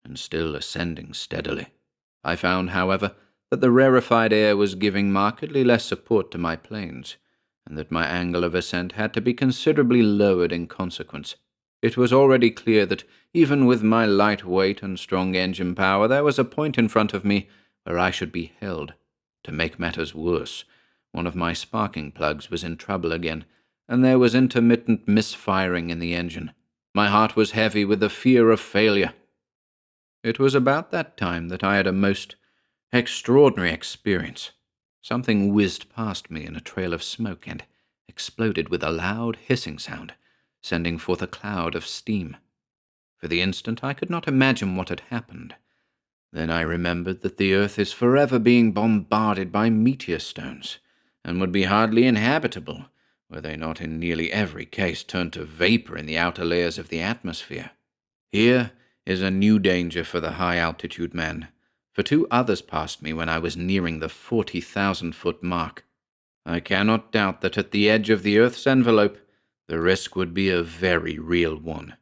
and still ascending steadily. I found, however, that the rarefied air was giving markedly less support to my planes, and that my angle of ascent had to be considerably lowered in consequence. It was already clear that, even with my light weight and strong engine power, there was a point in front of me where I should be held. To make matters worse, one of my sparking plugs was in trouble again, and there was intermittent misfiring in the engine. My heart was heavy with the fear of failure. It was about that time that I had a most extraordinary experience. Something whizzed past me in a trail of smoke and exploded with a loud hissing sound, sending forth a cloud of steam. For the instant I could not imagine what had happened. Then I remembered that the earth is forever being bombarded by meteor stones, and would be hardly inhabitable were they not in nearly every case turned to vapor in the outer layers of the atmosphere. Here is a new danger for the high-altitude man, for 2 others passed me when I was nearing the 40,000-foot mark. I cannot doubt that at the edge of the Earth's envelope, the risk would be a very real one.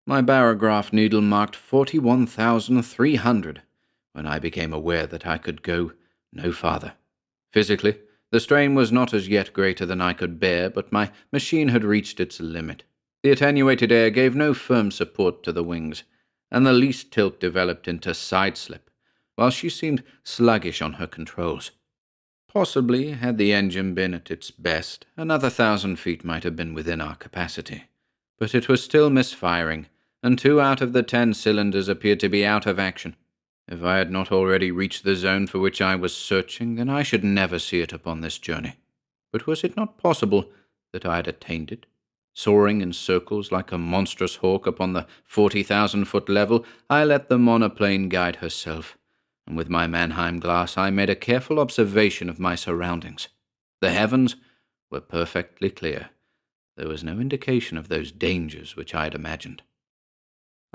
My barograph needle marked 41,300 when I became aware that I could go no farther. Physically, the strain was not as yet greater than I could bear, but my machine had reached its limit. The attenuated air gave no firm support to the wings, and the least tilt developed into side-slip, while she seemed sluggish on her controls. Possibly, had the engine been at its best, another 1,000 feet might have been within our capacity. But it was still misfiring, and 2 out of the 10 cylinders appeared to be out of action. If I had not already reached the zone for which I was searching, then I should never see it upon this journey. But was it not possible that I had attained it? Soaring in circles like a monstrous hawk upon the 40,000-foot level, I let the monoplane guide herself, and with my Mannheim glass I made a careful observation of my surroundings. The heavens were perfectly clear. There was no indication of those dangers which I had imagined.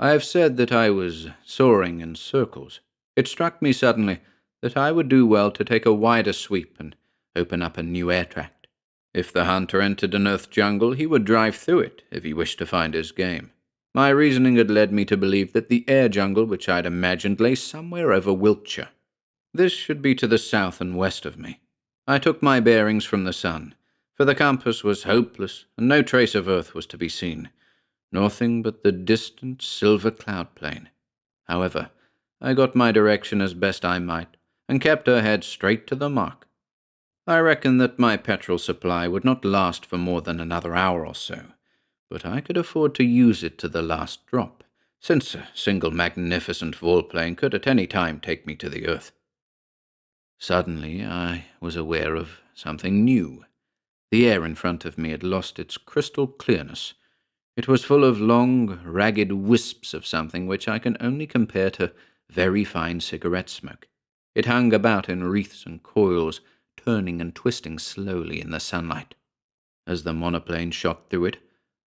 I have said that I was soaring in circles. It struck me suddenly that I would do well to take a wider sweep and open up a new air tract. If the hunter entered an earth jungle, he would drive through it if he wished to find his game. My reasoning had led me to believe that the air jungle which I had imagined lay somewhere over Wiltshire. This should be to the south and west of me. I took my bearings from the sun, for the compass was hopeless, and no trace of earth was to be seen. Nothing but the distant silver cloud plain. However, I got my direction as best I might, and kept her head straight to the mark. I reckoned that my petrol supply would not last for more than another hour or so, but I could afford to use it to the last drop, since a single magnificent volplane could at any time take me to the earth. Suddenly I was aware of something new. The air in front of me had lost its crystal clearness. It was full of long, ragged wisps of something which I can only compare to very fine cigarette smoke. It hung about in wreaths and coils, turning and twisting slowly in the sunlight. As the monoplane shot through it,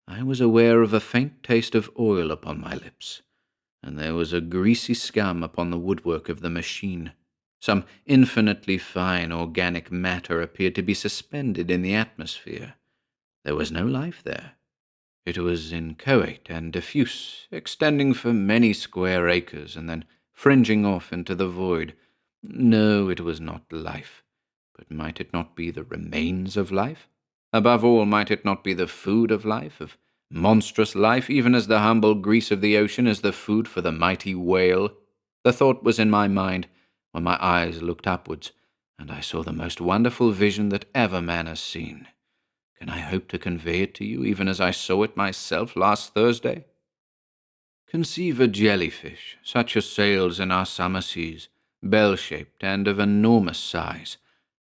I was aware of a faint taste of oil upon my lips, and there was a greasy scum upon the woodwork of the machine. Some infinitely fine organic matter appeared to be suspended in the atmosphere. There was no life there. It was inchoate and diffuse, extending for many square acres and then fringing off into the void. No, it was not life. But might it not be the remains of life? Above all, might it not be the food of life, of monstrous life, even as the humble grease of the ocean is the food for the mighty whale? The thought was in my mind when my eyes looked upwards, and I saw the most wonderful vision that ever man has seen. Can I hope to convey it to you even as I saw it myself last Thursday? Conceive a jellyfish, such as sails in our summer seas, bell-shaped and of enormous size,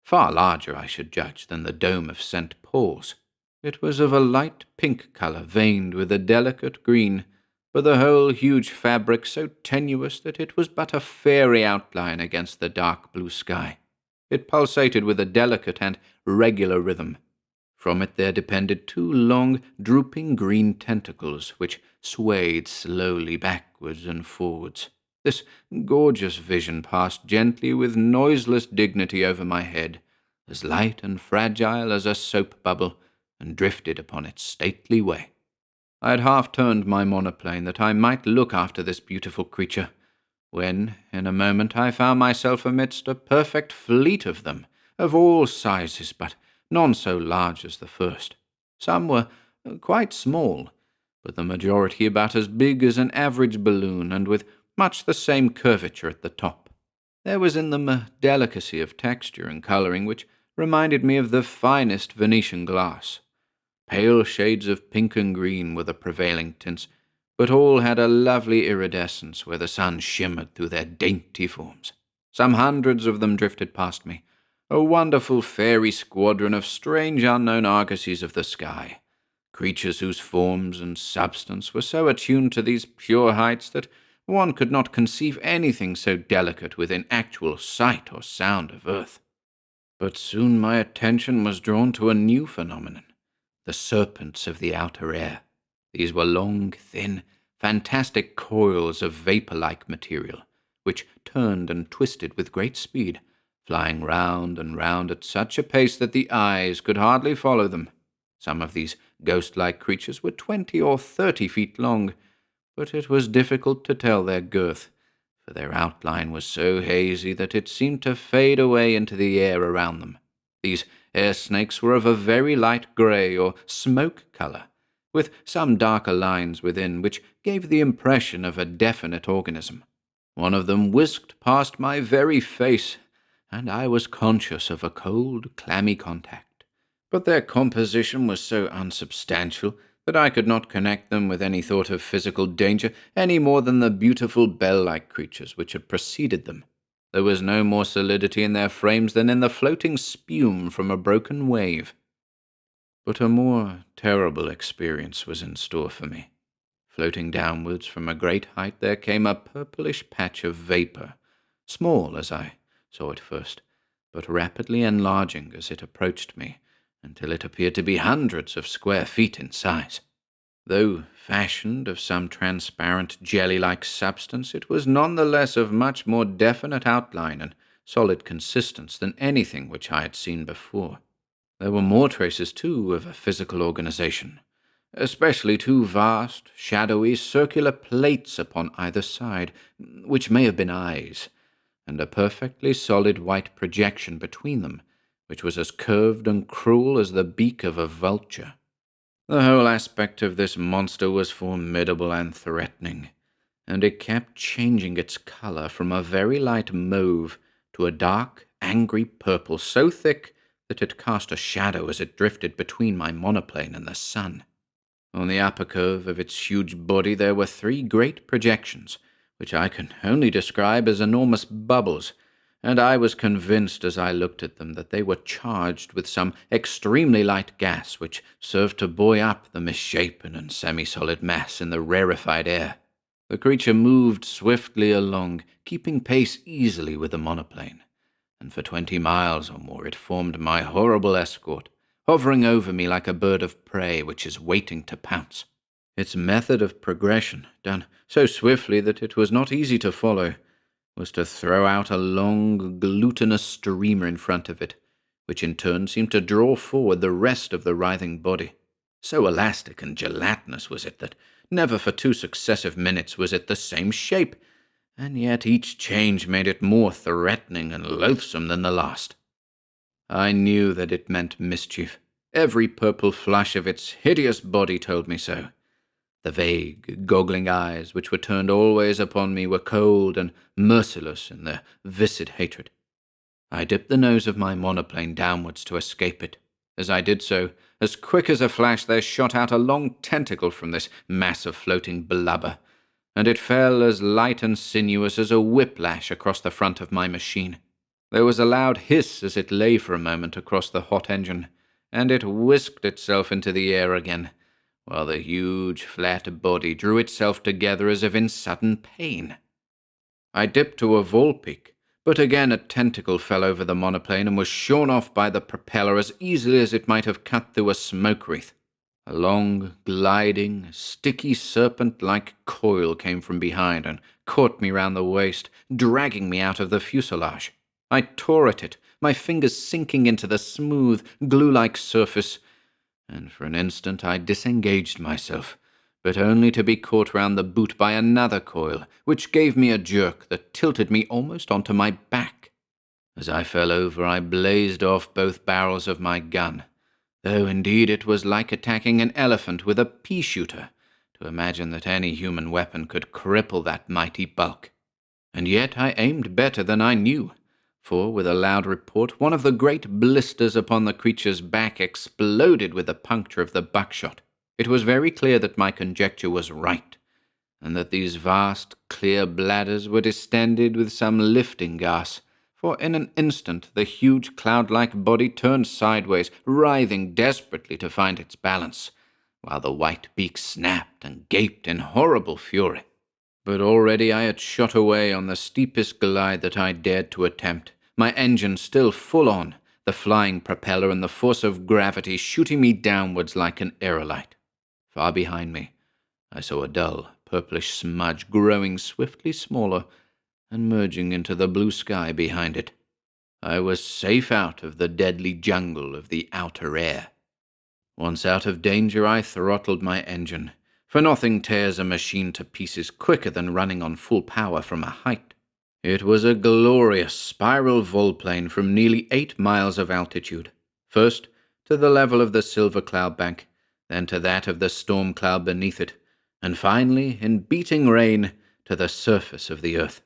far larger, I should judge, than the dome of St. Paul's. It was of a light pink colour, veined with a delicate green, but the whole huge fabric so tenuous that it was but a fairy outline against the dark blue sky. It pulsated with a delicate and regular rhythm. From it there depended 2 long, drooping green tentacles, which swayed slowly backwards and forwards. This gorgeous vision passed gently with noiseless dignity over my head, as light and fragile as a soap bubble, and drifted upon its stately way. I had half turned my monoplane that I might look after this beautiful creature, when, in a moment, I found myself amidst a perfect fleet of them, of all sizes, but none so large as the first. Some were quite small, but the majority about as big as an average balloon, and with much the same curvature at the top. There was in them a delicacy of texture and colouring which reminded me of the finest Venetian glass. Pale shades of pink and green were the prevailing tints, but all had a lovely iridescence where the sun shimmered through their dainty forms. Some hundreds of them drifted past me, a wonderful fairy squadron of strange unknown argosies of the sky, creatures whose forms and substance were so attuned to these pure heights that one could not conceive anything so delicate within actual sight or sound of earth. But soon my attention was drawn to a new phenomenon, the serpents of the outer air. These were long, thin, fantastic coils of vapor-like material, which turned and twisted with great speed, flying round and round at such a pace that the eyes could hardly follow them. Some of these ghost-like creatures were 20 or 30 feet long, but it was difficult to tell their girth, for their outline was so hazy that it seemed to fade away into the air around them. These air snakes were of a very light grey or smoke colour, with some darker lines within, which gave the impression of a definite organism. One of them whisked past my very face, and I was conscious of a cold, clammy contact. But their composition was so unsubstantial that I could not connect them with any thought of physical danger any more than the beautiful bell-like creatures which had preceded them. There was no more solidity in their frames than in the floating spume from a broken wave. But a more terrible experience was in store for me. Floating downwards from a great height there came a purplish patch of vapour, small as I saw it first, but rapidly enlarging as it approached me, until it appeared to be hundreds of square feet in size. Though fashioned of some transparent jelly-like substance, it was none the less of much more definite outline and solid consistence than anything which I had seen before. There were more traces, too, of a physical organization, especially two vast, shadowy, circular plates upon either side, which may have been eyes, and a perfectly solid white projection between them, which was as curved and cruel as the beak of a vulture. The whole aspect of this monster was formidable and threatening, and it kept changing its colour from a very light mauve to a dark, angry purple so thick that it cast a shadow as it drifted between my monoplane and the sun. On the upper curve of its huge body there were 3 great projections, which I can only describe as enormous bubbles, and I was convinced as I looked at them that they were charged with some extremely light gas which served to buoy up the misshapen and semi-solid mass in the rarefied air. The creature moved swiftly along, keeping pace easily with the monoplane, and for 20 miles or more it formed my horrible escort, hovering over me like a bird of prey which is waiting to pounce. Its method of progression, done so swiftly that it was not easy to follow, was to throw out a long, glutinous streamer in front of it, which in turn seemed to draw forward the rest of the writhing body. So elastic and gelatinous was it that never for 2 successive minutes was it the same shape, and yet each change made it more threatening and loathsome than the last. I knew that it meant mischief. Every purple flush of its hideous body told me so. The vague, goggling eyes, which were turned always upon me, were cold and merciless in their viscid hatred. I dipped the nose of my monoplane downwards to escape it. As I did so, as quick as a flash there shot out a long tentacle from this mass of floating blubber, and it fell as light and sinuous as a whiplash across the front of my machine. There was a loud hiss as it lay for a moment across the hot engine, and it whisked itself into the air again, while the huge, flat body drew itself together as if in sudden pain. I dipped to a volpeak, but again a tentacle fell over the monoplane and was shorn off by the propeller as easily as it might have cut through a smoke wreath. A long, gliding, sticky serpent-like coil came from behind and caught me round the waist, dragging me out of the fuselage. I tore at it, my fingers sinking into the smooth, glue-like surface, and for an instant I disengaged myself, but only to be caught round the boot by another coil, which gave me a jerk that tilted me almost onto my back. As I fell over, I blazed off both barrels of my gun, though indeed it was like attacking an elephant with a pea-shooter, to imagine that any human weapon could cripple that mighty bulk. And yet I aimed better than I knew, for with a loud report one of the great blisters upon the creature's back exploded with the puncture of the buckshot. It was very clear that my conjecture was right, and that these vast, clear bladders were distended with some lifting gas, for in an instant the huge cloud-like body turned sideways, writhing desperately to find its balance, while the white beak snapped and gaped in horrible fury. But already I had shot away on the steepest glide that I dared to attempt, my engine still full on, the flying propeller and the force of gravity shooting me downwards like an aerolite. Far behind me, I saw a dull, purplish smudge growing swiftly smaller and merging into the blue sky behind it. I was safe out of the deadly jungle of the outer air. Once out of danger, I throttled my engine, for nothing tears a machine to pieces quicker than running on full power from a height. It was a glorious spiral volplane from nearly 8 miles of altitude, first to the level of the silver cloud bank, then to that of the storm cloud beneath it, and finally, in beating rain, to the surface of the earth.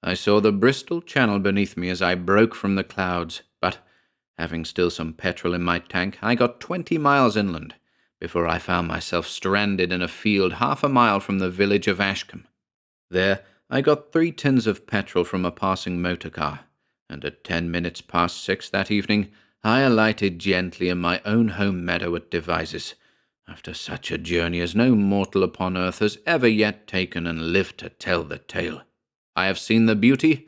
I saw the Bristol Channel beneath me as I broke from the clouds, but, having still some petrol in my tank, I got 20 miles inland before I found myself stranded in a field 1/2 mile from the village of Ashcombe. There I got 3 tins of petrol from a passing motor car, and at 10 minutes past 6 that evening I alighted gently in my own home meadow at Devizes, after such a journey as no mortal upon earth has ever yet taken and lived to tell the tale. I have seen the beauty,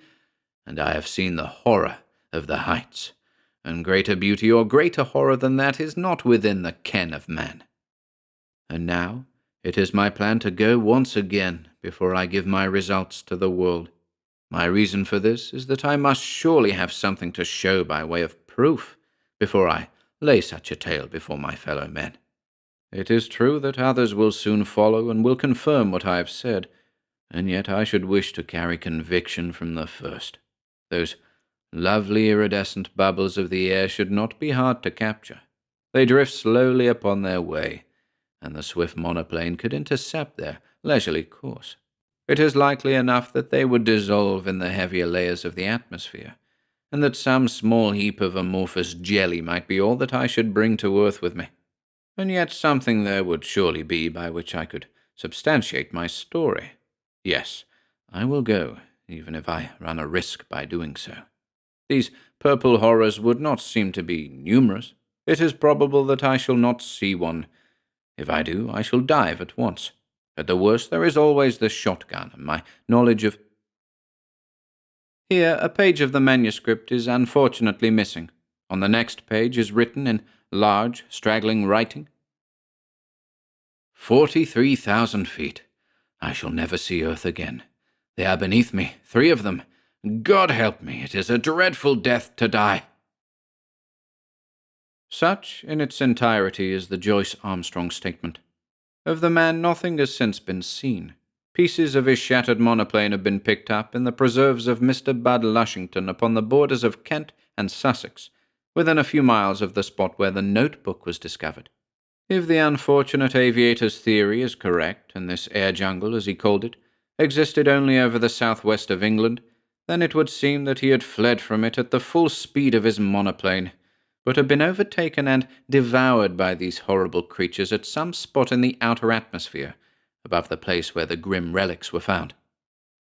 and I have seen the horror of the heights, and greater beauty or greater horror than that is not within the ken of man. And now it is my plan to go once again before I give my results to the world. My reason for this is that I must surely have something to show by way of proof before I lay such a tale before my fellow men. It is true that others will soon follow and will confirm what I have said, and yet I should wish to carry conviction from the first. Those lovely iridescent bubbles of the air should not be hard to capture. They drift slowly upon their way, and the swift monoplane could intercept their leisurely course. It is likely enough that they would dissolve in the heavier layers of the atmosphere, and that some small heap of amorphous jelly might be all that I should bring to earth with me. And yet something there would surely be by which I could substantiate my story. Yes, I will go, even if I run a risk by doing so. These purple horrors would not seem to be numerous. It is probable that I shall not see one. If I do, I shall dive at once. At the worst, there is always the shotgun, and my knowledge of... Here, a page of the manuscript is unfortunately missing. On the next page is written in large, straggling writing, 43,000 feet. I shall never see earth again. They are beneath me, 3 of them. God help me, it is a dreadful death to die. Such, in its entirety, is the Joyce Armstrong statement. Of the man nothing has since been seen. Pieces of his shattered monoplane have been picked up in the preserves of Mr. Bud Lushington upon the borders of Kent and Sussex, within a few miles of the spot where the notebook was discovered. If the unfortunate aviator's theory is correct, and this air jungle, as he called it, existed only over the southwest of England, then it would seem that he had fled from it at the full speed of his monoplane, but had been overtaken and devoured by these horrible creatures at some spot in the outer atmosphere, above the place where the grim relics were found.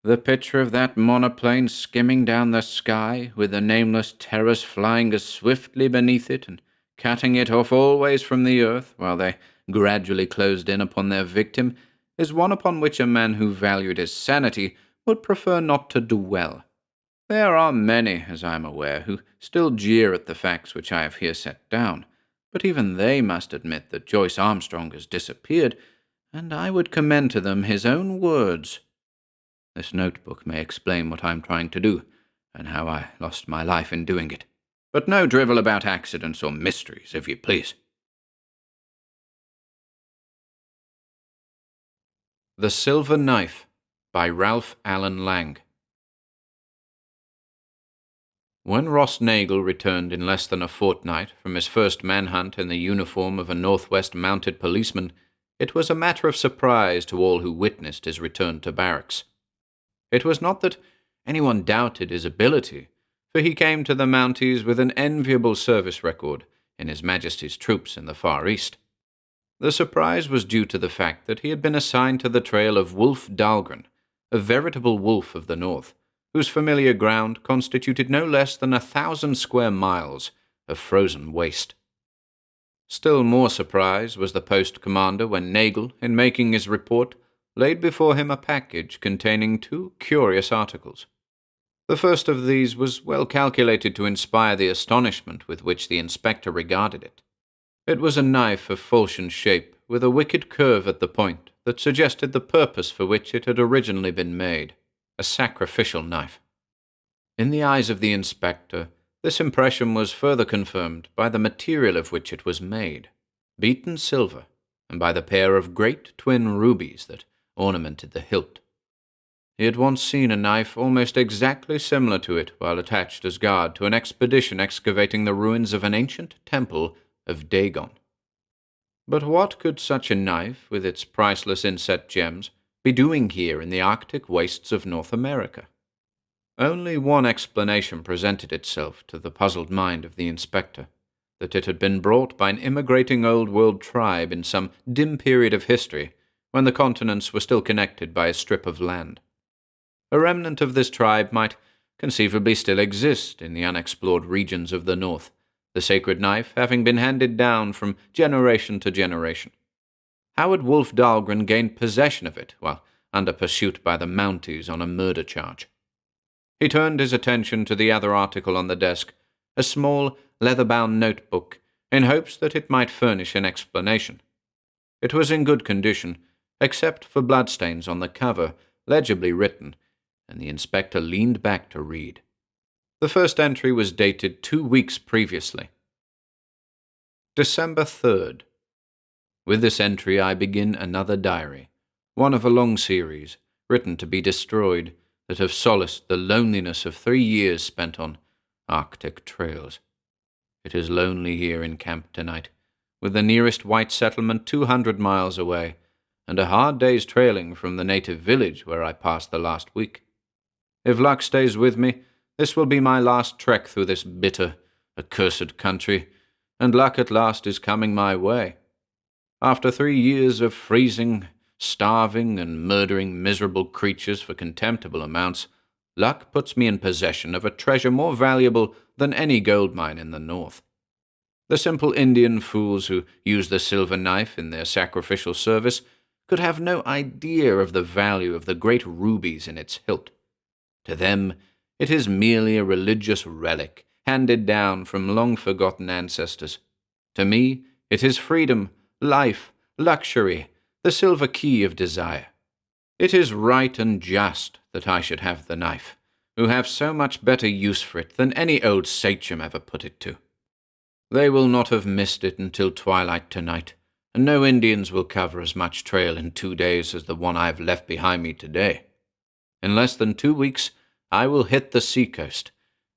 The picture of that monoplane skimming down the sky, with the nameless terrors flying as swiftly beneath it and cutting it off always from the earth while they gradually closed in upon their victim, is one upon which a man who valued his sanity would prefer not to dwell. There are many, as I am aware, who still jeer at the facts which I have here set down, but even they must admit that Joyce Armstrong has disappeared, and I would commend to them his own words. This notebook may explain what I am trying to do, and how I lost my life in doing it. But no drivel about accidents or mysteries, if you please. The Silver Knife by Ralph Allen Lang. When Ross Nagel returned in less than a fortnight from his first manhunt in the uniform of a Northwest mounted policeman, it was a matter of surprise to all who witnessed his return to barracks. It was not that anyone doubted his ability, for he came to the Mounties with an enviable service record in His Majesty's troops in the Far East. The surprise was due to the fact that he had been assigned to the trail of Wolf Dahlgren, a veritable wolf of the north, whose familiar ground constituted no less than 1,000 square miles of frozen waste. Still more surprise was the post commander when Nagel, in making his report, laid before him a package containing 2 curious articles. The first of these was well calculated to inspire the astonishment with which the inspector regarded it. It was a knife of falchion shape, with a wicked curve at the point that suggested the purpose for which it had originally been made, a sacrificial knife. In the eyes of the inspector, this impression was further confirmed by the material of which it was made, beaten silver, and by the pair of great twin rubies that ornamented the hilt. He had once seen a knife almost exactly similar to it while attached as guard to an expedition excavating the ruins of an ancient temple of Dagon. But what could such a knife, with its priceless inset gems, be doing here in the Arctic wastes of North America? Only one explanation presented itself to the puzzled mind of the inspector, that it had been brought by an immigrating Old World tribe in some dim period of history when the continents were still connected by a strip of land. A remnant of this tribe might conceivably still exist in the unexplored regions of the north, the sacred knife having been handed down from generation to generation. How had Wolf Dahlgren gained possession of it while under pursuit by the Mounties on a murder charge? He turned his attention to the other article on the desk, a small, leather-bound notebook, in hopes that it might furnish an explanation. It was in good condition, except for bloodstains on the cover, legibly written, and the inspector leaned back to read. The first entry was dated 2 weeks previously. December 3rd. With this entry I begin another diary, one of a long series, written to be destroyed, that have solaced the loneliness of 3 years spent on Arctic trails. It is lonely here in camp tonight, with the nearest white settlement 200 miles away, and a hard day's trailing from the native village where I passed the last week. If luck stays with me, this will be my last trek through this bitter, accursed country, and luck at last is coming my way. After 3 years of freezing, starving, and murdering miserable creatures for contemptible amounts, luck puts me in possession of a treasure more valuable than any gold mine in the north. The simple Indian fools who use the silver knife in their sacrificial service could have no idea of the value of the great rubies in its hilt. To them, it is merely a religious relic handed down from long-forgotten ancestors. To me, it is freedom, life, luxury, the silver key of desire. It is right and just that I should have the knife, who have so much better use for it than any old sachem ever put it to. They will not have missed it until twilight tonight, and no Indians will cover as much trail in 2 days as the one I have left behind me today. In less than 2 weeks, I will hit the seacoast,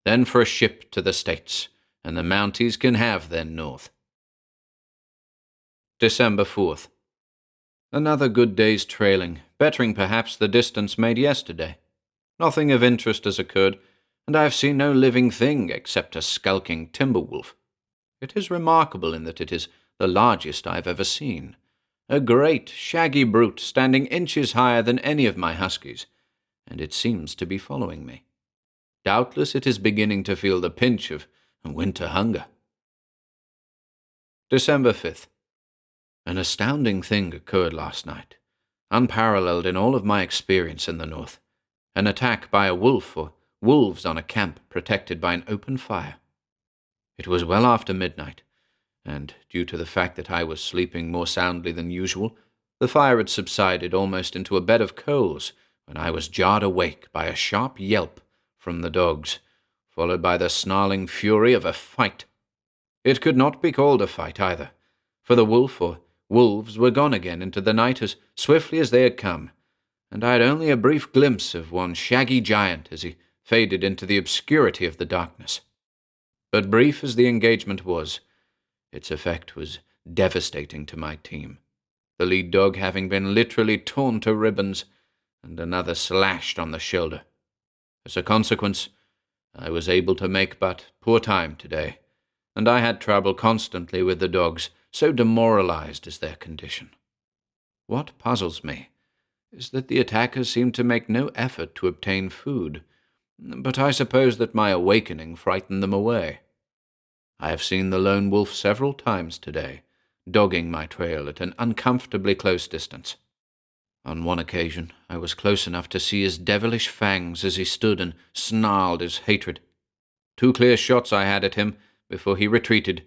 then for a ship to the States, and the Mounties can have their north. December 4th. Another good day's trailing, bettering perhaps the distance made yesterday. Nothing of interest has occurred, and I have seen no living thing except a skulking timber wolf. It is remarkable in that it is the largest I have ever seen, a great, shaggy brute standing inches higher than any of my huskies, and it seems to be following me. Doubtless it is beginning to feel the pinch of winter hunger. December 5th. An astounding thing occurred last night, unparalleled in all of my experience in the north. An attack by a wolf or wolves on a camp protected by an open fire. It was well after midnight, and due to the fact that I was sleeping more soundly than usual, the fire had subsided almost into a bed of coals when I was jarred awake by a sharp yelp from the dogs, followed by the snarling fury of a fight. It could not be called a fight either, for the wolf, or wolves were gone again into the night as swiftly as they had come, and I had only a brief glimpse of one shaggy giant as he faded into the obscurity of the darkness. But brief as the engagement was, its effect was devastating to my team, the lead dog having been literally torn to ribbons and another slashed on the shoulder. As a consequence, I was able to make but poor time today, and I had trouble constantly with the dogs, so demoralized is their condition. What puzzles me is that the attackers seem to make no effort to obtain food, but I suppose that my awakening frightened them away. I have seen the lone wolf several times today, dogging my trail at an uncomfortably close distance. On one occasion, I was close enough to see his devilish fangs as he stood and snarled his hatred. 2 clear shots I had at him before he retreated,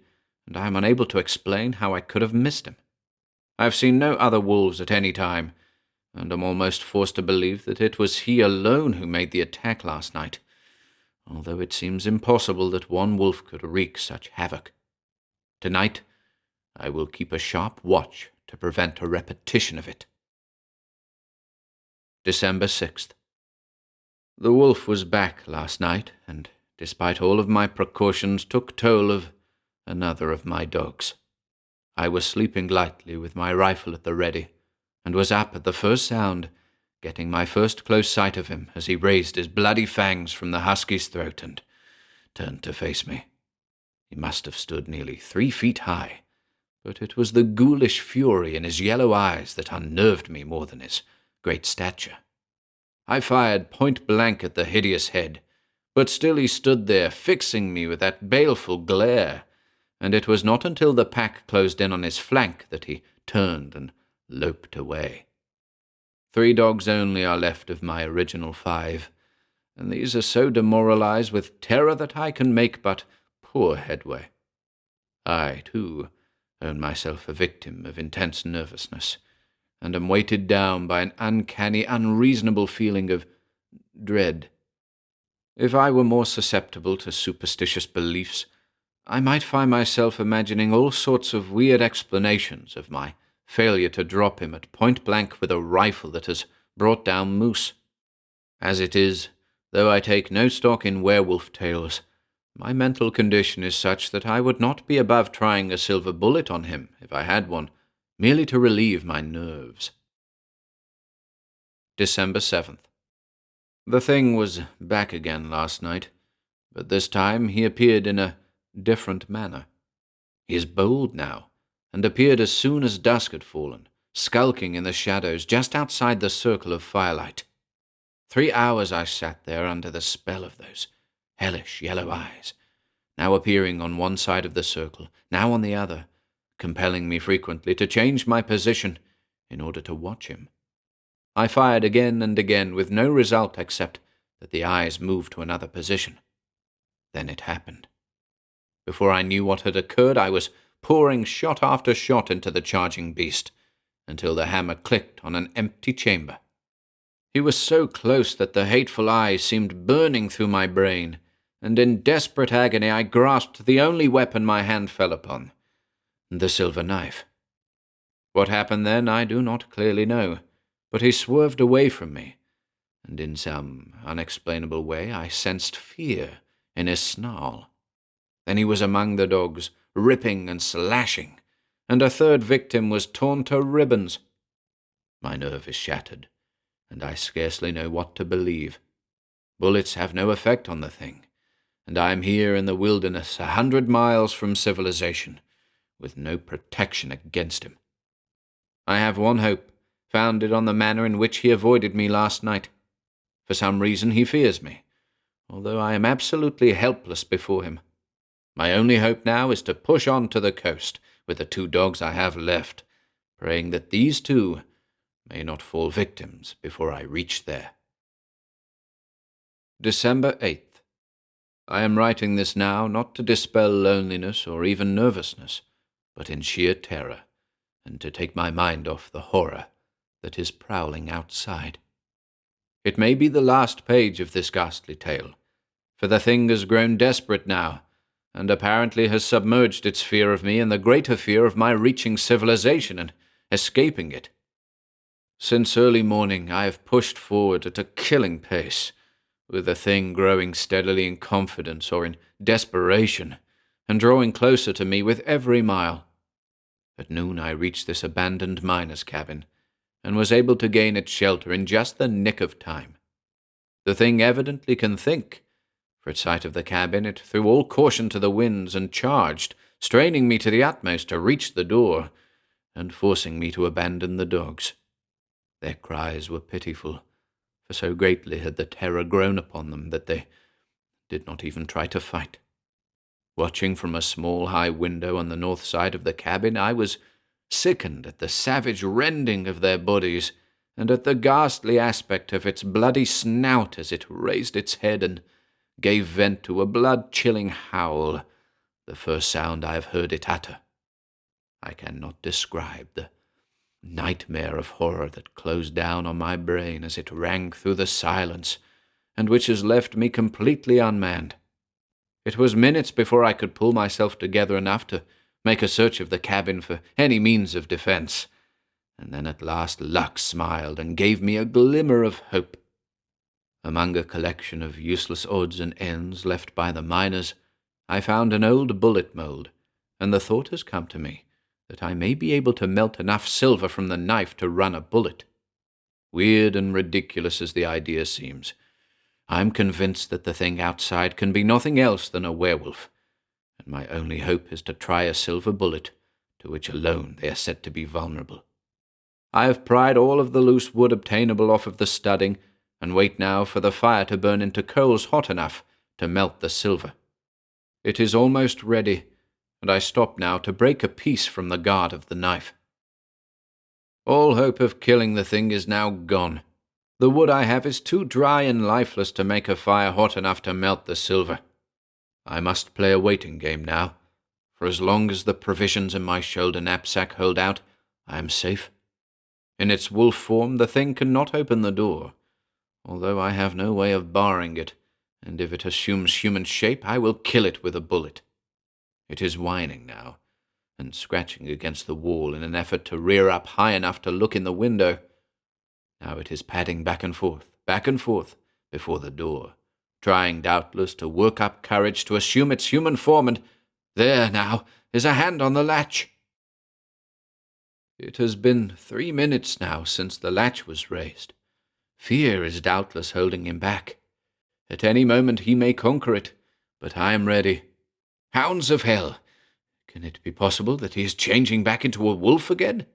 and I am unable to explain how I could have missed him. I have seen no other wolves at any time, and am almost forced to believe that it was he alone who made the attack last night, although it seems impossible that one wolf could wreak such havoc. Tonight, I will keep a sharp watch to prevent a repetition of it. December 6th. The wolf was back last night, and, despite all of my precautions, took toll of another of my dogs. I was sleeping lightly with my rifle at the ready, and was up at the first sound, getting my first close sight of him as he raised his bloody fangs from the husky's throat and turned to face me. He must have stood nearly 3 feet high, but it was the ghoulish fury in his yellow eyes that unnerved me more than his great stature. I fired point blank at the hideous head, but still he stood there, fixing me with that baleful glare, and it was not until the pack closed in on his flank that he turned and loped away. 3 dogs only are left of my original 5, and these are so demoralized with terror that I can make but poor headway. I, too, own myself a victim of intense nervousness, and am weighted down by an uncanny, unreasonable feeling of dread. If I were more susceptible to superstitious beliefs, I might find myself imagining all sorts of weird explanations of my failure to drop him at point blank with a rifle that has brought down moose. As it is, though I take no stock in werewolf tales, my mental condition is such that I would not be above trying a silver bullet on him if I had one, merely to relieve my nerves. December 7th. The thing was back again last night, but this time he appeared in a different manner. He is bold now, and appeared as soon as dusk had fallen, skulking in the shadows just outside the circle of firelight. 3 hours I sat there under the spell of those hellish yellow eyes, now appearing on one side of the circle, now on the other, compelling me frequently to change my position in order to watch him. I fired again and again with no result except that the eyes moved to another position. Then it happened. Before I knew what had occurred, I was pouring shot after shot into the charging beast, until the hammer clicked on an empty chamber. He was so close that the hateful eyes seemed burning through my brain, and in desperate agony I grasped the only weapon my hand fell upon, the silver knife. What happened then I do not clearly know, but he swerved away from me, and in some unexplainable way I sensed fear in his snarl. Then he was among the dogs, ripping and slashing, and a third victim was torn to ribbons. My nerve is shattered, and I scarcely know what to believe. Bullets have no effect on the thing, and I am here in the wilderness 100 miles from civilization, with no protection against him. I have one hope, founded on the manner in which he avoided me last night. For some reason he fears me, although I am absolutely helpless before him. My only hope now is to push on to the coast with the 2 dogs I have left, praying that these 2 may not fall victims before I reach there. December 8th. I am writing this now not to dispel loneliness or even nervousness, but in sheer terror, and to take my mind off the horror that is prowling outside. It may be the last page of this ghastly tale, for the thing has grown desperate now, and apparently has submerged its fear of me in the greater fear of my reaching civilization and escaping it. Since early morning I have pushed forward at a killing pace, with the thing growing steadily in confidence or in desperation, and drawing closer to me with every mile. At noon I reached this abandoned miner's cabin, and was able to gain its shelter in just the nick of time. The thing evidently can think, for at sight of the cabin it threw all caution to the winds and charged, straining me to the utmost to reach the door, and forcing me to abandon the dogs. Their cries were pitiful, for so greatly had the terror grown upon them that they did not even try to fight. Watching from a small high window on the north side of the cabin, I was sickened at the savage rending of their bodies, and at the ghastly aspect of its bloody snout as it raised its head and gave vent to a blood-chilling howl, the first sound I have heard it utter. I cannot describe the nightmare of horror that closed down on my brain as it rang through the silence, and which has left me completely unmanned. It was minutes before I could pull myself together enough to make a search of the cabin for any means of defense, and then at last luck smiled and gave me a glimmer of hope. Among a collection of useless odds and ends left by the miners, I found an old bullet mold, and the thought has come to me that I may be able to melt enough silver from the knife to run a bullet. Weird and ridiculous as the idea seems, I'm convinced that the thing outside can be nothing else than a werewolf, and my only hope is to try a silver bullet, to which alone they are said to be vulnerable. I have pried all of the loose wood obtainable off of the studding, and wait now for the fire to burn into coals hot enough to melt the silver. It is almost ready, and I stop now to break a piece from the guard of the knife. All hope of killing the thing is now gone. The wood I have is too dry and lifeless to make a fire hot enough to melt the silver. I must play a waiting game now, for as long as the provisions in my shoulder knapsack hold out, I am safe. In its wolf form, the thing cannot open the door, although I have no way of barring it, and if it assumes human shape, I will kill it with a bullet. It is whining now, and scratching against the wall in an effort to rear up high enough to look in the window. Now it is padding back and forth, before the door, trying doubtless to work up courage to assume its human form, and there now is a hand on the latch. It has been 3 minutes now since the latch was raised. Fear is doubtless holding him back. At any moment he may conquer it, but I am ready. Hounds of hell! Can it be possible that he is changing back into a wolf again?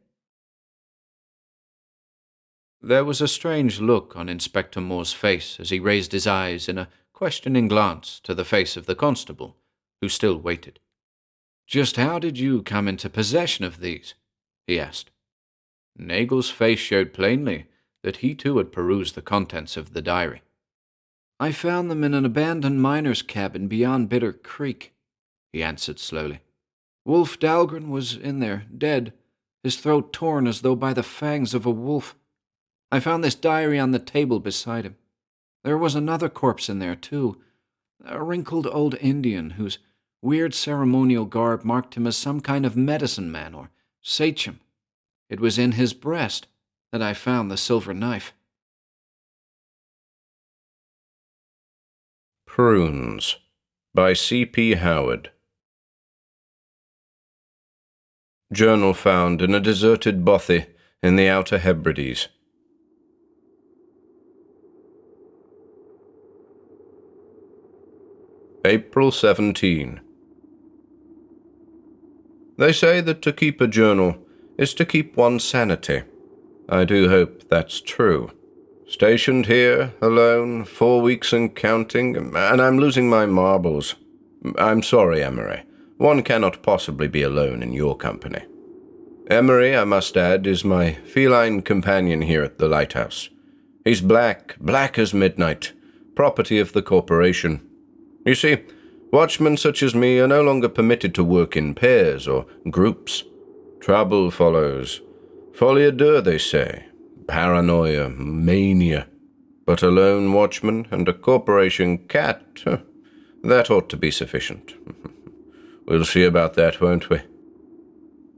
There was a strange look on Inspector Moore's face as he raised his eyes in a questioning glance to the face of the constable, who still waited. "Just how did you come into possession of these?" he asked. Nagel's face showed plainly that he too had perused the contents of the diary. "I found them in an abandoned miner's cabin beyond Bitter Creek," he answered slowly. "Wolf Dahlgren was in there, dead, his throat torn as though by the fangs of a wolf. I found this diary on the table beside him. There was another corpse in there, too, a wrinkled old Indian whose weird ceremonial garb marked him as some kind of medicine man or sachem. It was in his breast that I found the silver knife." Prunes by C.P. Howard. Journal found in a deserted bothy in the Outer Hebrides. April 17. They say that to keep a journal is to keep one's sanity. I do hope that's true. Stationed here, alone, 4 weeks and counting, and I'm losing my marbles. I'm sorry, Emery. One cannot possibly be alone in your company. Emery, I must add, is my feline companion here at the lighthouse. He's black as midnight, property of the corporation. You see, watchmen such as me are no longer permitted to work in pairs or groups. Trouble follows. Folie à deux, they say. Paranoia, mania. But a lone watchman and a corporation cat, that ought to be sufficient. We'll see about that, won't we?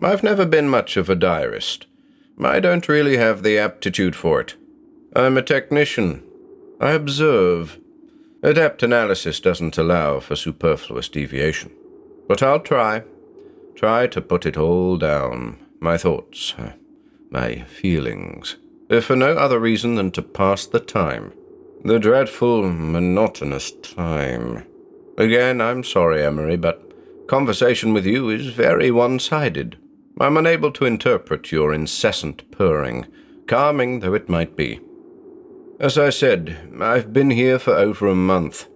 I've never been much of a diarist. I don't really have the aptitude for it. I'm a technician. I observe. Adept analysis doesn't allow for superfluous deviation. But I'll try. Try to put it all down. My thoughts, my feelings, if for no other reason than to pass the time. The dreadful, monotonous time. Again, I'm sorry, Emery, but conversation with you is very one-sided. I'm unable to interpret your incessant purring, calming though it might be. As I said, I've been here for over a month.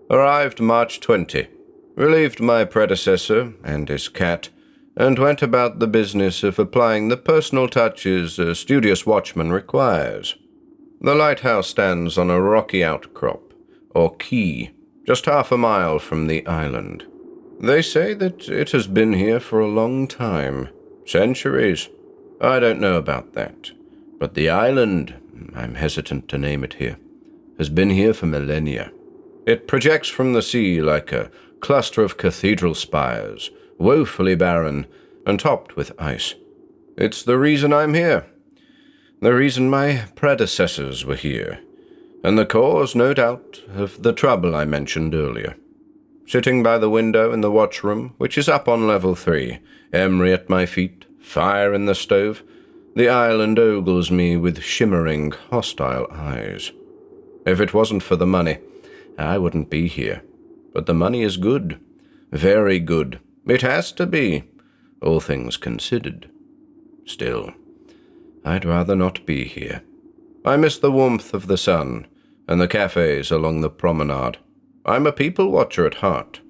Arrived March 20. Relieved my predecessor and his cat, and went about the business of applying the personal touches a studious watchman requires. The lighthouse stands on a rocky outcrop, or quay, just half a mile from the island. They say that it has been here for a long time. Centuries. I don't know about that. But the island, I'm hesitant to name it here, has been here for millennia. It projects from the sea like a cluster of cathedral spires, woefully barren and topped with ice. It's the reason I'm here. The reason my predecessors were here. And the cause, no doubt, of the trouble I mentioned earlier. Sitting by the window in the watchroom, which is up on level 3, Emery at my feet, fire in the stove, the island ogles me with shimmering, hostile eyes. If it wasn't for the money, I wouldn't be here. But the money is good. Very good. It has to be, all things considered. Still, I'd rather not be here. I miss the warmth of the sun and the cafes along the promenade. I'm a people watcher at heart,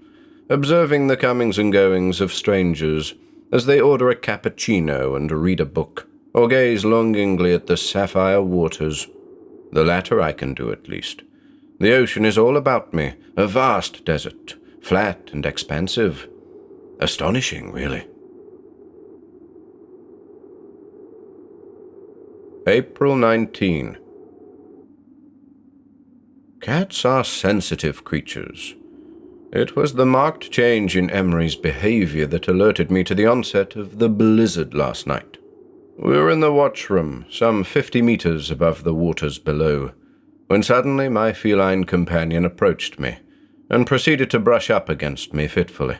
observing the comings and goings of strangers as they order a cappuccino and read a book, or gaze longingly at the sapphire waters. The latter I can do at least. The ocean is all about me, a vast desert, flat and expansive. Astonishing, really. April 19. Cats are sensitive creatures. It was the marked change in Emery's behavior that alerted me to the onset of the blizzard last night. We were in the watchroom, some 50 meters above the waters below, when suddenly my feline companion approached me and proceeded to brush up against me fitfully.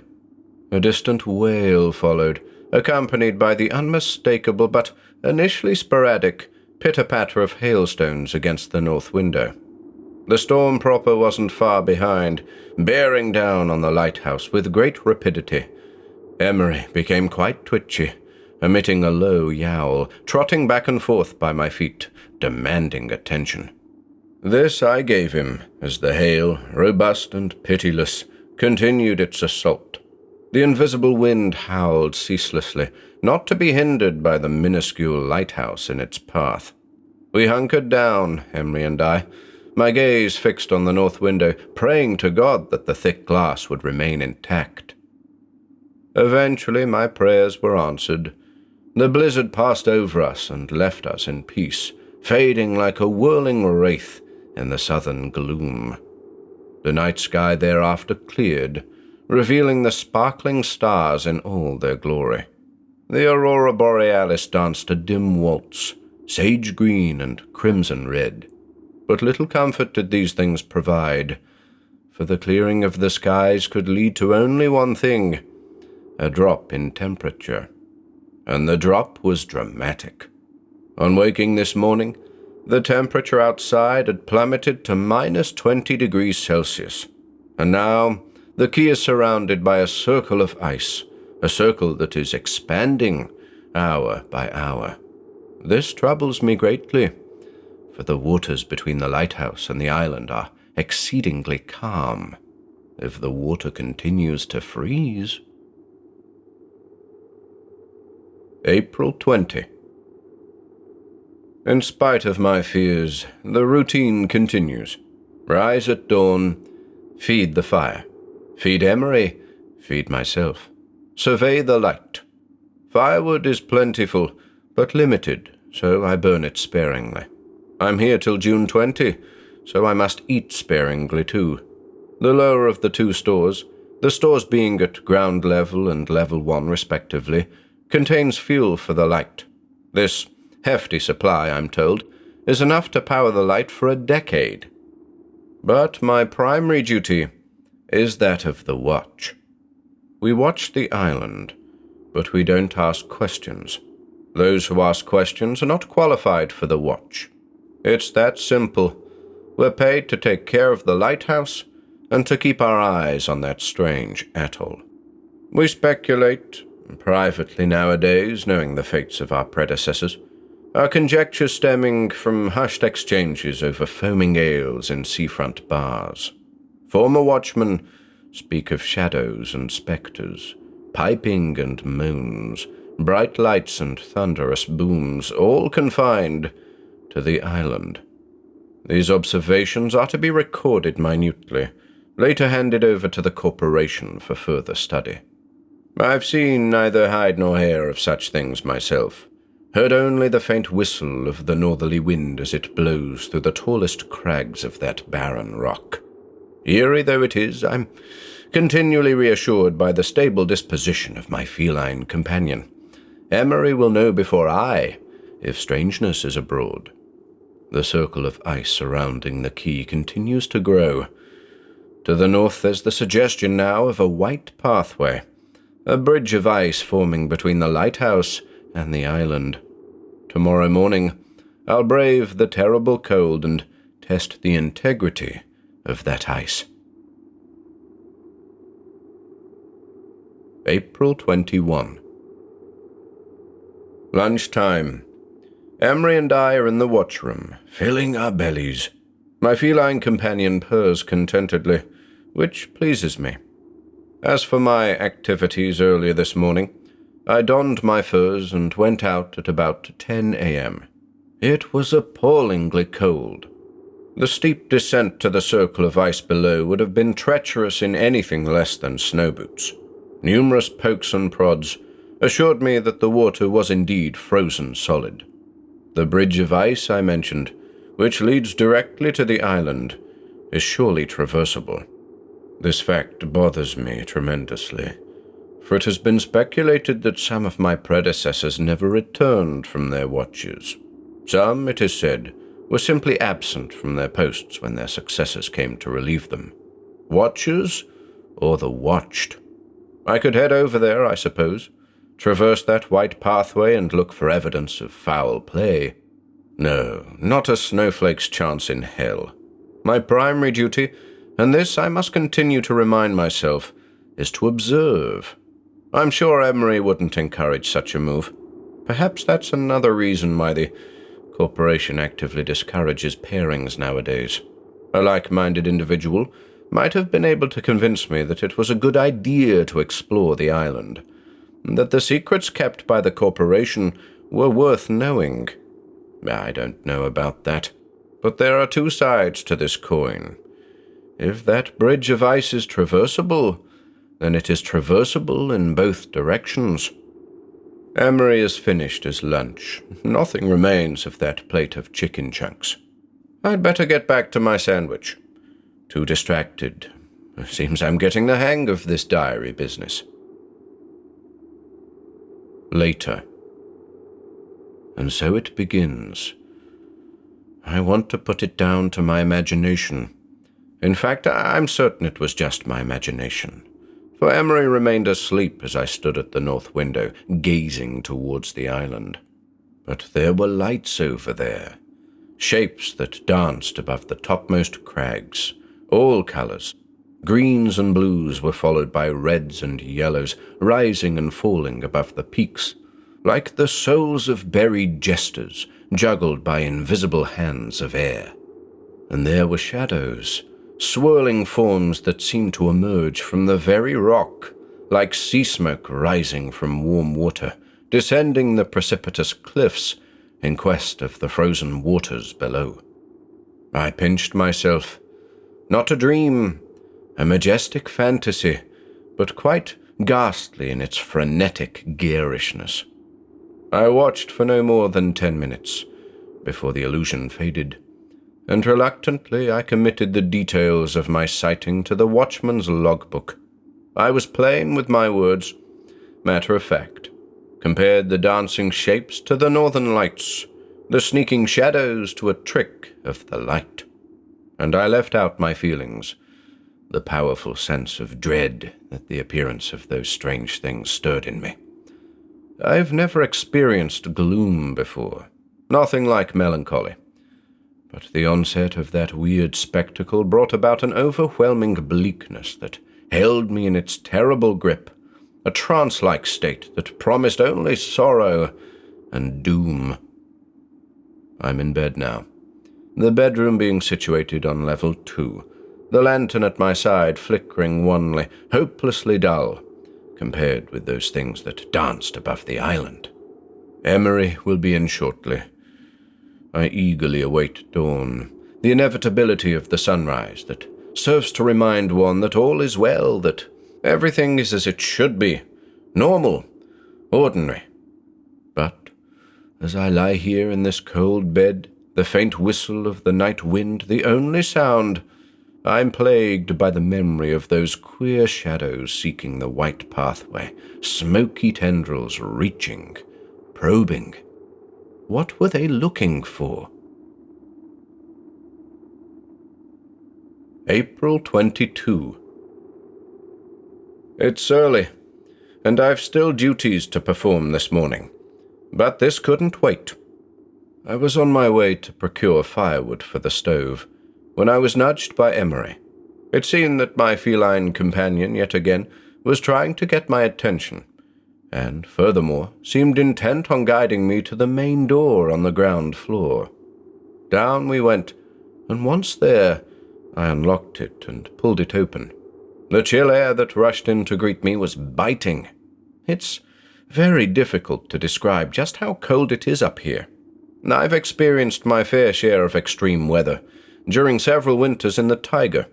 A distant wail followed, accompanied by the unmistakable but initially sporadic pitter-patter of hailstones against the north window. The storm proper wasn't far behind, bearing down on the lighthouse with great rapidity. Emery became quite twitchy, emitting a low yowl, trotting back and forth by my feet, demanding attention. This I gave him, as the hail, robust and pitiless, continued its assault. The invisible wind howled ceaselessly, not to be hindered by the minuscule lighthouse in its path. We hunkered down, Emery and I, my gaze fixed on the north window, praying to God that the thick glass would remain intact. Eventually my prayers were answered. The blizzard passed over us and left us in peace, fading like a whirling wraith in the southern gloom. The night sky thereafter cleared, revealing the sparkling stars in all their glory. The aurora borealis danced a dim waltz, sage green and crimson red. But little comfort did these things provide, for the clearing of the skies could lead to only one thing, a drop in temperature. And the drop was dramatic. On waking this morning, the temperature outside had plummeted to -20 degrees Celsius, and now the quay is surrounded by a circle of ice, a circle that is expanding hour by hour. This troubles me greatly, for the waters between the lighthouse and the island are exceedingly calm. If the water continues to freeze... April 20. In spite of my fears, the routine continues. Rise at dawn, feed the fire, feed Emery, feed myself, survey the light. Firewood is plentiful, but limited, so I burn it sparingly. I'm here till June 20, so I must eat sparingly too. The lower of the two stores, The stores being at ground level and level 1 respectively, contains fuel for the light. This hefty supply, I'm told, is enough to power the light for a decade. But my primary duty is that of the watch. We watch the island, but we don't ask questions. Those who ask questions are not qualified for the watch. It's that simple. We're paid to take care of the lighthouse and to keep our eyes on that strange atoll. We speculate, privately nowadays, knowing the fates of our predecessors, our conjecture stemming from hushed exchanges over foaming ales in seafront bars. Former watchmen speak of shadows and spectres, piping and moans, bright lights and thunderous booms, all confined to the island. These observations are to be recorded minutely, later handed over to the corporation for further study. I've seen neither hide nor hair of such things myself, heard only the faint whistle of the northerly wind as it blows through the tallest crags of that barren rock. Eerie though it is, I'm continually reassured by the stable disposition of my feline companion. Emery will know before I, if strangeness is abroad. The circle of ice surrounding the quay continues to grow. To the north there's the suggestion now of a white pathway, a bridge of ice forming between the lighthouse and the island. Tomorrow morning, I'll brave the terrible cold and test the integrity of that ice. April 21. Lunchtime. Emery and I are in the watchroom, filling our bellies. My feline companion purrs contentedly, which pleases me. As for my activities earlier this morning, I donned my furs and went out at about 10 a.m. It was appallingly cold. The steep descent to the circle of ice below would have been treacherous in anything less than snow boots. Numerous pokes and prods assured me that the water was indeed frozen solid. The bridge of ice I mentioned, which leads directly to the island, is surely traversable. This fact bothers me tremendously, for it has been speculated that some of my predecessors never returned from their watches. Some, it is said, were simply absent from their posts when their successors came to relieve them. Watchers, or the watched? I could head over there, I suppose, traverse that white pathway and look for evidence of foul play. No, not a snowflake's chance in hell. My primary duty, and this I must continue to remind myself, is to observe. I'm sure Emery wouldn't encourage such a move. Perhaps that's another reason why the corporation actively discourages pairings nowadays. A like-minded individual might have been able to convince me that it was a good idea to explore the island, that the secrets kept by the corporation were worth knowing. I don't know about that, but there are two sides to this coin. If that bridge of ice is traversable, then it is traversable in both directions. Emery has finished his lunch. Nothing remains of that plate of chicken chunks. I'd better get back to my sandwich. Too distracted. Seems I'm getting the hang of this diary business. Later. And so it begins. I want to put it down to my imagination. In fact, I'm certain it was just my imagination, for Emery remained asleep as I stood at the north window, gazing towards the island. But there were lights over there, shapes that danced above the topmost crags, all colors. Greens and blues were followed by reds and yellows, rising and falling above the peaks, like the souls of buried jesters, juggled by invisible hands of air. And there were shadows, swirling forms that seemed to emerge from the very rock, like sea smoke rising from warm water, descending the precipitous cliffs in quest of the frozen waters below. I pinched myself. Not a dream, a majestic fantasy, but quite ghastly in its frenetic garishness. I watched for no more than 10 minutes before the illusion faded, and reluctantly I committed the details of my sighting to the watchman's logbook. I was plain with my words, matter of fact. Compared the dancing shapes to the northern lights, the sneaking shadows to a trick of the light. And I left out my feelings, the powerful sense of dread that the appearance of those strange things stirred in me. I've never experienced gloom before, nothing like melancholy. But the onset of that weird spectacle brought about an overwhelming bleakness that held me in its terrible grip, a trance-like state that promised only sorrow and doom. I'm in bed now, the bedroom being situated on level 2, the lantern at my side flickering wanly, hopelessly dull, compared with those things that danced above the island. Emery will be in shortly. I eagerly await dawn, the inevitability of the sunrise that serves to remind one that all is well, that everything is as it should be, normal, ordinary. But as I lie here in this cold bed, the faint whistle of the night wind the only sound, I'm plagued by the memory of those queer shadows seeking the white pathway, smoky tendrils reaching, probing. What were they looking for? April 22. It's early, and I've still duties to perform this morning, but this couldn't wait. I was on my way to procure firewood for the stove, when I was nudged by Emery. It seemed that my feline companion, yet again, was trying to get my attention, and, furthermore, seemed intent on guiding me to the main door on the ground floor. Down we went, and once there, I unlocked it and pulled it open. The chill air that rushed in to greet me was biting. It's very difficult to describe just how cold it is up here. I've experienced my fair share of extreme weather during several winters in the taiga,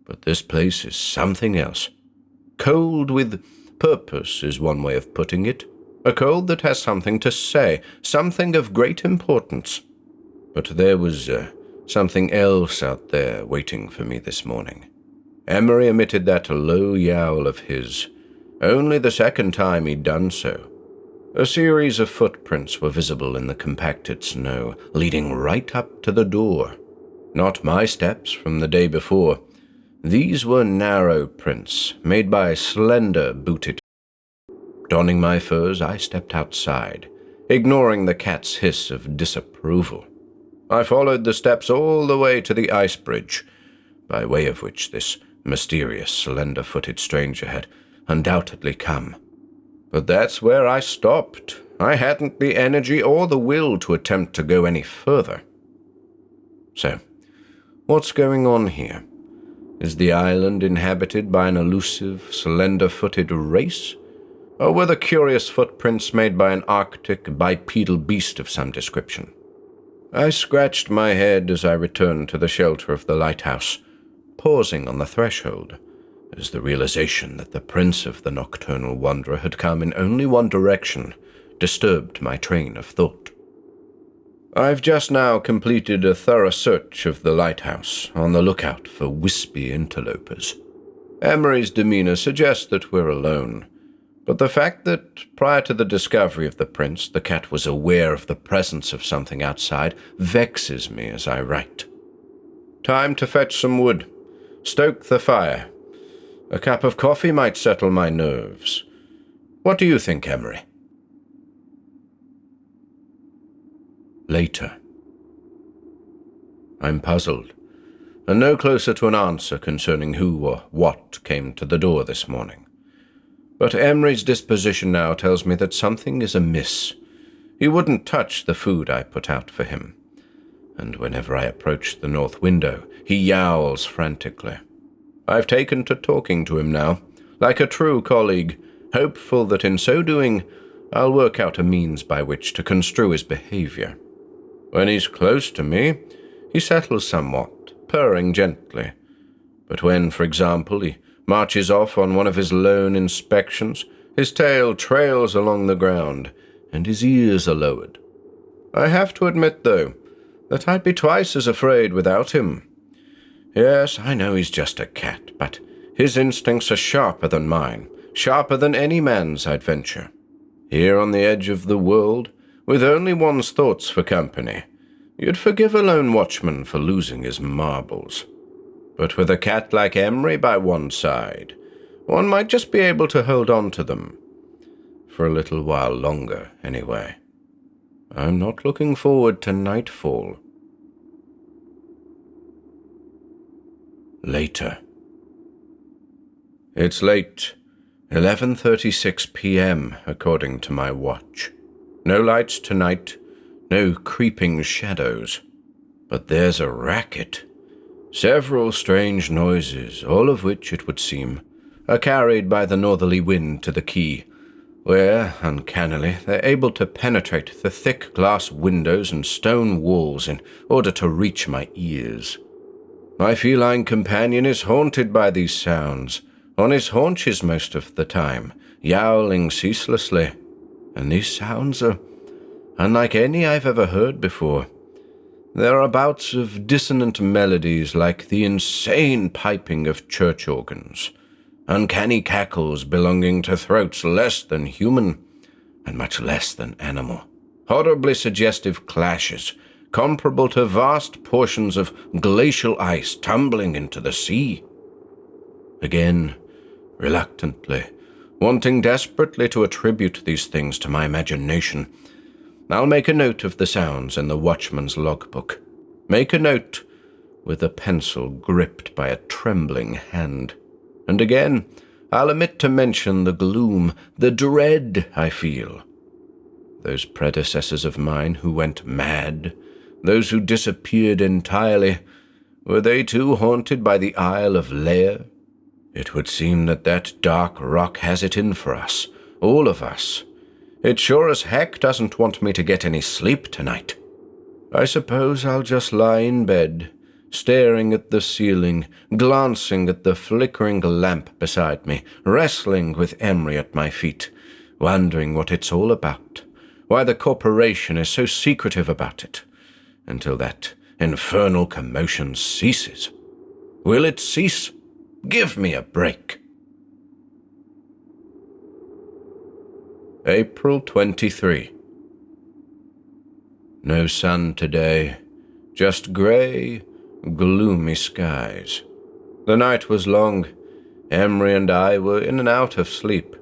but this place is something else. Cold with purpose is one way of putting it. A cold that has something to say, something of great importance. But there was something else out there waiting for me this morning. Emery emitted that low yowl of his, only the second time he'd done so. A series of footprints were visible in the compacted snow, leading right up to the door. Not my steps from the day before. These were narrow prints, made by slender booted. Donning my furs, I stepped outside, ignoring the cat's hiss of disapproval. I followed the steps all the way to the ice bridge, by way of which this mysterious, slender-footed stranger had undoubtedly come. But that's where I stopped. I hadn't the energy or the will to attempt to go any further. So, what's going on here? Is the island inhabited by an elusive, slender-footed race? Or were the curious footprints made by an arctic, bipedal beast of some description? I scratched my head as I returned to the shelter of the lighthouse, pausing on the threshold, as the realization that the prince of the nocturnal wanderer had come in only one direction disturbed my train of thought. I've just now completed a thorough search of the lighthouse, on the lookout for wispy interlopers. Emery's demeanor suggests that we're alone, but the fact that, prior to the discovery of the prince, the cat was aware of the presence of something outside vexes me as I write. Time to fetch some wood, stoke the fire. A cup of coffee might settle my nerves. What do you think, Emery? Later. I'm puzzled, and no closer to an answer concerning who or what came to the door this morning. But Emery's disposition now tells me that something is amiss. He wouldn't touch the food I put out for him, and whenever I approach the north window, he yowls frantically. I've taken to talking to him now, like a true colleague, hopeful that in so doing I'll work out a means by which to construe his behavior. When he's close to me, he settles somewhat, purring gently. But when, for example, he marches off on one of his lone inspections, his tail trails along the ground, and his ears are lowered. I have to admit, though, that I'd be twice as afraid without him. Yes, I know he's just a cat, but His instincts are sharper than mine, sharper than any man's, I'd venture. Here on the edge of the world, with only one's thoughts for company, you'd forgive a lone watchman for losing his marbles. But with a cat like Emery by one's side, one might just be able to hold on to them. For a little while longer, anyway. I'm not looking forward to nightfall. Later. It's late. 11:36 p.m., according to my watch. No lights tonight, no creeping shadows. But there's a racket. Several strange noises, all of which, it would seem, are carried by the northerly wind to the quay, where, uncannily, they're able to penetrate the thick glass windows and stone walls in order to reach my ears. My feline companion is haunted by these sounds, on his haunches most of the time, yowling ceaselessly, and these sounds are unlike any I've ever heard before. There are bouts of dissonant melodies like the insane piping of church organs, uncanny cackles belonging to throats less than human and much less than animal, horribly suggestive clashes comparable to vast portions of glacial ice tumbling into the sea. Again, reluctantly, wanting desperately to attribute these things to my imagination, I'll make a note of the sounds in the watchman's logbook. Make a note with a pencil gripped by a trembling hand. And again, I'll omit to mention the gloom, the dread I feel. Those predecessors of mine who went mad, those who disappeared entirely, were they too haunted by the Isle of Lair? It would seem that dark rock has it in for us, all of us. It sure as heck doesn't want me to get any sleep tonight. I suppose I'll just lie in bed, staring at the ceiling, glancing at the flickering lamp beside me, wrestling with Emery at my feet, wondering what it's all about, why the corporation is so secretive about it, until that infernal commotion ceases. Will it cease? Give me a break. April 23. No sun today, just grey, gloomy skies. The night was long. Emery and I were in and out of sleep,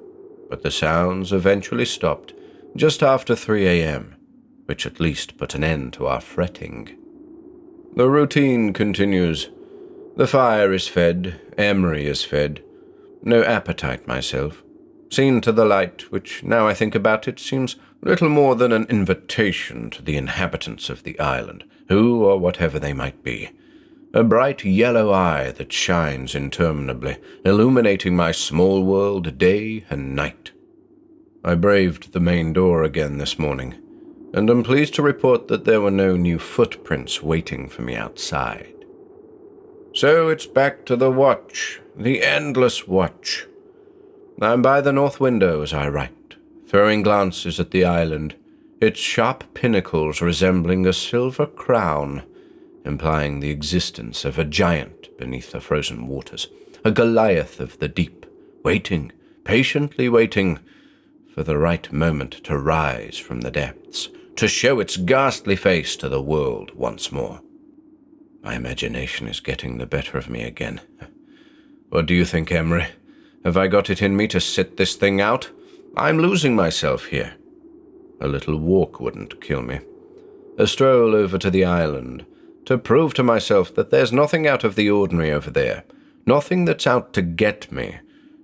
but the sounds eventually stopped just after 3 a.m., which at least put an end to our fretting. The routine continues. The fire is fed, Emery is fed. No appetite myself. Seen to the light, which, now I think about it, seems little more than an invitation to the inhabitants of the island, who or whatever they might be. A bright yellow eye that shines interminably, illuminating my small world day and night. I braved the main door again this morning, and am pleased to report that there were no new footprints waiting for me outside. So it's back to the watch, the endless watch. I'm by the north window as I write, throwing glances at the island, its sharp pinnacles resembling a silver crown, implying the existence of a giant beneath the frozen waters, a Goliath of the deep, waiting, patiently waiting, for the right moment to rise from the depths, to show its ghastly face to the world once more. My imagination is getting the better of me again. What do you think, Emery? Have I got it in me to sit this thing out? I'm losing myself here. A little walk wouldn't kill me. A stroll over to the island, to prove to myself that there's nothing out of the ordinary over there, nothing that's out to get me,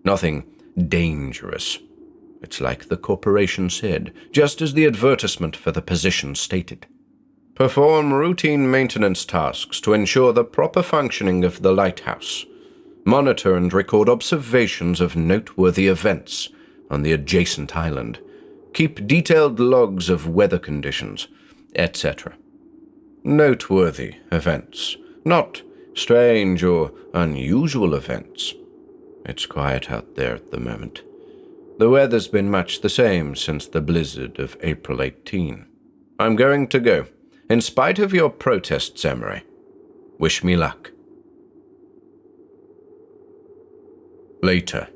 nothing dangerous. It's like the corporation said, just as the advertisement for the position stated. Perform routine maintenance tasks to ensure the proper functioning of the lighthouse. Monitor and record observations of noteworthy events on the adjacent island. Keep detailed logs of weather conditions, etc. Noteworthy events, not strange or unusual events. It's quiet out there at the moment. The weather's been much the same since the blizzard of April 18. I'm going to go, in spite of your protests, Emery. Wish me luck. Later.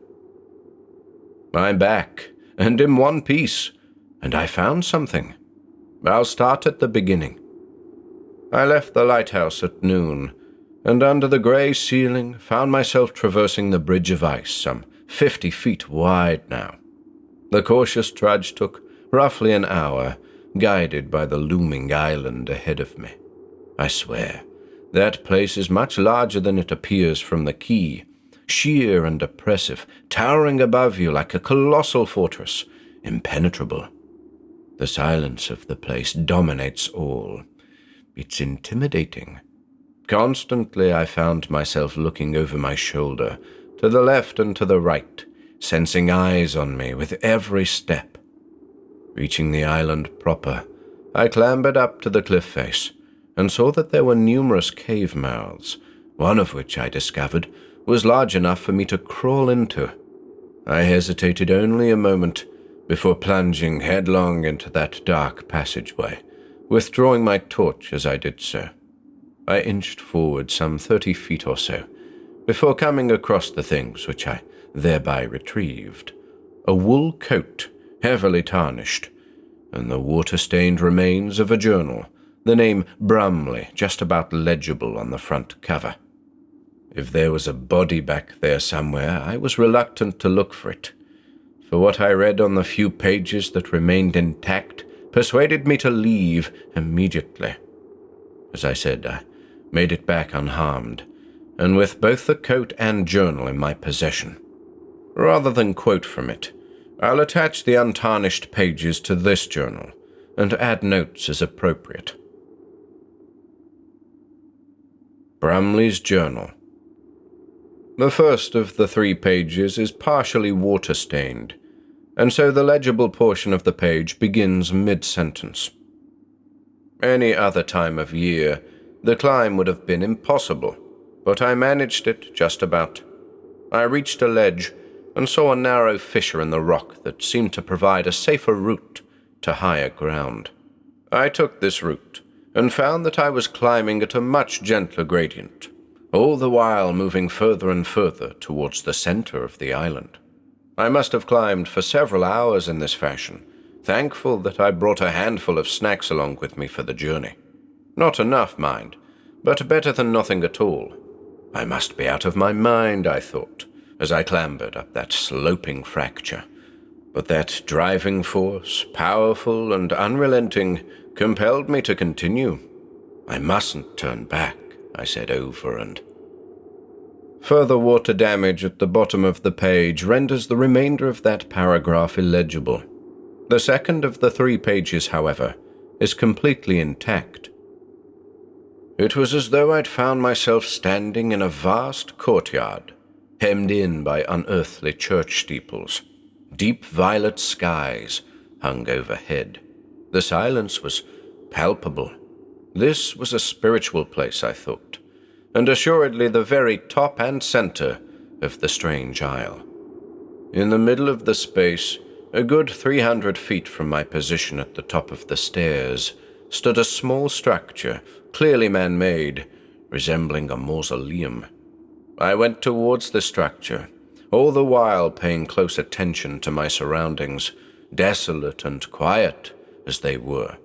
I'm back, and in one piece, and I found something. I'll start at the beginning. I left the lighthouse at noon, and under the grey ceiling found myself traversing the bridge of ice, some 50 feet wide now. The cautious trudge took roughly an hour, guided by the looming island ahead of me. I swear, that place is much larger than it appears from the quay, sheer and oppressive, towering above you like a colossal fortress, impenetrable. The silence of the place dominates all. It's intimidating. Constantly I found myself looking over my shoulder, to the left and to the right, sensing eyes on me with every step. Reaching the island proper, I clambered up to the cliff face, and saw that there were numerous cave mouths, one of which I discovered was large enough for me to crawl into. I hesitated only a moment before plunging headlong into that dark passageway, withdrawing my torch as I did so. I inched forward some 30 feet or so, before coming across the things which I thereby retrieved. A wool coat, heavily tarnished, and the water-stained remains of a journal, the name Brumley just about legible on the front cover. If there was a body back there somewhere, I was reluctant to look for it, for what I read on the few pages that remained intact persuaded me to leave immediately. As I said, I made it back unharmed, and with both the coat and journal in my possession. Rather than quote from it, I'll attach the untarnished pages to this journal, and add notes as appropriate. Brumley's Journal. The first of the 3 pages is partially water-stained, and so the legible portion of the page begins mid-sentence. Any other time of year, the climb would have been impossible, but I managed it just about. I reached a ledge and saw a narrow fissure in the rock that seemed to provide a safer route to higher ground. I took this route and found that I was climbing at a much gentler gradient, all the while moving further and further towards the center of the island. I must have climbed for several hours in this fashion, thankful that I brought a handful of snacks along with me for the journey. Not enough, mind, but better than nothing at all. I must be out of my mind, I thought, as I clambered up that sloping fracture. But that driving force, powerful and unrelenting, compelled me to continue. I mustn't turn back, I said over and. Further water damage at the bottom of the page renders the remainder of that paragraph illegible. The second of the 3 pages, however, is completely intact. It was as though I'd found myself standing in a vast courtyard, hemmed in by unearthly church steeples. Deep violet skies hung overhead. The silence was palpable. This was a spiritual place, I thought, and assuredly the very top and center of the strange isle. In the middle of the space, a good 300 feet from my position at the top of the stairs, stood a small structure, clearly man-made, resembling a mausoleum. I went towards the structure, all the while paying close attention to my surroundings, desolate and quiet as they were.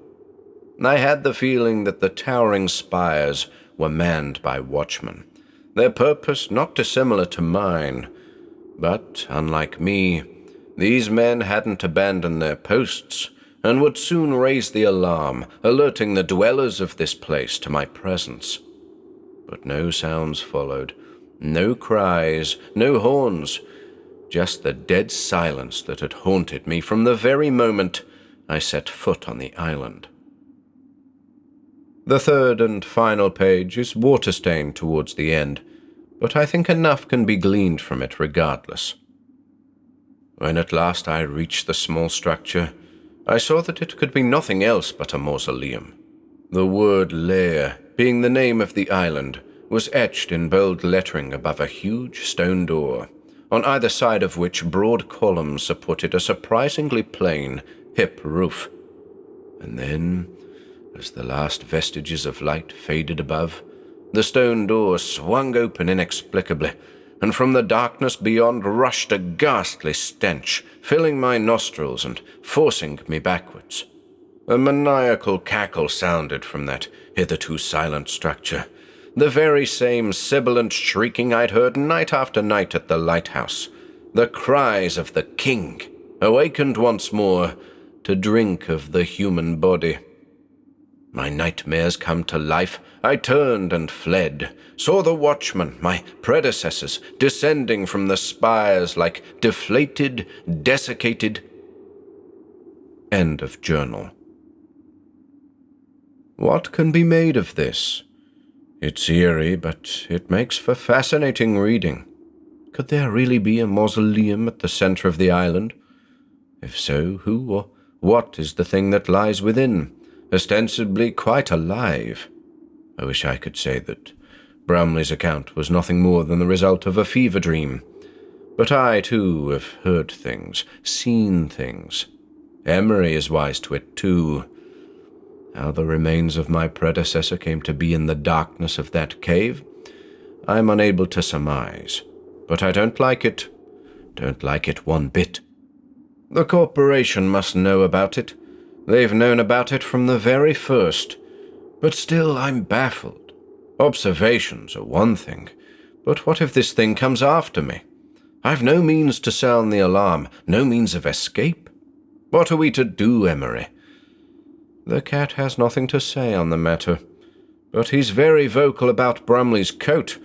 I had the feeling that the towering spires were manned by watchmen, their purpose not dissimilar to mine. But, unlike me, these men hadn't abandoned their posts, and would soon raise the alarm, alerting the dwellers of this place to my presence. But no sounds followed, no cries, no horns, just the dead silence that had haunted me from the very moment I set foot on the island. The third and final page is water-stained towards the end, but I think enough can be gleaned from it regardless. When at last I reached the small structure, I saw that it could be nothing else but a mausoleum. The word lair, being the name of the island, was etched in bold lettering above a huge stone door, on either side of which broad columns supported a surprisingly plain, hip roof. And then, as the last vestiges of light faded above, the stone door swung open inexplicably, and from the darkness beyond rushed a ghastly stench, filling my nostrils and forcing me backwards. A maniacal cackle sounded from that hitherto silent structure, the very same sibilant shrieking I'd heard night after night at the lighthouse, the cries of the king, awakened once more to drink of the human body. My nightmares come to life. I turned and fled, saw the watchman, my predecessors, descending from the spires like deflated, desiccated... End of journal. What can be made of this? It's eerie, but it makes for fascinating reading. Could there really be a mausoleum at the center of the island? If so, who or what is the thing that lies within, ostensibly quite alive? I wish I could say that Brumley's account was nothing more than the result of a fever dream. But I, too, have heard things, seen things. Emery is wise to it, too. How the remains of my predecessor came to be in the darkness of that cave, I am unable to surmise. But I don't like it. Don't like it one bit. The corporation must know about it. They've known about it from the very first. But still, I'm baffled. Observations are one thing, but what if this thing comes after me? I've no means to sound the alarm, no means of escape. What are we to do, Emery? The cat has nothing to say on the matter, but he's very vocal about Brumley's coat.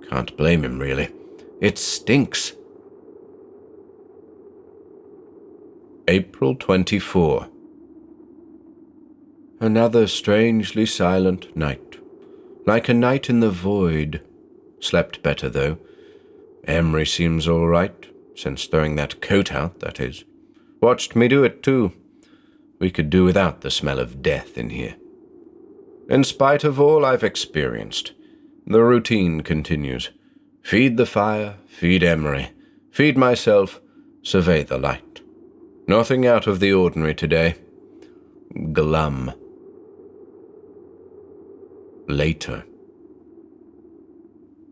Can't blame him, really. It stinks. April 24. Another strangely silent night. Like a night in the void. Slept better, though. Emery seems all right, since throwing that coat out, that is. Watched me do it, too. We could do without the smell of death in here. In spite of all I've experienced, the routine continues. Feed the fire, feed Emery, feed myself, survey the light. Nothing out of the ordinary today. Glum. Later.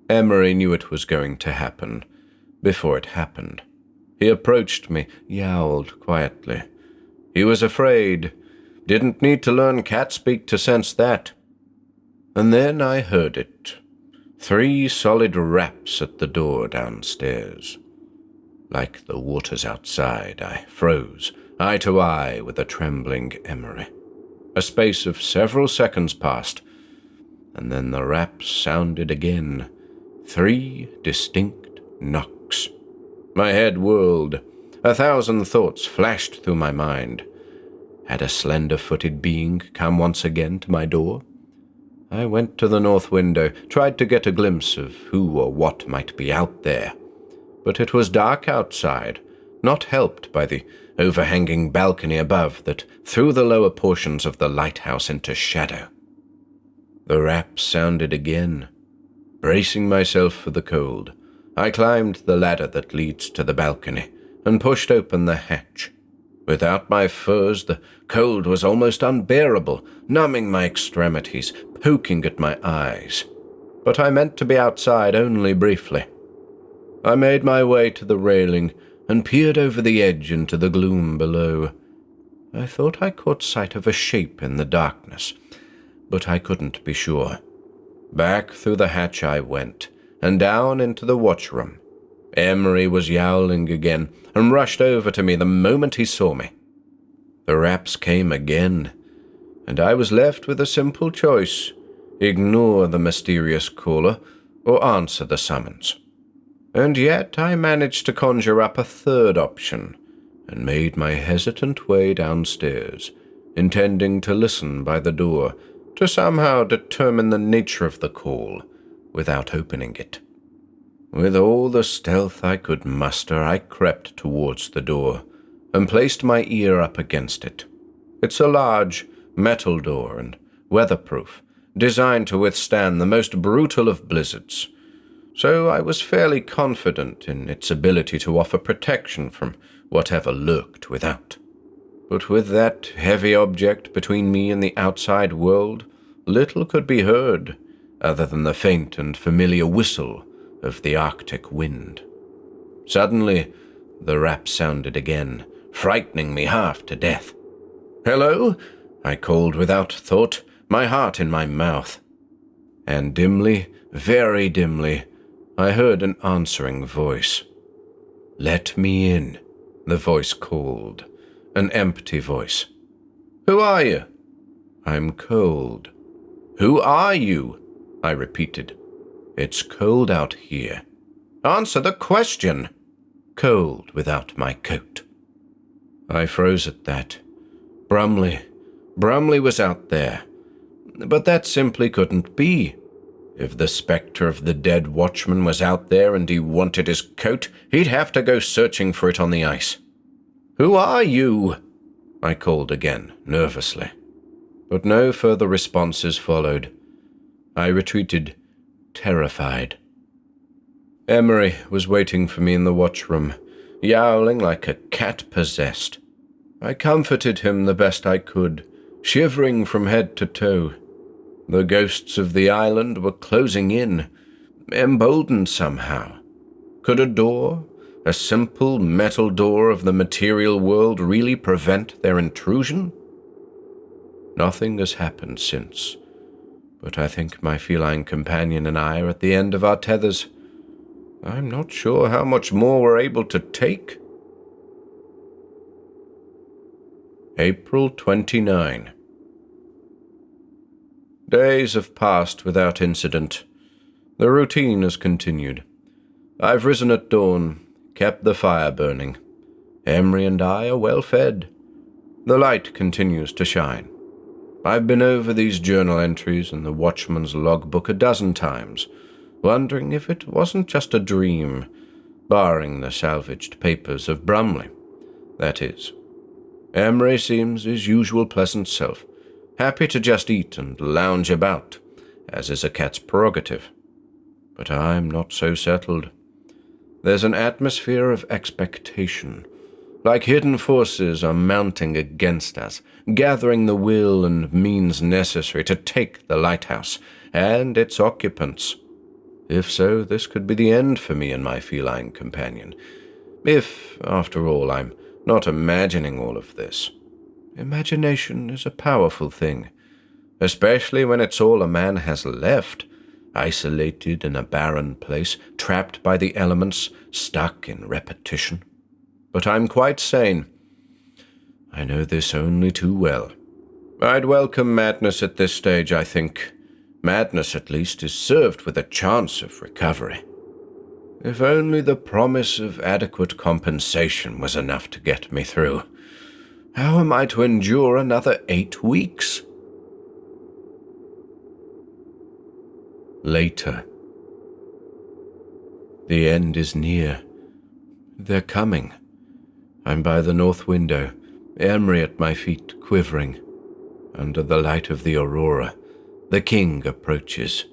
Emery knew it was going to happen before it happened. He approached me, yowled quietly. He was afraid. Didn't need to learn cat speak to sense that. And then I heard it. 3 solid raps at the door downstairs. Like the waters outside, I froze, eye to eye with a trembling Emery. A space of several seconds passed, and then the raps sounded again. 3 distinct knocks. My head whirled. 1,000 thoughts flashed through my mind. Had a slender-footed being come once again to my door? I went to the north window, tried to get a glimpse of who or what might be out there. But it was dark outside, not helped by the overhanging balcony above that threw the lower portions of the lighthouse into shadow. The raps sounded again. Bracing myself for the cold, I climbed the ladder that leads to the balcony and pushed open the hatch. Without my furs, the cold was almost unbearable, numbing my extremities, poking at my eyes. But I meant to be outside only briefly. I made my way to the railing and peered over the edge into the gloom below. I thought I caught sight of a shape in the darkness, but I couldn't be sure. Back through the hatch I went, and down into the watchroom. Emery was yowling again, and rushed over to me the moment he saw me. The raps came again, and I was left with a simple choice: ignore the mysterious caller, or answer the summons. And yet I managed to conjure up a third option, and made my hesitant way downstairs, intending to listen by the door, to somehow determine the nature of the call, without opening it. With all the stealth I could muster, I crept towards the door, and placed my ear up against it. It's a large metal door and weatherproof, designed to withstand the most brutal of blizzards, so I was fairly confident in its ability to offer protection from whatever lurked without. But with that heavy object between me and the outside world, little could be heard, other than the faint and familiar whistle of the Arctic wind. Suddenly, the rap sounded again, frightening me half to death. "Hello?" I called without thought, my heart in my mouth. And dimly, very dimly, I heard an answering voice. "Let me in," the voice called, an empty voice. "Who are you?" "I'm cold." "Who are you?" I repeated. "It's cold out here." "Answer the question." "Cold without my coat." I froze at that. Brumley was out there. But that simply couldn't be. If the spectre of the dead watchman was out there and he wanted his coat, he'd have to go searching for it on the ice. "Who are you?" I called again, nervously. But no further responses followed. I retreated, terrified. Emery was waiting for me in the watchroom, yowling like a cat possessed. I comforted him the best I could, shivering from head to toe. The ghosts of the island were closing in, emboldened somehow. Could a simple metal door of the material world, really prevent their intrusion? Nothing has happened since, but I think my feline companion and I are at the end of our tethers. I'm not sure how much more we're able to take. April 29. Days have passed without incident. The routine has continued. I've risen at dawn, kept the fire burning. Emery and I are well fed. The light continues to shine. I've been over these journal entries in the watchman's logbook a dozen times, wondering if it wasn't just a dream, barring the salvaged papers of Brumley. That is, Emery seems his usual pleasant self, happy to just eat and lounge about, as is a cat's prerogative. But I'm not so settled. There's an atmosphere of expectation, like hidden forces are mounting against us, gathering the will and means necessary to take the lighthouse and its occupants. If so, this could be the end for me and my feline companion. If, after all, I'm not imagining all of this. Imagination is a powerful thing, especially when it's all a man has left, isolated in a barren place, trapped by the elements, stuck in repetition. But I'm quite sane. I know this only too well. I'd welcome madness at this stage, I think. Madness, at least, is served with a chance of recovery. If only the promise of adequate compensation was enough to get me through. How am I to endure another 8 weeks? Later. The end is near. They're coming. I'm by the north window, Emery at my feet, quivering. Under the light of the aurora, the king approaches.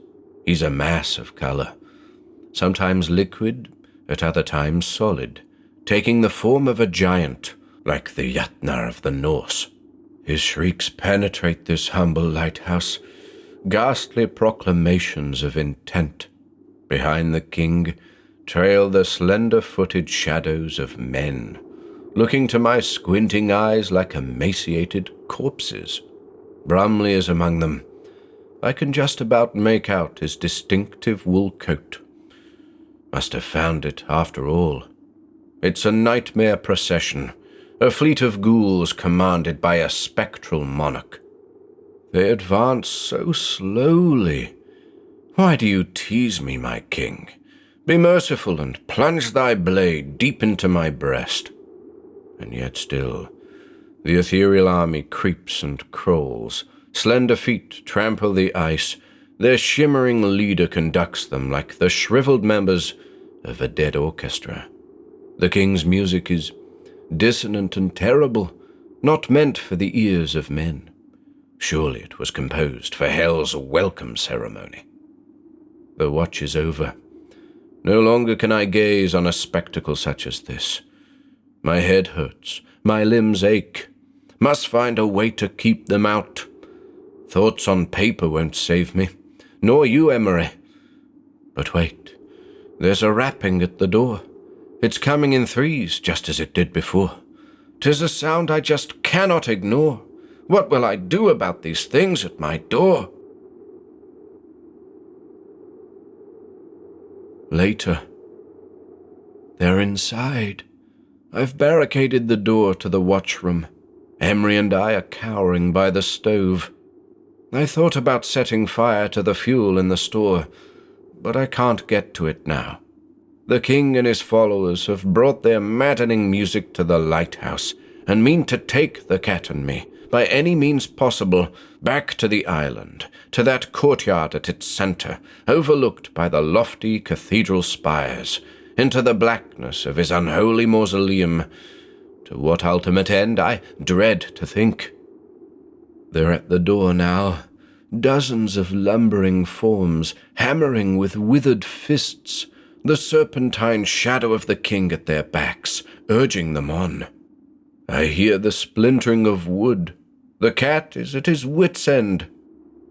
He's a mass of color, sometimes liquid, at other times solid, taking the form of a giant, like the Jotnar of the Norse. His shrieks penetrate this humble lighthouse, ghastly proclamations of intent. Behind the king trail the slender-footed shadows of men, looking to my squinting eyes like emaciated corpses. Brumley is among them. I can just about make out his distinctive wool coat. Must have found it, after all. It's a nightmare procession, a fleet of ghouls commanded by a spectral monarch. They advance so slowly. Why do you tease me, my king? Be merciful and plunge thy blade deep into my breast. And yet still, the ethereal army creeps and crawls. Slender feet trample the ice. Their shimmering leader conducts them like the shriveled members of a dead orchestra. The king's music is dissonant and terrible, not meant for the ears of men. Surely it was composed for hell's welcome ceremony. The watch is over. No longer can I gaze on a spectacle such as this. My head hurts, my limbs ache. Must find a way to keep them out. Thoughts on paper won't save me, nor you, Emery. But wait, There's a rapping at the door. It's coming in threes, just as it did before. 'Tis a sound I just cannot ignore. What will I do about these things at my door? Later. They're inside. I've barricaded the door to the watchroom. Emery and I are cowering by the stove. I thought about setting fire to the fuel in the store, but I can't get to it now. The king and his followers have brought their maddening music to the lighthouse and mean to take the cat and me, by any means possible, back to the island, to that courtyard at its center, overlooked by the lofty cathedral spires, into the blackness of his unholy mausoleum, to what ultimate end I dread to think. They're at the door now, dozens of lumbering forms, hammering with withered fists, the serpentine shadow of the king at their backs, urging them on. I hear the splintering of wood. The cat is at his wit's end.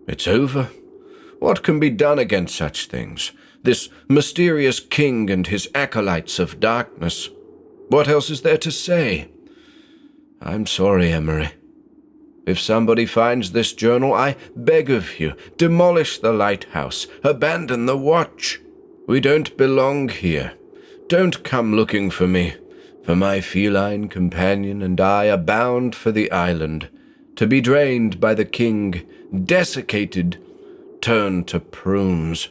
It's over. What can be done against such things? This mysterious king and his acolytes of darkness. What else is there to say? I'm sorry, Emery. If somebody finds this journal, I beg of you, demolish the lighthouse, abandon the watch. We don't belong here. Don't come looking for me, for my feline companion and I are bound for the island, to be drained by the king, desiccated, turned to prunes.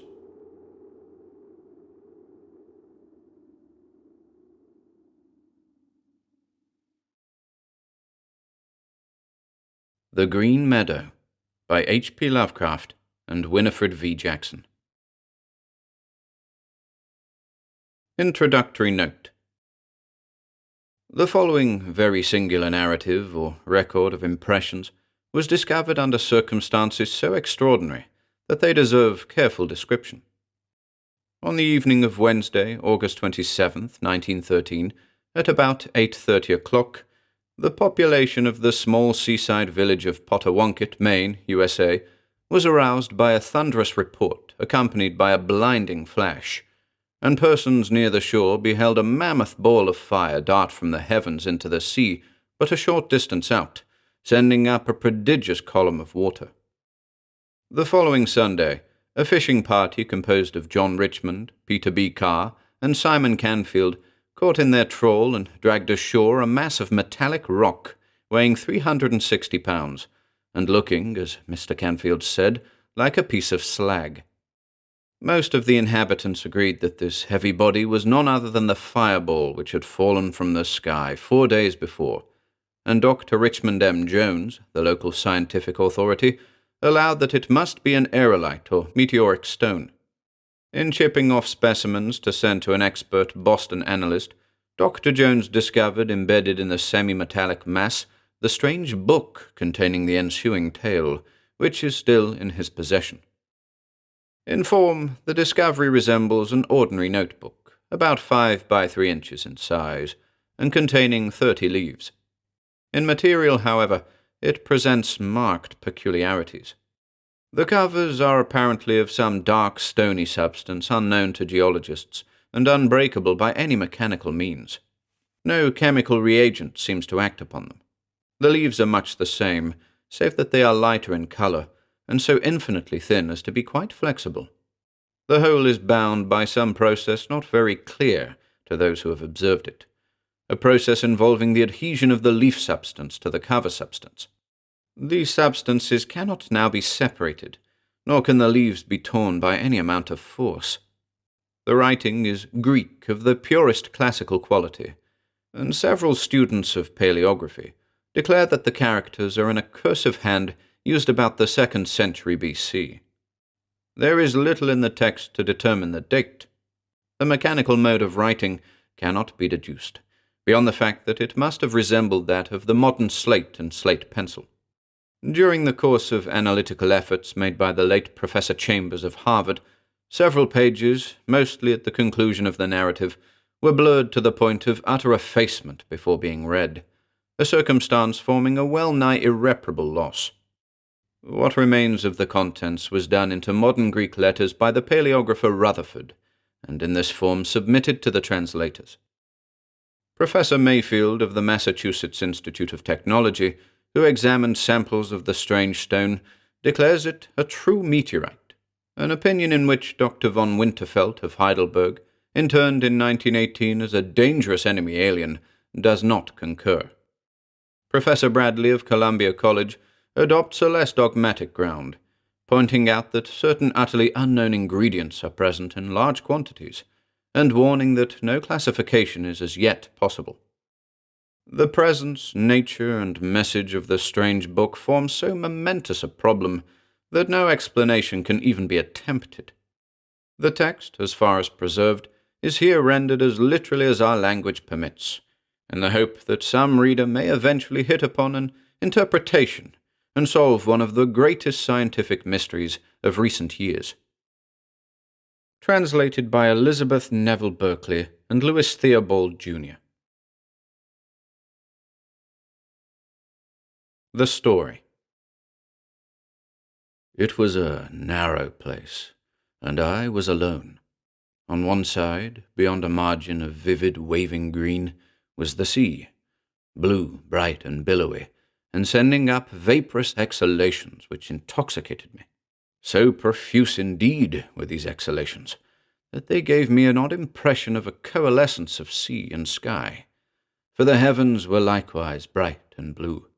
The Green Meadow by H.P. Lovecraft and Winifred V. Jackson. Introductory Note. The following very singular narrative or record of impressions was discovered under circumstances so extraordinary that they deserve careful description. On the evening of Wednesday, August 27th, 1913, at about 8:30 o'clock, the population of the small seaside village of Potawatomi, Maine, USA, was aroused by a thunderous report accompanied by a blinding flash, and persons near the shore beheld a mammoth ball of fire dart from the heavens into the sea but a short distance out, sending up a prodigious column of water. The following Sunday, a fishing party composed of John Richmond, Peter B. Carr, and Simon Canfield caught in their trawl and dragged ashore a mass of metallic rock weighing 360 pounds, and looking, as Mr. Canfield said, like a piece of slag. Most of the inhabitants agreed that this heavy body was none other than the fireball which had fallen from the sky 4 days before, and Dr. Richmond M. Jones, the local scientific authority, allowed that it must be an aerolite or meteoric stone. In chipping off specimens to send to an expert Boston analyst, Dr. Jones discovered embedded in the semi-metallic mass the strange book containing the ensuing tale, which is still in his possession. In form, the discovery resembles an ordinary notebook, about 5 by 3 inches in size, and containing 30 leaves. In material, however, it presents marked peculiarities. The covers are apparently of some dark stony substance unknown to geologists, and unbreakable by any mechanical means. No chemical reagent seems to act upon them. The leaves are much the same, save that they are lighter in color, and so infinitely thin as to be quite flexible. The whole is bound by some process not very clear to those who have observed it, a process involving the adhesion of the leaf substance to the cover substance. These substances cannot now be separated, nor can the leaves be torn by any amount of force. The writing is Greek of the purest classical quality, and several students of paleography declare that the characters are in a cursive hand used about the 2nd century B.C. There is little in the text to determine the date. The mechanical mode of writing cannot be deduced, beyond the fact that it must have resembled that of the modern slate and slate pencil. During the course of analytical efforts made by the late Professor Chambers of Harvard, several pages, mostly at the conclusion of the narrative, were blurred to the point of utter effacement before being read, a circumstance forming a well-nigh irreparable loss. What remains of the contents was done into modern Greek letters by the paleographer Rutherford, and in this form submitted to the translators. Professor Mayfield of the Massachusetts Institute of Technology, who examined samples of the strange stone, declares it a true meteorite, an opinion in which Dr. von Winterfeldt of Heidelberg, interned in 1918 as a dangerous enemy alien, does not concur. Professor Bradley of Columbia College adopts a less dogmatic ground, pointing out that certain utterly unknown ingredients are present in large quantities, and warning that no classification is as yet possible. The presence, nature, and message of the strange book form so momentous a problem that no explanation can even be attempted. The text, as far as preserved, is here rendered as literally as our language permits, in the hope that some reader may eventually hit upon an interpretation and solve one of the greatest scientific mysteries of recent years. Translated by Elizabeth Neville Berkeley and Louis Theobald, Jr. The story. It was a narrow place, and I was alone. On one side, beyond a margin of vivid waving green, was the sea, blue, bright, and billowy, and sending up vaporous exhalations which intoxicated me. So profuse indeed were these exhalations that they gave me an odd impression of a coalescence of sea and sky, for the heavens were likewise bright and blue.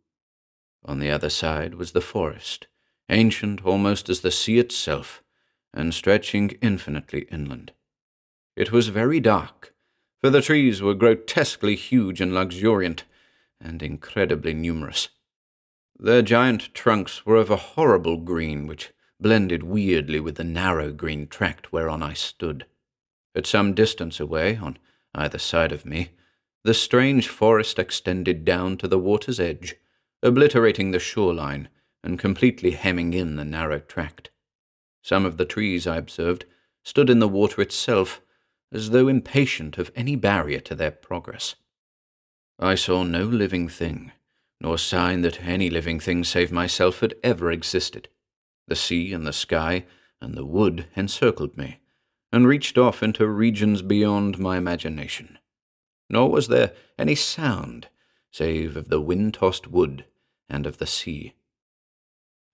On the other side was the forest, ancient almost as the sea itself, and stretching infinitely inland. It was very dark, for the trees were grotesquely huge and luxuriant, and incredibly numerous. Their giant trunks were of a horrible green which blended weirdly with the narrow green tract whereon I stood. At some distance away, on either side of me, the strange forest extended down to the water's edge, obliterating the shoreline and completely hemming in the narrow tract. Some of the trees, I observed, stood in the water itself, as though impatient of any barrier to their progress. I saw no living thing, nor sign that any living thing save myself had ever existed. The sea and the sky and the wood encircled me, and reached off into regions beyond my imagination. Nor was there any sound, save of the wind-tossed wood and of the sea.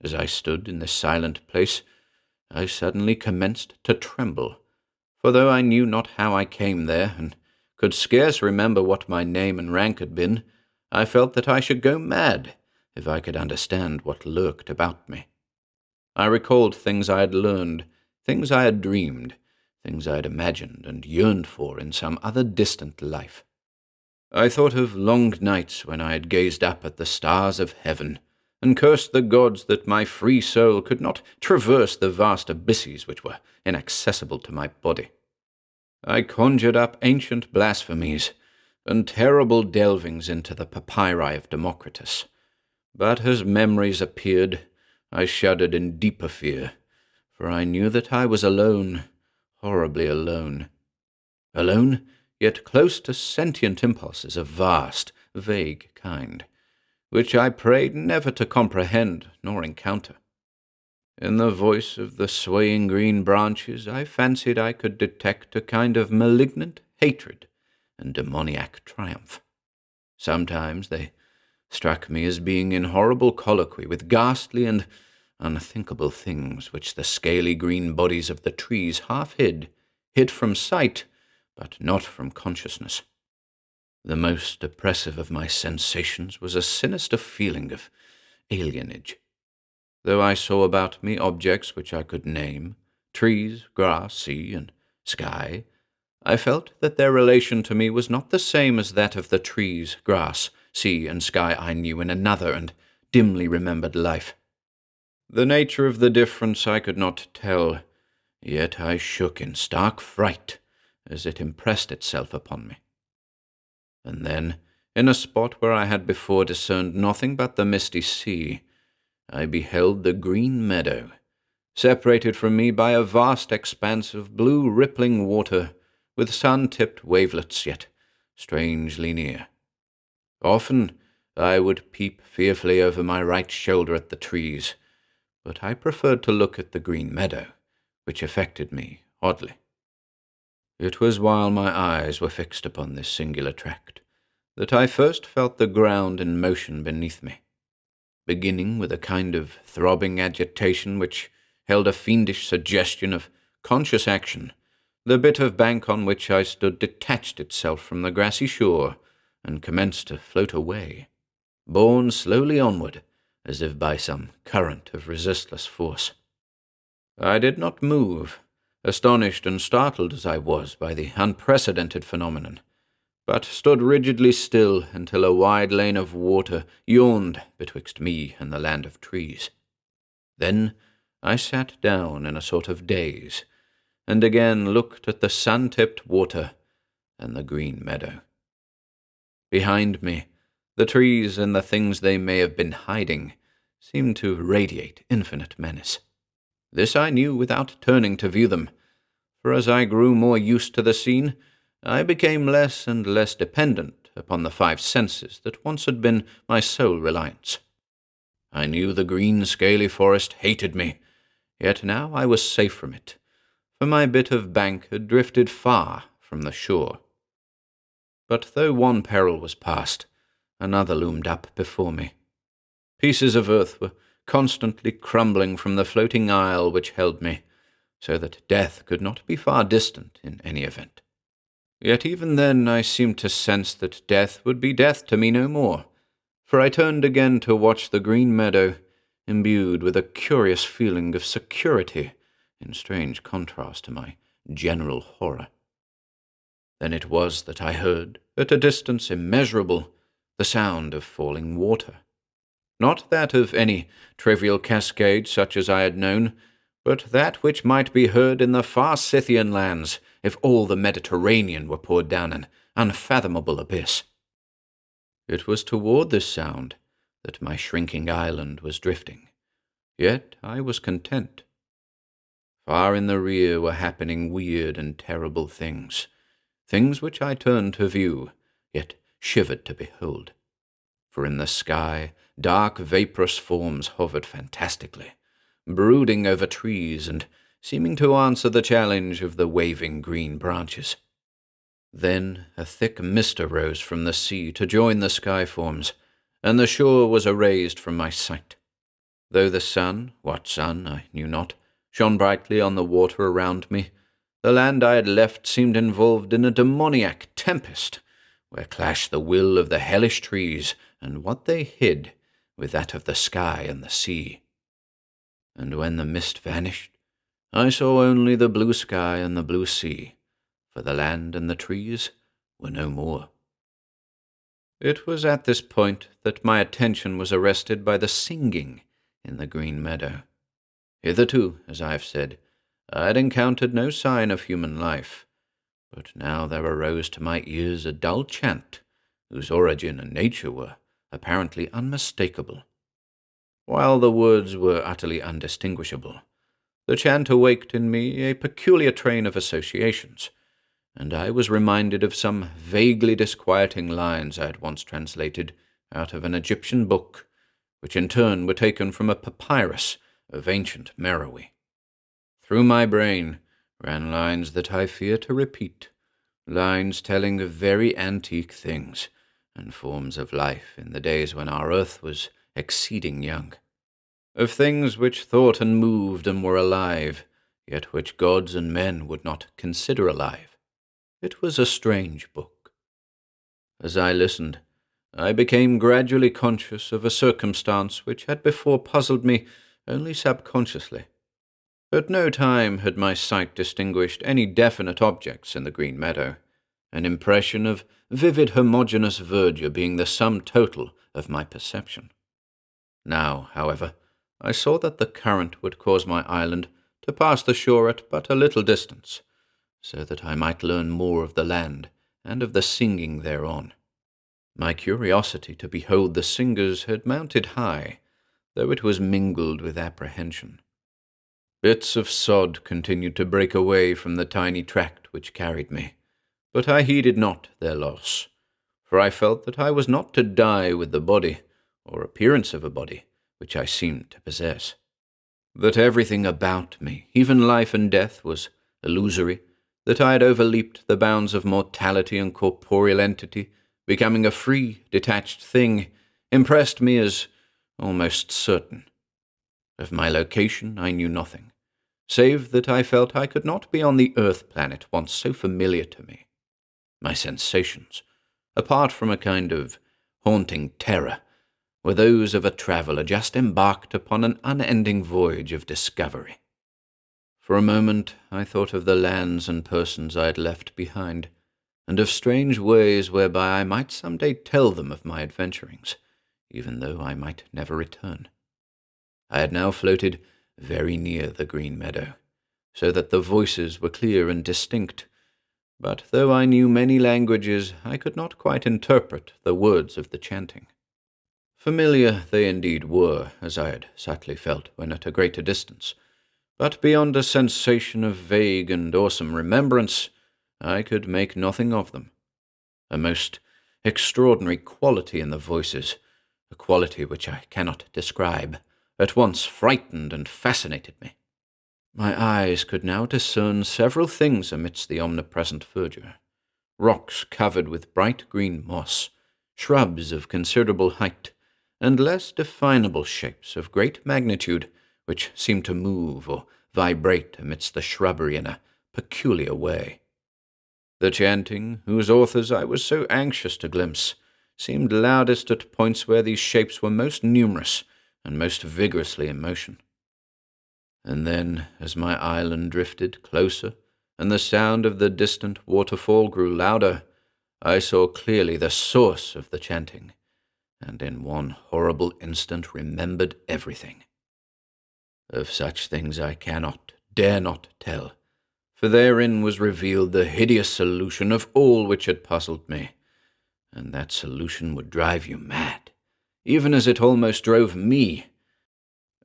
As I stood in this silent place, I suddenly commenced to tremble, for though I knew not how I came there, and could scarce remember what my name and rank had been, I felt that I should go mad if I could understand what lurked about me. I recalled things I had learned, things I had dreamed, things I had imagined and yearned for in some other distant life. I thought of long nights when I had gazed up at the stars of heaven, and cursed the gods that my free soul could not traverse the vast abysses which were inaccessible to my body. I conjured up ancient blasphemies, and terrible delvings into the papyri of Democritus. But as memories appeared, I shuddered in deeper fear, for I knew that I was alone, horribly alone. Alone, yet close to sentient impulses of vast, vague kind, which I prayed never to comprehend nor encounter. In the voice of the swaying green branches I fancied I could detect a kind of malignant hatred and demoniac triumph. Sometimes they struck me as being in horrible colloquy with ghastly and unthinkable things which the scaly green bodies of the trees half hid from sight, but not from consciousness. The most oppressive of my sensations was a sinister feeling of alienage. Though I saw about me objects which I could name, trees, grass, sea, and sky, I felt that their relation to me was not the same as that of the trees, grass, sea, and sky I knew in another and dimly remembered life. The nature of the difference I could not tell, yet I shook in stark fright as it impressed itself upon me. And then, in a spot where I had before discerned nothing but the misty sea, I beheld the Green Meadow, separated from me by a vast expanse of blue rippling water, with sun-tipped wavelets yet strangely near. Often I would peep fearfully over my right shoulder at the trees, but I preferred to look at the Green Meadow, which affected me oddly. It was while my eyes were fixed upon this singular tract that I first felt the ground in motion beneath me, beginning with a kind of throbbing agitation which held a fiendish suggestion of conscious action. The bit of bank on which I stood detached itself from the grassy shore and commenced to float away, borne slowly onward, as if by some current of resistless force. I did not move, astonished and startled as I was by the unprecedented phenomenon, but stood rigidly still until a wide lane of water yawned betwixt me and the land of trees. Then I sat down in a sort of daze, and again looked at the sun-tipped water and the green meadow. Behind me, the trees and the things they may have been hiding seemed to radiate infinite menace. This I knew without turning to view them, for as I grew more used to the scene, I became less and less dependent upon the five senses that once had been my sole reliance. I knew the green scaly forest hated me, yet now I was safe from it, for my bit of bank had drifted far from the shore. But though one peril was past, another loomed up before me. Pieces of earth were constantly crumbling from the floating isle which held me, so that death could not be far distant in any event. Yet even then I seemed to sense that death would be death to me no more, for I turned again to watch the green meadow, imbued with a curious feeling of security, in strange contrast to my general horror. Then it was that I heard, at a distance immeasurable, the sound of falling water. Not that of any trivial cascade such as I had known, but that which might be heard in the far Scythian lands if all the Mediterranean were poured down an unfathomable abyss. It was toward this sound that my shrinking island was drifting, yet I was content. Far in the rear were happening weird and terrible things, things which I turned to view, yet shivered to behold. For in the sky dark vaporous forms hovered fantastically, brooding over trees and seeming to answer the challenge of the waving green branches. Then a thick mist arose from the sea to join the sky forms, and the shore was erased from my sight. Though the sun, what sun I knew not, shone brightly on the water around me, the land I had left seemed involved in a demoniac tempest, where clashed the will of the hellish trees and what they hid with that of the sky and the sea. And when the mist vanished, I saw only the blue sky and the blue sea, for the land and the trees were no more. It was at this point that my attention was arrested by the singing in the green meadow. Hitherto, as I have said, I had encountered no sign of human life, but now there arose to my ears a dull chant, whose origin and nature were apparently unmistakable. While the words were utterly undistinguishable, the chant awaked in me a peculiar train of associations, and I was reminded of some vaguely disquieting lines I had once translated out of an Egyptian book, which in turn were taken from a papyrus of ancient Meroe. Through my brain ran lines that I fear to repeat, lines telling of very antique things and forms of life in the days when our earth was exceeding young, of things which thought and moved and were alive, yet which gods and men would not consider alive. It was a strange book. As I listened, I became gradually conscious of a circumstance which had before puzzled me only subconsciously. At no time had my sight distinguished any definite objects in the green meadow, an impression of vivid homogeneous verdure being the sum total of my perception. Now, however, I saw that the current would cause my island to pass the shore at but a little distance, so that I might learn more of the land and of the singing thereon. My curiosity to behold the singers had mounted high, though it was mingled with apprehension. Bits of sod continued to break away from the tiny tract which carried me, but I heeded not their loss, for I felt that I was not to die with the body, or appearance of a body, which I seemed to possess. That everything about me, even life and death, was illusory, that I had overleaped the bounds of mortality and corporeal entity, becoming a free, detached thing, impressed me as almost certain. Of my location I knew nothing, save that I felt I could not be on the Earth planet once so familiar to me. My sensations, apart from a kind of haunting terror, were those of a traveller just embarked upon an unending voyage of discovery. For a moment I thought of the lands and persons I had left behind, and of strange ways whereby I might some day tell them of my adventurings, even though I might never return. I had now floated very near the Green Meadow, so that the voices were clear and distinct, but though I knew many languages, I could not quite interpret the words of the chanting. Familiar they indeed were, as I had subtly felt when at a greater distance, but beyond a sensation of vague and awesome remembrance, I could make nothing of them. A most extraordinary quality in the voices, a quality which I cannot describe, at once frightened and fascinated me. My eyes could now discern several things amidst the omnipresent verdure: rocks covered with bright green moss, shrubs of considerable height, and less definable shapes of great magnitude, which seemed to move or vibrate amidst the shrubbery in a peculiar way. The chanting, whose authors I was so anxious to glimpse, seemed loudest at points where these shapes were most numerous and most vigorously in motion. And then, as my island drifted closer, and the sound of the distant waterfall grew louder, I saw clearly the source of the chanting, and in one horrible instant remembered everything. Of such things I cannot, dare not tell, for therein was revealed the hideous solution of all which had puzzled me, and that solution would drive you mad, even as it almost drove me.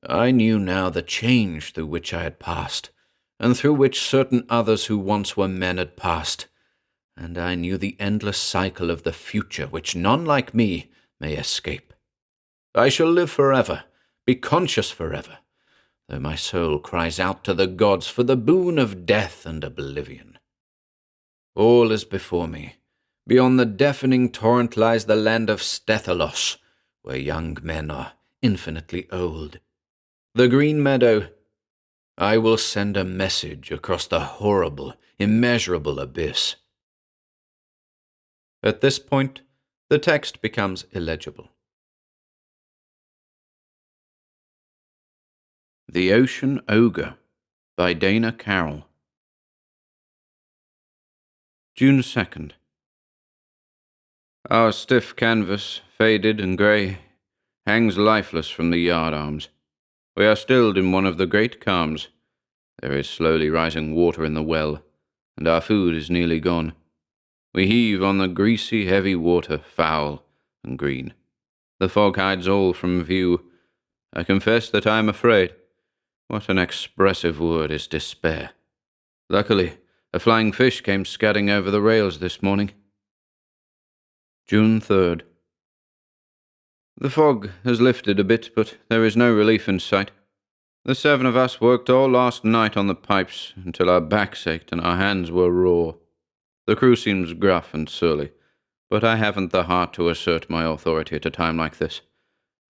I knew now the change through which I had passed, and through which certain others who once were men had passed, and I knew the endless cycle of the future which none like me may escape. I shall live forever, be conscious forever, though my soul cries out to the gods for the boon of death and oblivion. All is before me. Beyond the deafening torrent lies the land of Stethalos, where young men are infinitely old. The Green Meadow. I will send a message across the horrible, immeasurable abyss. At this point, the text becomes illegible. The Ocean Ogre by Dana Carroll. June 2nd. Our stiff canvas, faded and grey, hangs lifeless from the yard arms. We are stilled in one of the great calms. There is slowly rising water in the well, and our food is nearly gone. We heave on the greasy, heavy water, foul and green. The fog hides all from view. I confess that I am afraid. What an expressive word is despair. Luckily, a flying fish came scudding over the rails this morning. June 3rd. The fog has lifted a bit, but there is no relief in sight. The 7 of us worked all last night on the pipes until our backs ached and our hands were raw. The crew seems gruff and surly, but I haven't the heart to assert my authority at a time like this.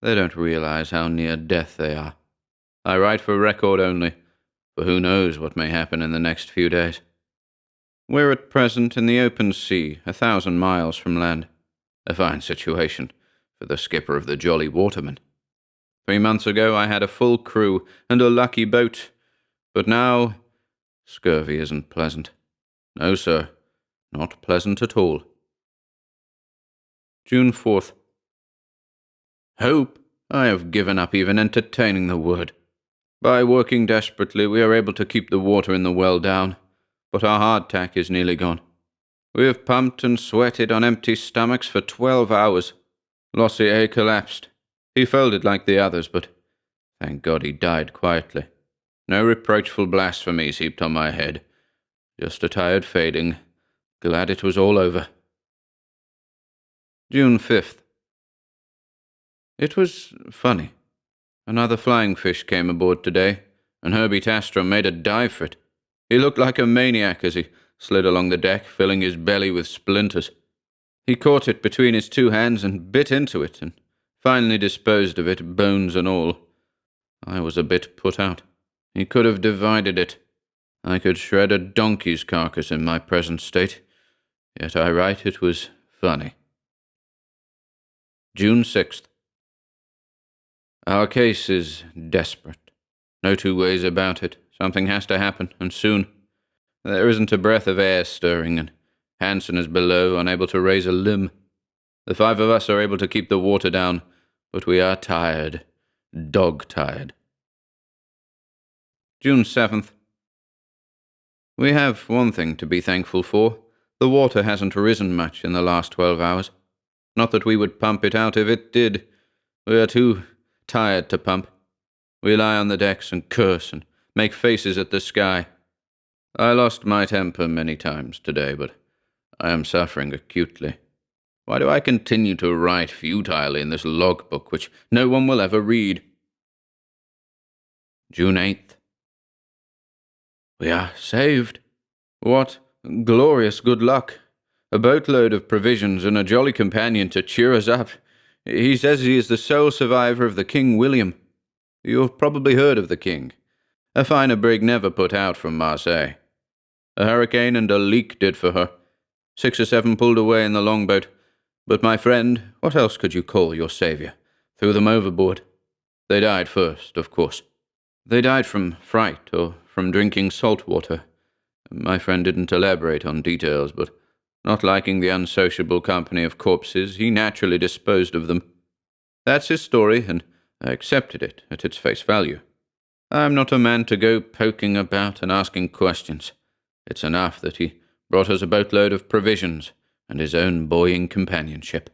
They don't realize how near death they are. I write for record only, for who knows what may happen in the next few days. We're at present in the open sea, 1,000 miles from land. A fine situation for the skipper of the Jolly Waterman. 3 months ago I had a full crew and a lucky boat, but now scurvy isn't pleasant. No, sir, not pleasant at all. June 4th. Hope? I have given up even entertaining the word. By working desperately, we are able to keep the water in the well down, but our hardtack is nearly gone. We have pumped and sweated on empty stomachs for 12 hours. Lossier collapsed. He folded like the others, but thank God he died quietly. No reproachful blasphemies heaped on my head. Just a tired fading. Glad it was all over. June 5th. It was funny. Another flying fish came aboard today, and Herbie Tastrom made a dive for it. He looked like a maniac as he slid along the deck, filling his belly with splinters. He caught it between his two hands and bit into it, and finally disposed of it, bones and all. I was a bit put out. He could have divided it. I could shred a donkey's carcass in my present state, yet I write it was funny. June 6th. Our case is desperate. No two ways about it. Something has to happen, and soon. There isn't a breath of air stirring, and Hansen is below, unable to raise a limb. The 5 of us are able to keep the water down, but we are tired. Dog-tired. June 7th. We have one thing to be thankful for. The water hasn't risen much in the last 12 hours. Not that we would pump it out if it did. We are too tired to pump. We lie on the decks and curse and make faces at the sky. I lost my temper many times today, but I am suffering acutely. Why do I continue to write futilely in this logbook which no one will ever read? June 8th. We are saved. What glorious good luck. A boatload of provisions and a jolly companion to cheer us up. He says he is the sole survivor of the King William. You have probably heard of the King. A finer brig never put out from Marseille. A hurricane and a leak did for her. 6 or 7 pulled away in the longboat. But my friend, what else could you call your saviour, threw them overboard. They died first, of course. They died from fright or from drinking salt water. My friend didn't elaborate on details, but not liking the unsociable company of corpses, he naturally disposed of them. That's his story, and I accepted it at its face value. I'm not a man to go poking about and asking questions. It's enough that he brought us a boatload of provisions and his own buoying companionship.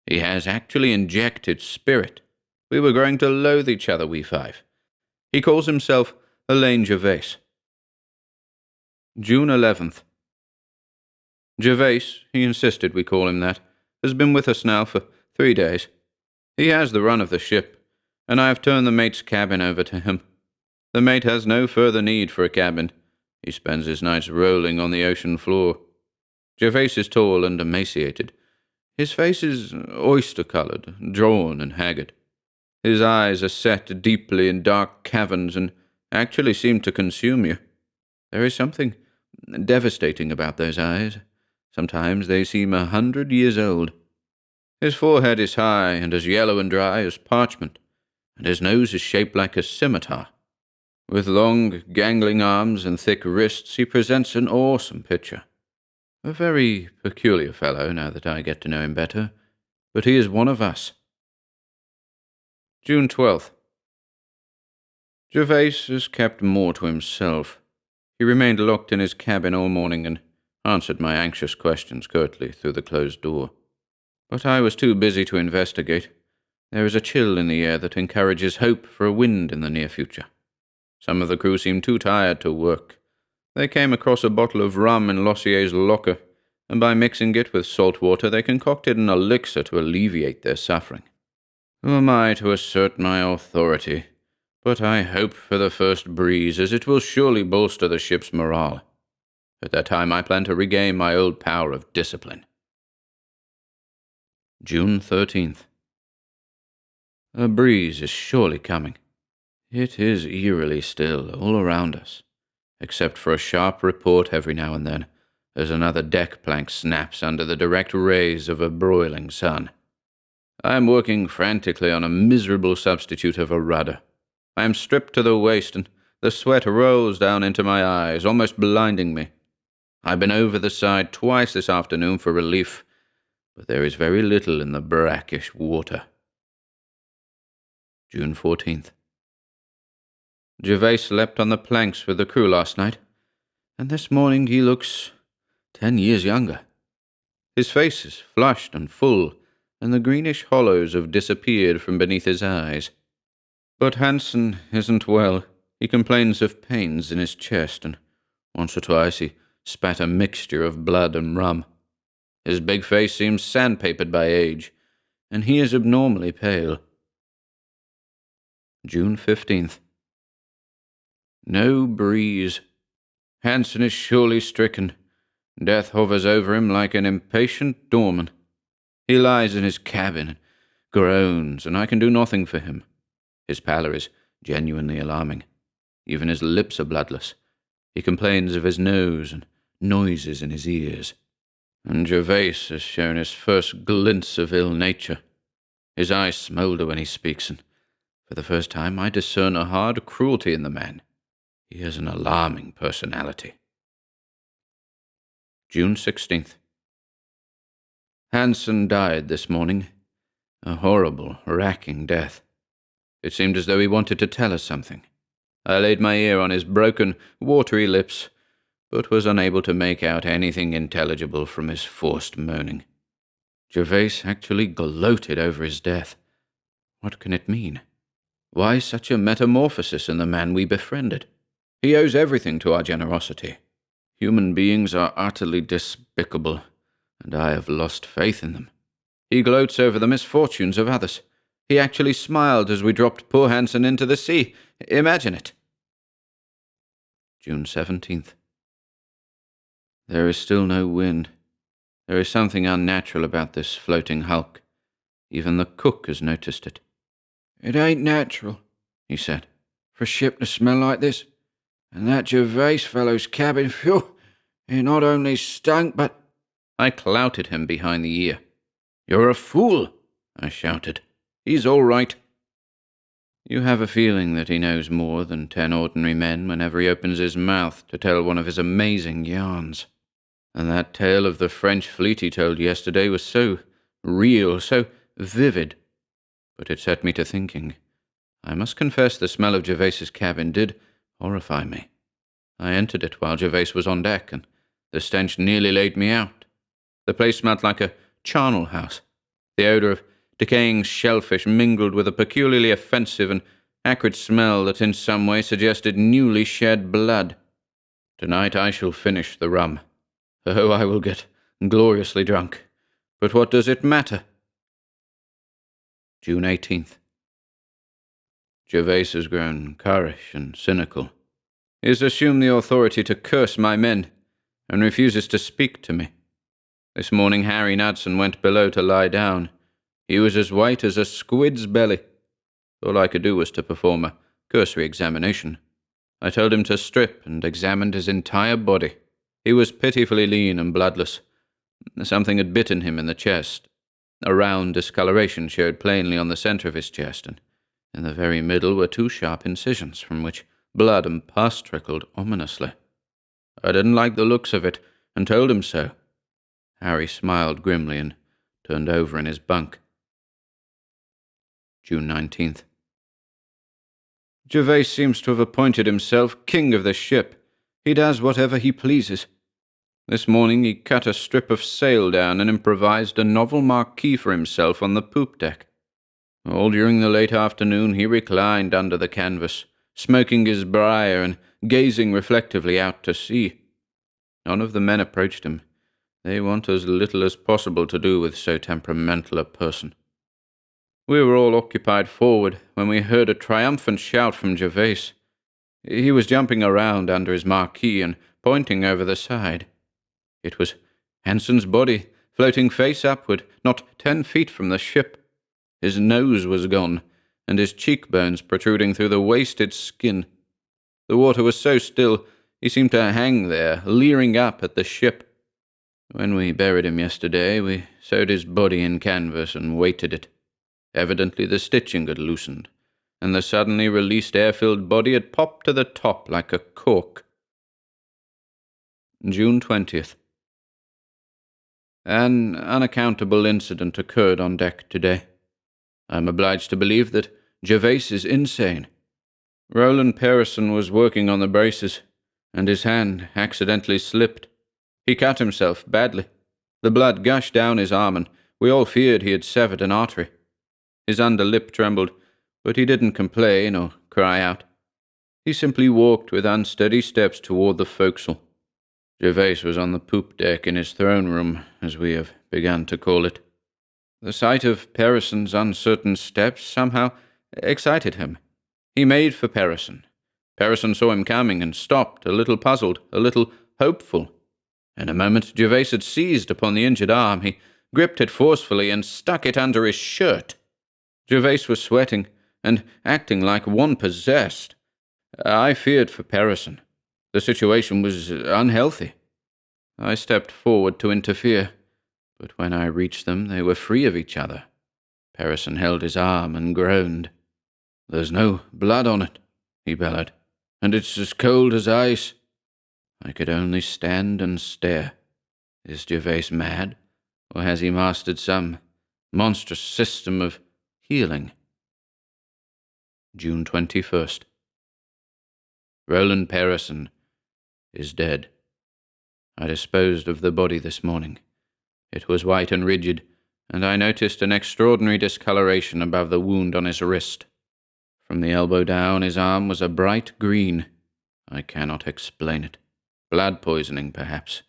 He has actually injected spirit. We were growing to loathe each other, we 5. He calls himself Elaine Gervais. June 11th. Gervais, he insisted we call him that, has been with us now for 3 days. He has the run of the ship, and I have turned the mate's cabin over to him. The mate has no further need for a cabin. He spends his nights rolling on the ocean floor. Gervais is tall and emaciated. His face is oyster-coloured, drawn and haggard. His eyes are set deeply in dark caverns and actually seem to consume you. There is something devastating about those eyes. Sometimes they seem 100 years old. His forehead is high and as yellow and dry as parchment, and his nose is shaped like a scimitar. With long, gangling arms and thick wrists, he presents an awesome picture. A very peculiar fellow, now that I get to know him better, but he is one of us. June 12th. Gervais has kept more to himself. He remained locked in his cabin all morning and answered my anxious questions curtly through the closed door. But I was too busy to investigate. There is a chill in the air that encourages hope for a wind in the near future. Some of the crew seemed too tired to work. They came across a bottle of rum in Lossier's locker, and by mixing it with salt water they concocted an elixir to alleviate their suffering. Who am I to assert my authority? But I hope for the first breeze, as it will surely bolster the ship's morale. At that time I plan to regain my old power of discipline. June 13th. A breeze is surely coming. It is eerily still all around us, except for a sharp report every now and then, as another deck plank snaps under the direct rays of a broiling sun. I am working frantically on a miserable substitute of a rudder. I am stripped to the waist, and the sweat rolls down into my eyes, almost blinding me. I've been over the side twice this afternoon for relief, but there is very little in the brackish water. June 14th. Gervais slept on the planks with the crew last night, and this morning he looks 10 years younger. His face is flushed and full, and the greenish hollows have disappeared from beneath his eyes. But Hansen isn't well. He complains of pains in his chest, and once or twice he spat a mixture of blood and rum. His big face seems sandpapered by age, and he is abnormally pale. June 15th. No breeze. Hansen is surely stricken. Death hovers over him like an impatient doorman. He lies in his cabin and groans, and I can do nothing for him. His pallor is genuinely alarming. Even his lips are bloodless. He complains of his nose and noises in his ears. And Gervais has shown his first glints of ill nature. His eyes smoulder when he speaks, and for the first time I discern a hard cruelty in the man. He has an alarming personality. June 16th. Hansen died this morning. A horrible, racking death. It seemed as though he wanted to tell us something. I laid my ear on his broken, watery lips, but was unable to make out anything intelligible from his forced moaning. Gervais actually gloated over his death. What can it mean? Why such a metamorphosis in the man we befriended? He owes everything to our generosity. Human beings are utterly despicable, and I have lost faith in them. He gloats over the misfortunes of others. He actually smiled as we dropped poor Hansen into the sea. Imagine it. June 17th. There is still no wind. There is something unnatural about this floating hulk. Even the cook has noticed it. "It ain't natural," he said, "for a ship to smell like this. And that Gervais fellow's cabin, phew, it not only stunk, but—" I clouted him behind the ear. "You're a fool," I shouted. "He's all right." You have a feeling that he knows more than 10 ordinary men whenever he opens his mouth to tell one of his amazing yarns. And that tale of the French fleet he told yesterday was so real, so vivid. But it set me to thinking. I must confess the smell of Gervais's cabin did horrify me. I entered it while Gervais was on deck, and the stench nearly laid me out. The place smelt like a charnel house. The odour of decaying shellfish mingled with a peculiarly offensive and acrid smell that in some way suggested newly shed blood. Tonight I shall finish the rum. Oh, I will get gloriously drunk. But what does it matter? June 18th. Gervais has grown currish and cynical. He has assumed the authority to curse my men, and refuses to speak to me. This morning Harry Knudsen went below to lie down. He was as white as a squid's belly. All I could do was to perform a cursory examination. I told him to strip and examined his entire body. He was pitifully lean and bloodless. Something had bitten him in the chest. A round discoloration showed plainly on the centre of his chest, and in the very middle were 2 sharp incisions from which blood and pus trickled ominously. I didn't like the looks of it, and told him so. Harry smiled grimly and turned over in his bunk. June 19th. Gervais seems to have appointed himself king of the ship. He does whatever he pleases. This morning he cut a strip of sail down and improvised a novel marquee for himself on the poop deck. All during the late afternoon he reclined under the canvas, smoking his briar and gazing reflectively out to sea. None of the men approached him. They want as little as possible to do with so temperamental a person. We were all occupied forward when we heard a triumphant shout from Gervais. He was jumping around under his marquee and pointing over the side. It was Hansen's body, floating face upward, not 10 feet from the ship. His nose was gone, and his cheekbones protruding through the wasted skin. The water was so still, he seemed to hang there, leering up at the ship. When we buried him yesterday, we sewed his body in canvas and weighted it. Evidently the stitching had loosened, and the suddenly released air-filled body had popped to the top like a cork. June 20th. An unaccountable incident occurred on deck today. I am obliged to believe that Gervais is insane. Roland Pearson was working on the braces, and his hand accidentally slipped. He cut himself badly. The blood gushed down his arm, and we all feared he had severed an artery. His under lip trembled, but he didn't complain or cry out. He simply walked with unsteady steps toward the forecastle. Gervais was on the poop deck in his throne room, as we have begun to call it. The sight of Pearson's uncertain steps somehow excited him. He made for Pearson. Pearson saw him coming and stopped, a little puzzled, a little hopeful. In a moment, Gervais had seized upon the injured arm. He gripped it forcefully and stuck it under his shirt. Gervais was sweating and acting like one possessed. I feared for Parison. The situation was unhealthy. I stepped forward to interfere, but when I reached them, they were free of each other. Parison held his arm and groaned. "There's no blood on it," he bellowed, "and it's as cold as ice." I could only stand and stare. Is Gervais mad, or has he mastered some monstrous system of healing? June 21st. Roland Parison is dead. I disposed of the body this morning. It was white and rigid, and I noticed an extraordinary discoloration above the wound on his wrist. From the elbow down, his arm was a bright green. I cannot explain it. Blood poisoning, perhaps,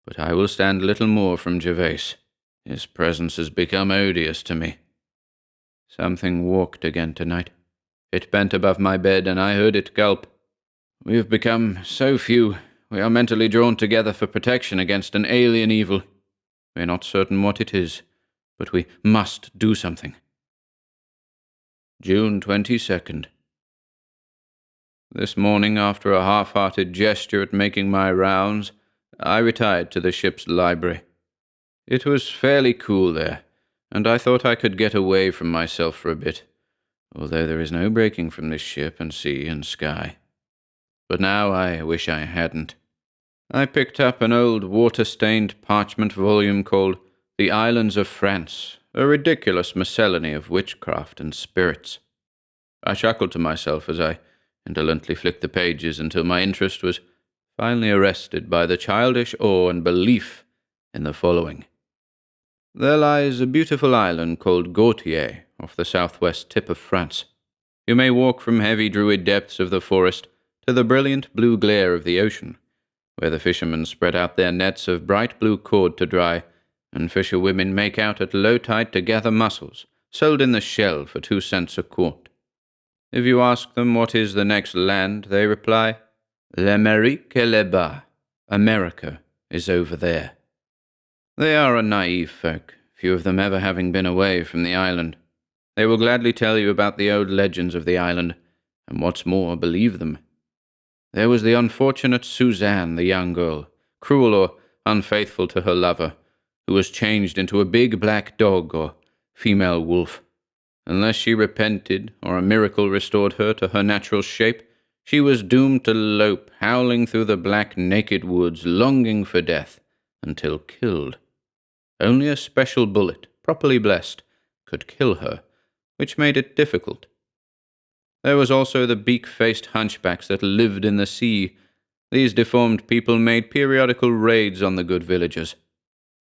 but I will stand little more from Gervais. His presence has become odious to me. Something walked again tonight. It bent above my bed, and I heard it gulp. We have become so few. We are mentally drawn together for protection against an alien evil. We are not certain what it is, but we must do something. June 22nd. This morning, after a half-hearted gesture at making my rounds, I retired to the ship's library. It was fairly cool there, and I thought I could get away from myself for a bit, although there is no breaking from this ship and sea and sky. But now I wish I hadn't. I picked up an old water-stained parchment volume called The Islands of France, a ridiculous miscellany of witchcraft and spirits. I chuckled to myself as I indolently flicked the pages until my interest was finally arrested by the childish awe and belief in the following. There lies a beautiful island called Gautier off the southwest tip of France. You may walk from heavy druid depths of the forest to the brilliant blue glare of the ocean, where the fishermen spread out their nets of bright blue cord to dry, and fisherwomen make out at low tide to gather mussels, sold in the shell for 2 cents a quart. If you ask them what is the next land, they reply, L'Amérique est là-bas. America is over there. They are a naive folk, few of them ever having been away from the island. They will gladly tell you about the old legends of the island, and what's more, believe them. There was the unfortunate Suzanne, the young girl, cruel or unfaithful to her lover, who was changed into a big black dog or female wolf. Unless she repented, or a miracle restored her to her natural shape, she was doomed to lope, howling through the black, naked woods, longing for death, until killed. Only a special bullet, properly blessed, could kill her, which made it difficult. There was also the beak-faced hunchbacks that lived in the sea. These deformed people made periodical raids on the good villagers.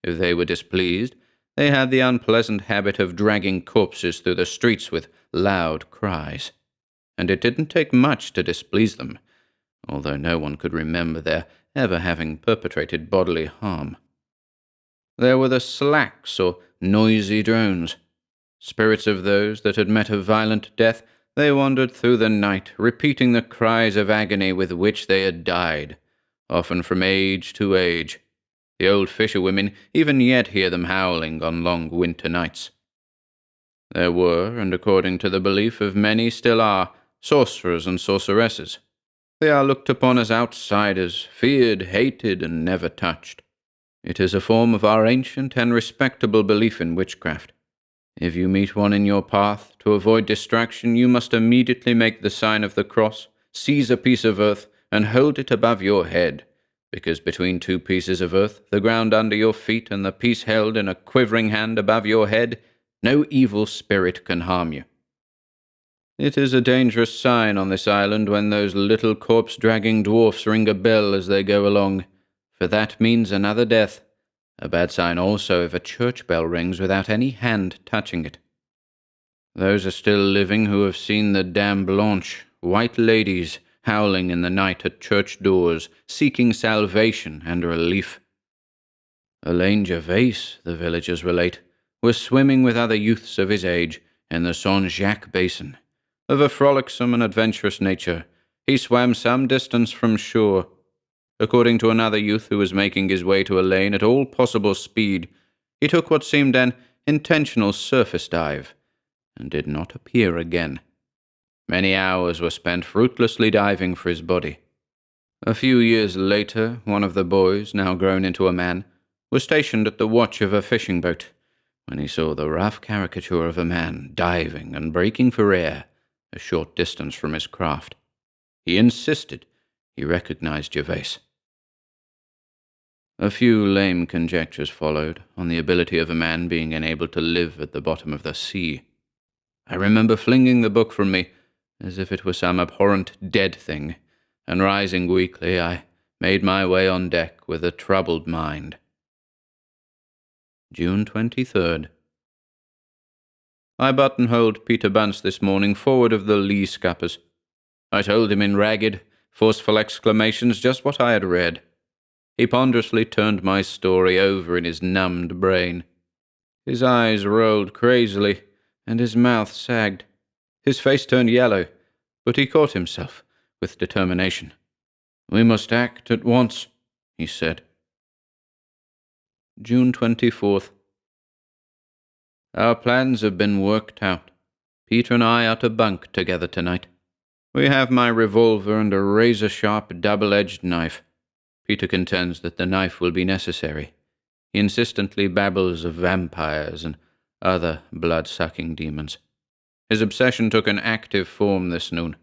If they were displeased, they had the unpleasant habit of dragging corpses through the streets with loud cries. And it didn't take much to displease them, although no one could remember their ever having perpetrated bodily harm. There were the slacks, or noisy drones. Spirits of those that had met a violent death, they wandered through the night, repeating the cries of agony with which they had died, often from age to age. The old fisherwomen even yet hear them howling on long winter nights. There were, and according to the belief of many still are, sorcerers and sorceresses. They are looked upon as outsiders, feared, hated, and never touched. It is a form of our ancient and respectable belief in witchcraft. If you meet one in your path, to avoid distraction, you must immediately make the sign of the cross, seize a piece of earth, and hold it above your head, because between 2 pieces of earth, the ground under your feet, and the piece held in a quivering hand above your head, no evil spirit can harm you. It is a dangerous sign on this island when those little corpse-dragging dwarfs ring a bell as they go along, for that means another death. A bad sign also if a church bell rings without any hand touching it. Those are still living who have seen the Dame Blanche, white ladies, howling in the night at church doors, seeking salvation and relief. Alain Gervais, the villagers relate, was swimming with other youths of his age in the Saint-Jacques basin. Of a frolicsome and adventurous nature, he swam some distance from shore. According to another youth who was making his way to a lane at all possible speed, he took what seemed an intentional surface dive, and did not appear again. Many hours were spent fruitlessly diving for his body. A few years later, one of the boys, now grown into a man, was stationed at the watch of a fishing boat, when he saw the rough caricature of a man diving and breaking for air a short distance from his craft. He insisted he recognized Gervais. A few lame conjectures followed on the ability of a man being enabled to live at the bottom of the sea. I remember flinging the book from me as if it were some abhorrent dead thing, and rising weakly, I made my way on deck with a troubled mind. June 23rd. I buttonholed Peter Bunce this morning forward of the lee scuppers. I told him in ragged, forceful exclamations just what I had read. He ponderously turned my story over in his numbed brain. His eyes rolled crazily, and his mouth sagged. His face turned yellow, but he caught himself with determination. "We must act at once," he said. June 24th. Our plans have been worked out. Peter and I are to bunk together tonight. We have my revolver and a razor-sharp double-edged knife. Peter contends that the knife will be necessary. He insistently babbles of vampires and other blood-sucking demons. His obsession took an active form this noon.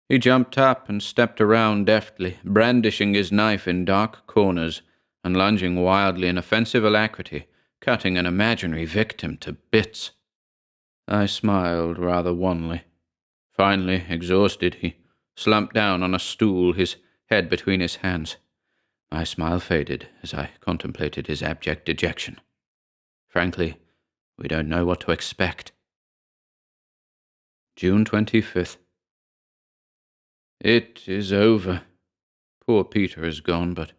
He jumped up and stepped around deftly, brandishing his knife in dark corners and lunging wildly in offensive alacrity, cutting an imaginary victim to bits. I smiled rather wanly. Finally, exhausted, he slumped down on a stool, his head between his hands. My smile faded as I contemplated his abject dejection. Frankly, we don't know what to expect. June 25th. It is over. Poor Peter is gone, but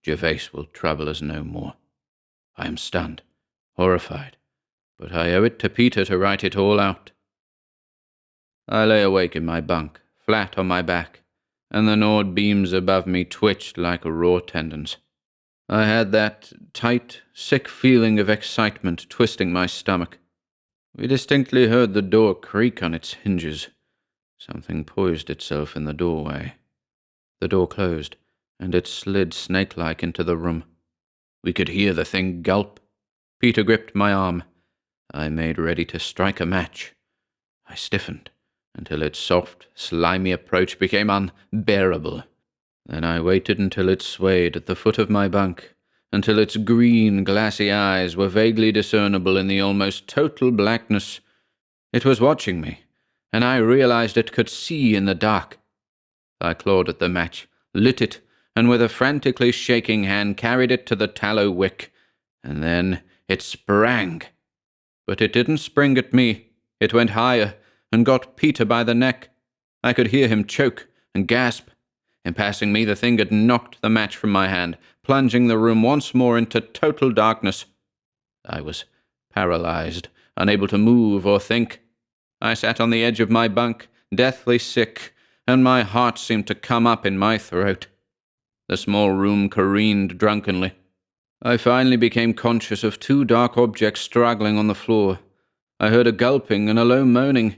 Gervais will trouble us no more. I am stunned, horrified, but I owe it to Peter to write it all out. I lay awake in my bunk, flat on my back, and the gnawed beams above me twitched like raw tendons. I had that tight, sick feeling of excitement twisting my stomach. We distinctly heard the door creak on its hinges. Something poised itself in the doorway. The door closed, and it slid snake-like into the room. We could hear the thing gulp. Peter gripped my arm. I made ready to strike a match. I stiffened until its soft, slimy approach became unbearable. Then I waited until it swayed at the foot of my bunk, until its green, glassy eyes were vaguely discernible in the almost total blackness. It was watching me, and I realized it could see in the dark. I clawed at the match, lit it, and with a frantically shaking hand carried it to the tallow wick, and then it sprang. But it didn't spring at me. It went higher, and got Peter by the neck. I could hear him choke and gasp. In passing me, the thing had knocked the match from my hand, plunging the room once more into total darkness. I was paralyzed, unable to move or think. I sat on the edge of my bunk, deathly sick, and my heart seemed to come up in my throat. The small room careened drunkenly. I finally became conscious of two dark objects struggling on the floor. I heard a gulping and a low moaning,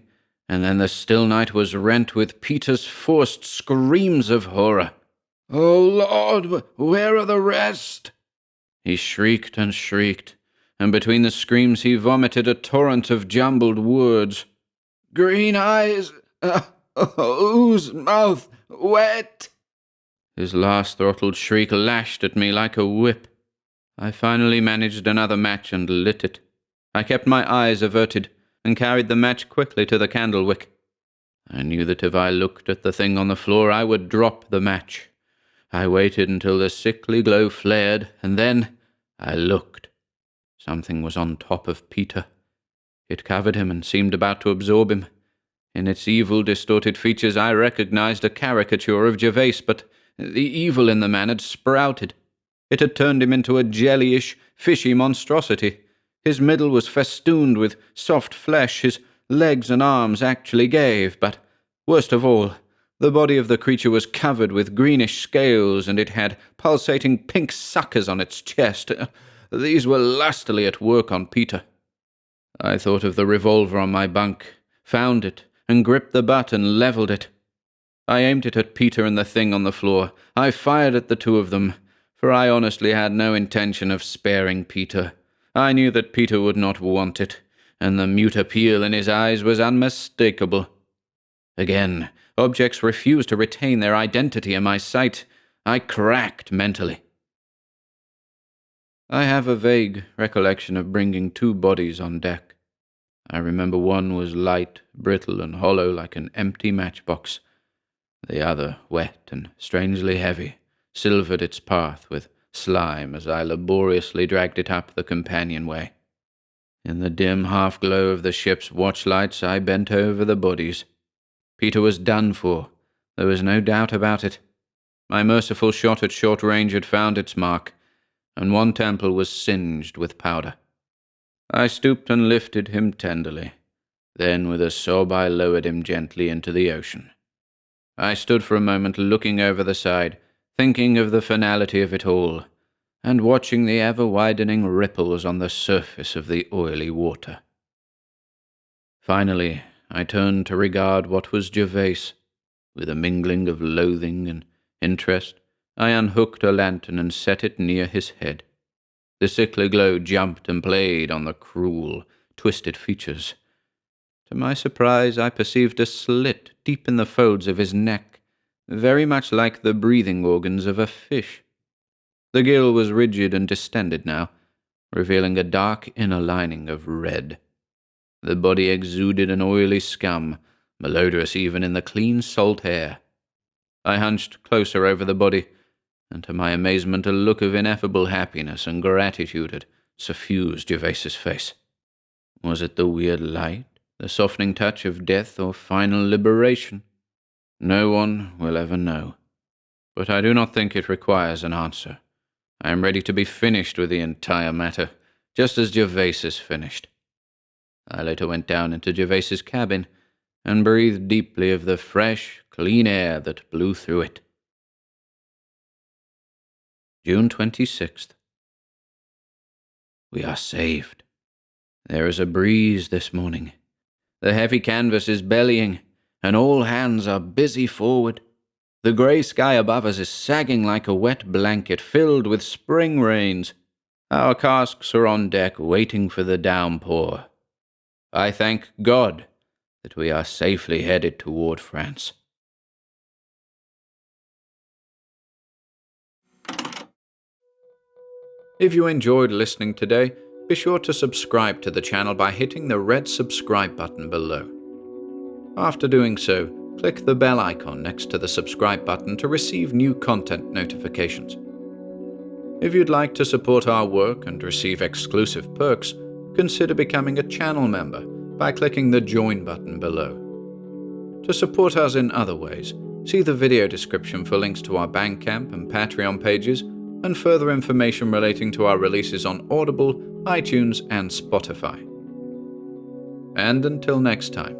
and then the still night was rent with Peter's forced screams of horror. "Oh, Lord, where are the rest?" He shrieked and shrieked, and between the screams he vomited a torrent of jumbled words. "Green eyes, ooze, mouth, wet." His last throttled shriek lashed at me like a whip. I finally managed another match and lit it. I kept my eyes averted, and carried the match quickly to the candle wick. I knew that if I looked at the thing on the floor, I would drop the match. I waited until the sickly glow flared, and then I looked. Something was on top of Peter. It covered him and seemed about to absorb him. In its evil, distorted features, I recognized a caricature of Gervais, but the evil in the man had sprouted. It had turned him into a jellyish, fishy monstrosity. His middle was festooned with soft flesh, his legs and arms actually gave, but, worst of all, The body of the creature was covered with greenish scales, and it had pulsating pink suckers on its chest. These were lustily at work on Peter. I thought of the revolver on my bunk, found it, and gripped the butt and leveled it. I aimed it at Peter and the thing on the floor. I fired at the two of them, for I honestly had no intention of sparing Peter. I knew that Peter would not want it, and the mute appeal in his eyes was unmistakable. Again, objects refused to retain their identity in my sight. I cracked mentally. I have a vague recollection of bringing two bodies on deck. I remember one was light, brittle, and hollow like an empty matchbox. The other, wet and strangely heavy, silvered its path with slime as I laboriously dragged it up the companionway. In the dim half-glow of the ship's watchlights, I bent over the bodies. Peter was done for. There was no doubt about it. My merciful shot at short range had found its mark, and one temple was singed with powder. I stooped and lifted him tenderly. Then, with a sob, I lowered him gently into the ocean. I stood for a moment looking over the side, thinking of the finality of it all, and watching the ever-widening ripples on the surface of the oily water. Finally, I turned to regard what was Gervais. With a mingling of loathing and interest, I unhooked a lantern and set it near his head. The sickly glow jumped and played on the cruel, twisted features. To my surprise, I perceived a slit deep in the folds of his neck, very much like the breathing organs of a fish. The gill was rigid and distended now, revealing a dark inner lining of red. The body exuded an oily scum, malodorous even in the clean salt air. I hunched closer over the body, and to my amazement a look of ineffable happiness and gratitude had suffused Gervais's face. Was it the weird light, the softening touch of death, or final liberation? No one will ever know. But I do not think it requires an answer. I am ready to be finished with the entire matter, just as Gervais is finished. I later went down into Gervais's cabin and breathed deeply of the fresh, clean air that blew through it. June 26th. We are saved. There is a breeze this morning. The heavy canvas is bellying, and all hands are busy forward. The grey sky above us is sagging like a wet blanket filled with spring rains. Our casks are on deck waiting for the downpour. I thank God that we are safely headed toward France. If you enjoyed listening today, be sure to subscribe to the channel by hitting the red subscribe button below. After doing so, click the bell icon next to the subscribe button to receive new content notifications. If you'd like to support our work and receive exclusive perks, consider becoming a channel member by clicking the join button below. To support us in other ways, see the video description for links to our Bandcamp and Patreon pages and further information relating to our releases on Audible, iTunes, and Spotify. And until next time,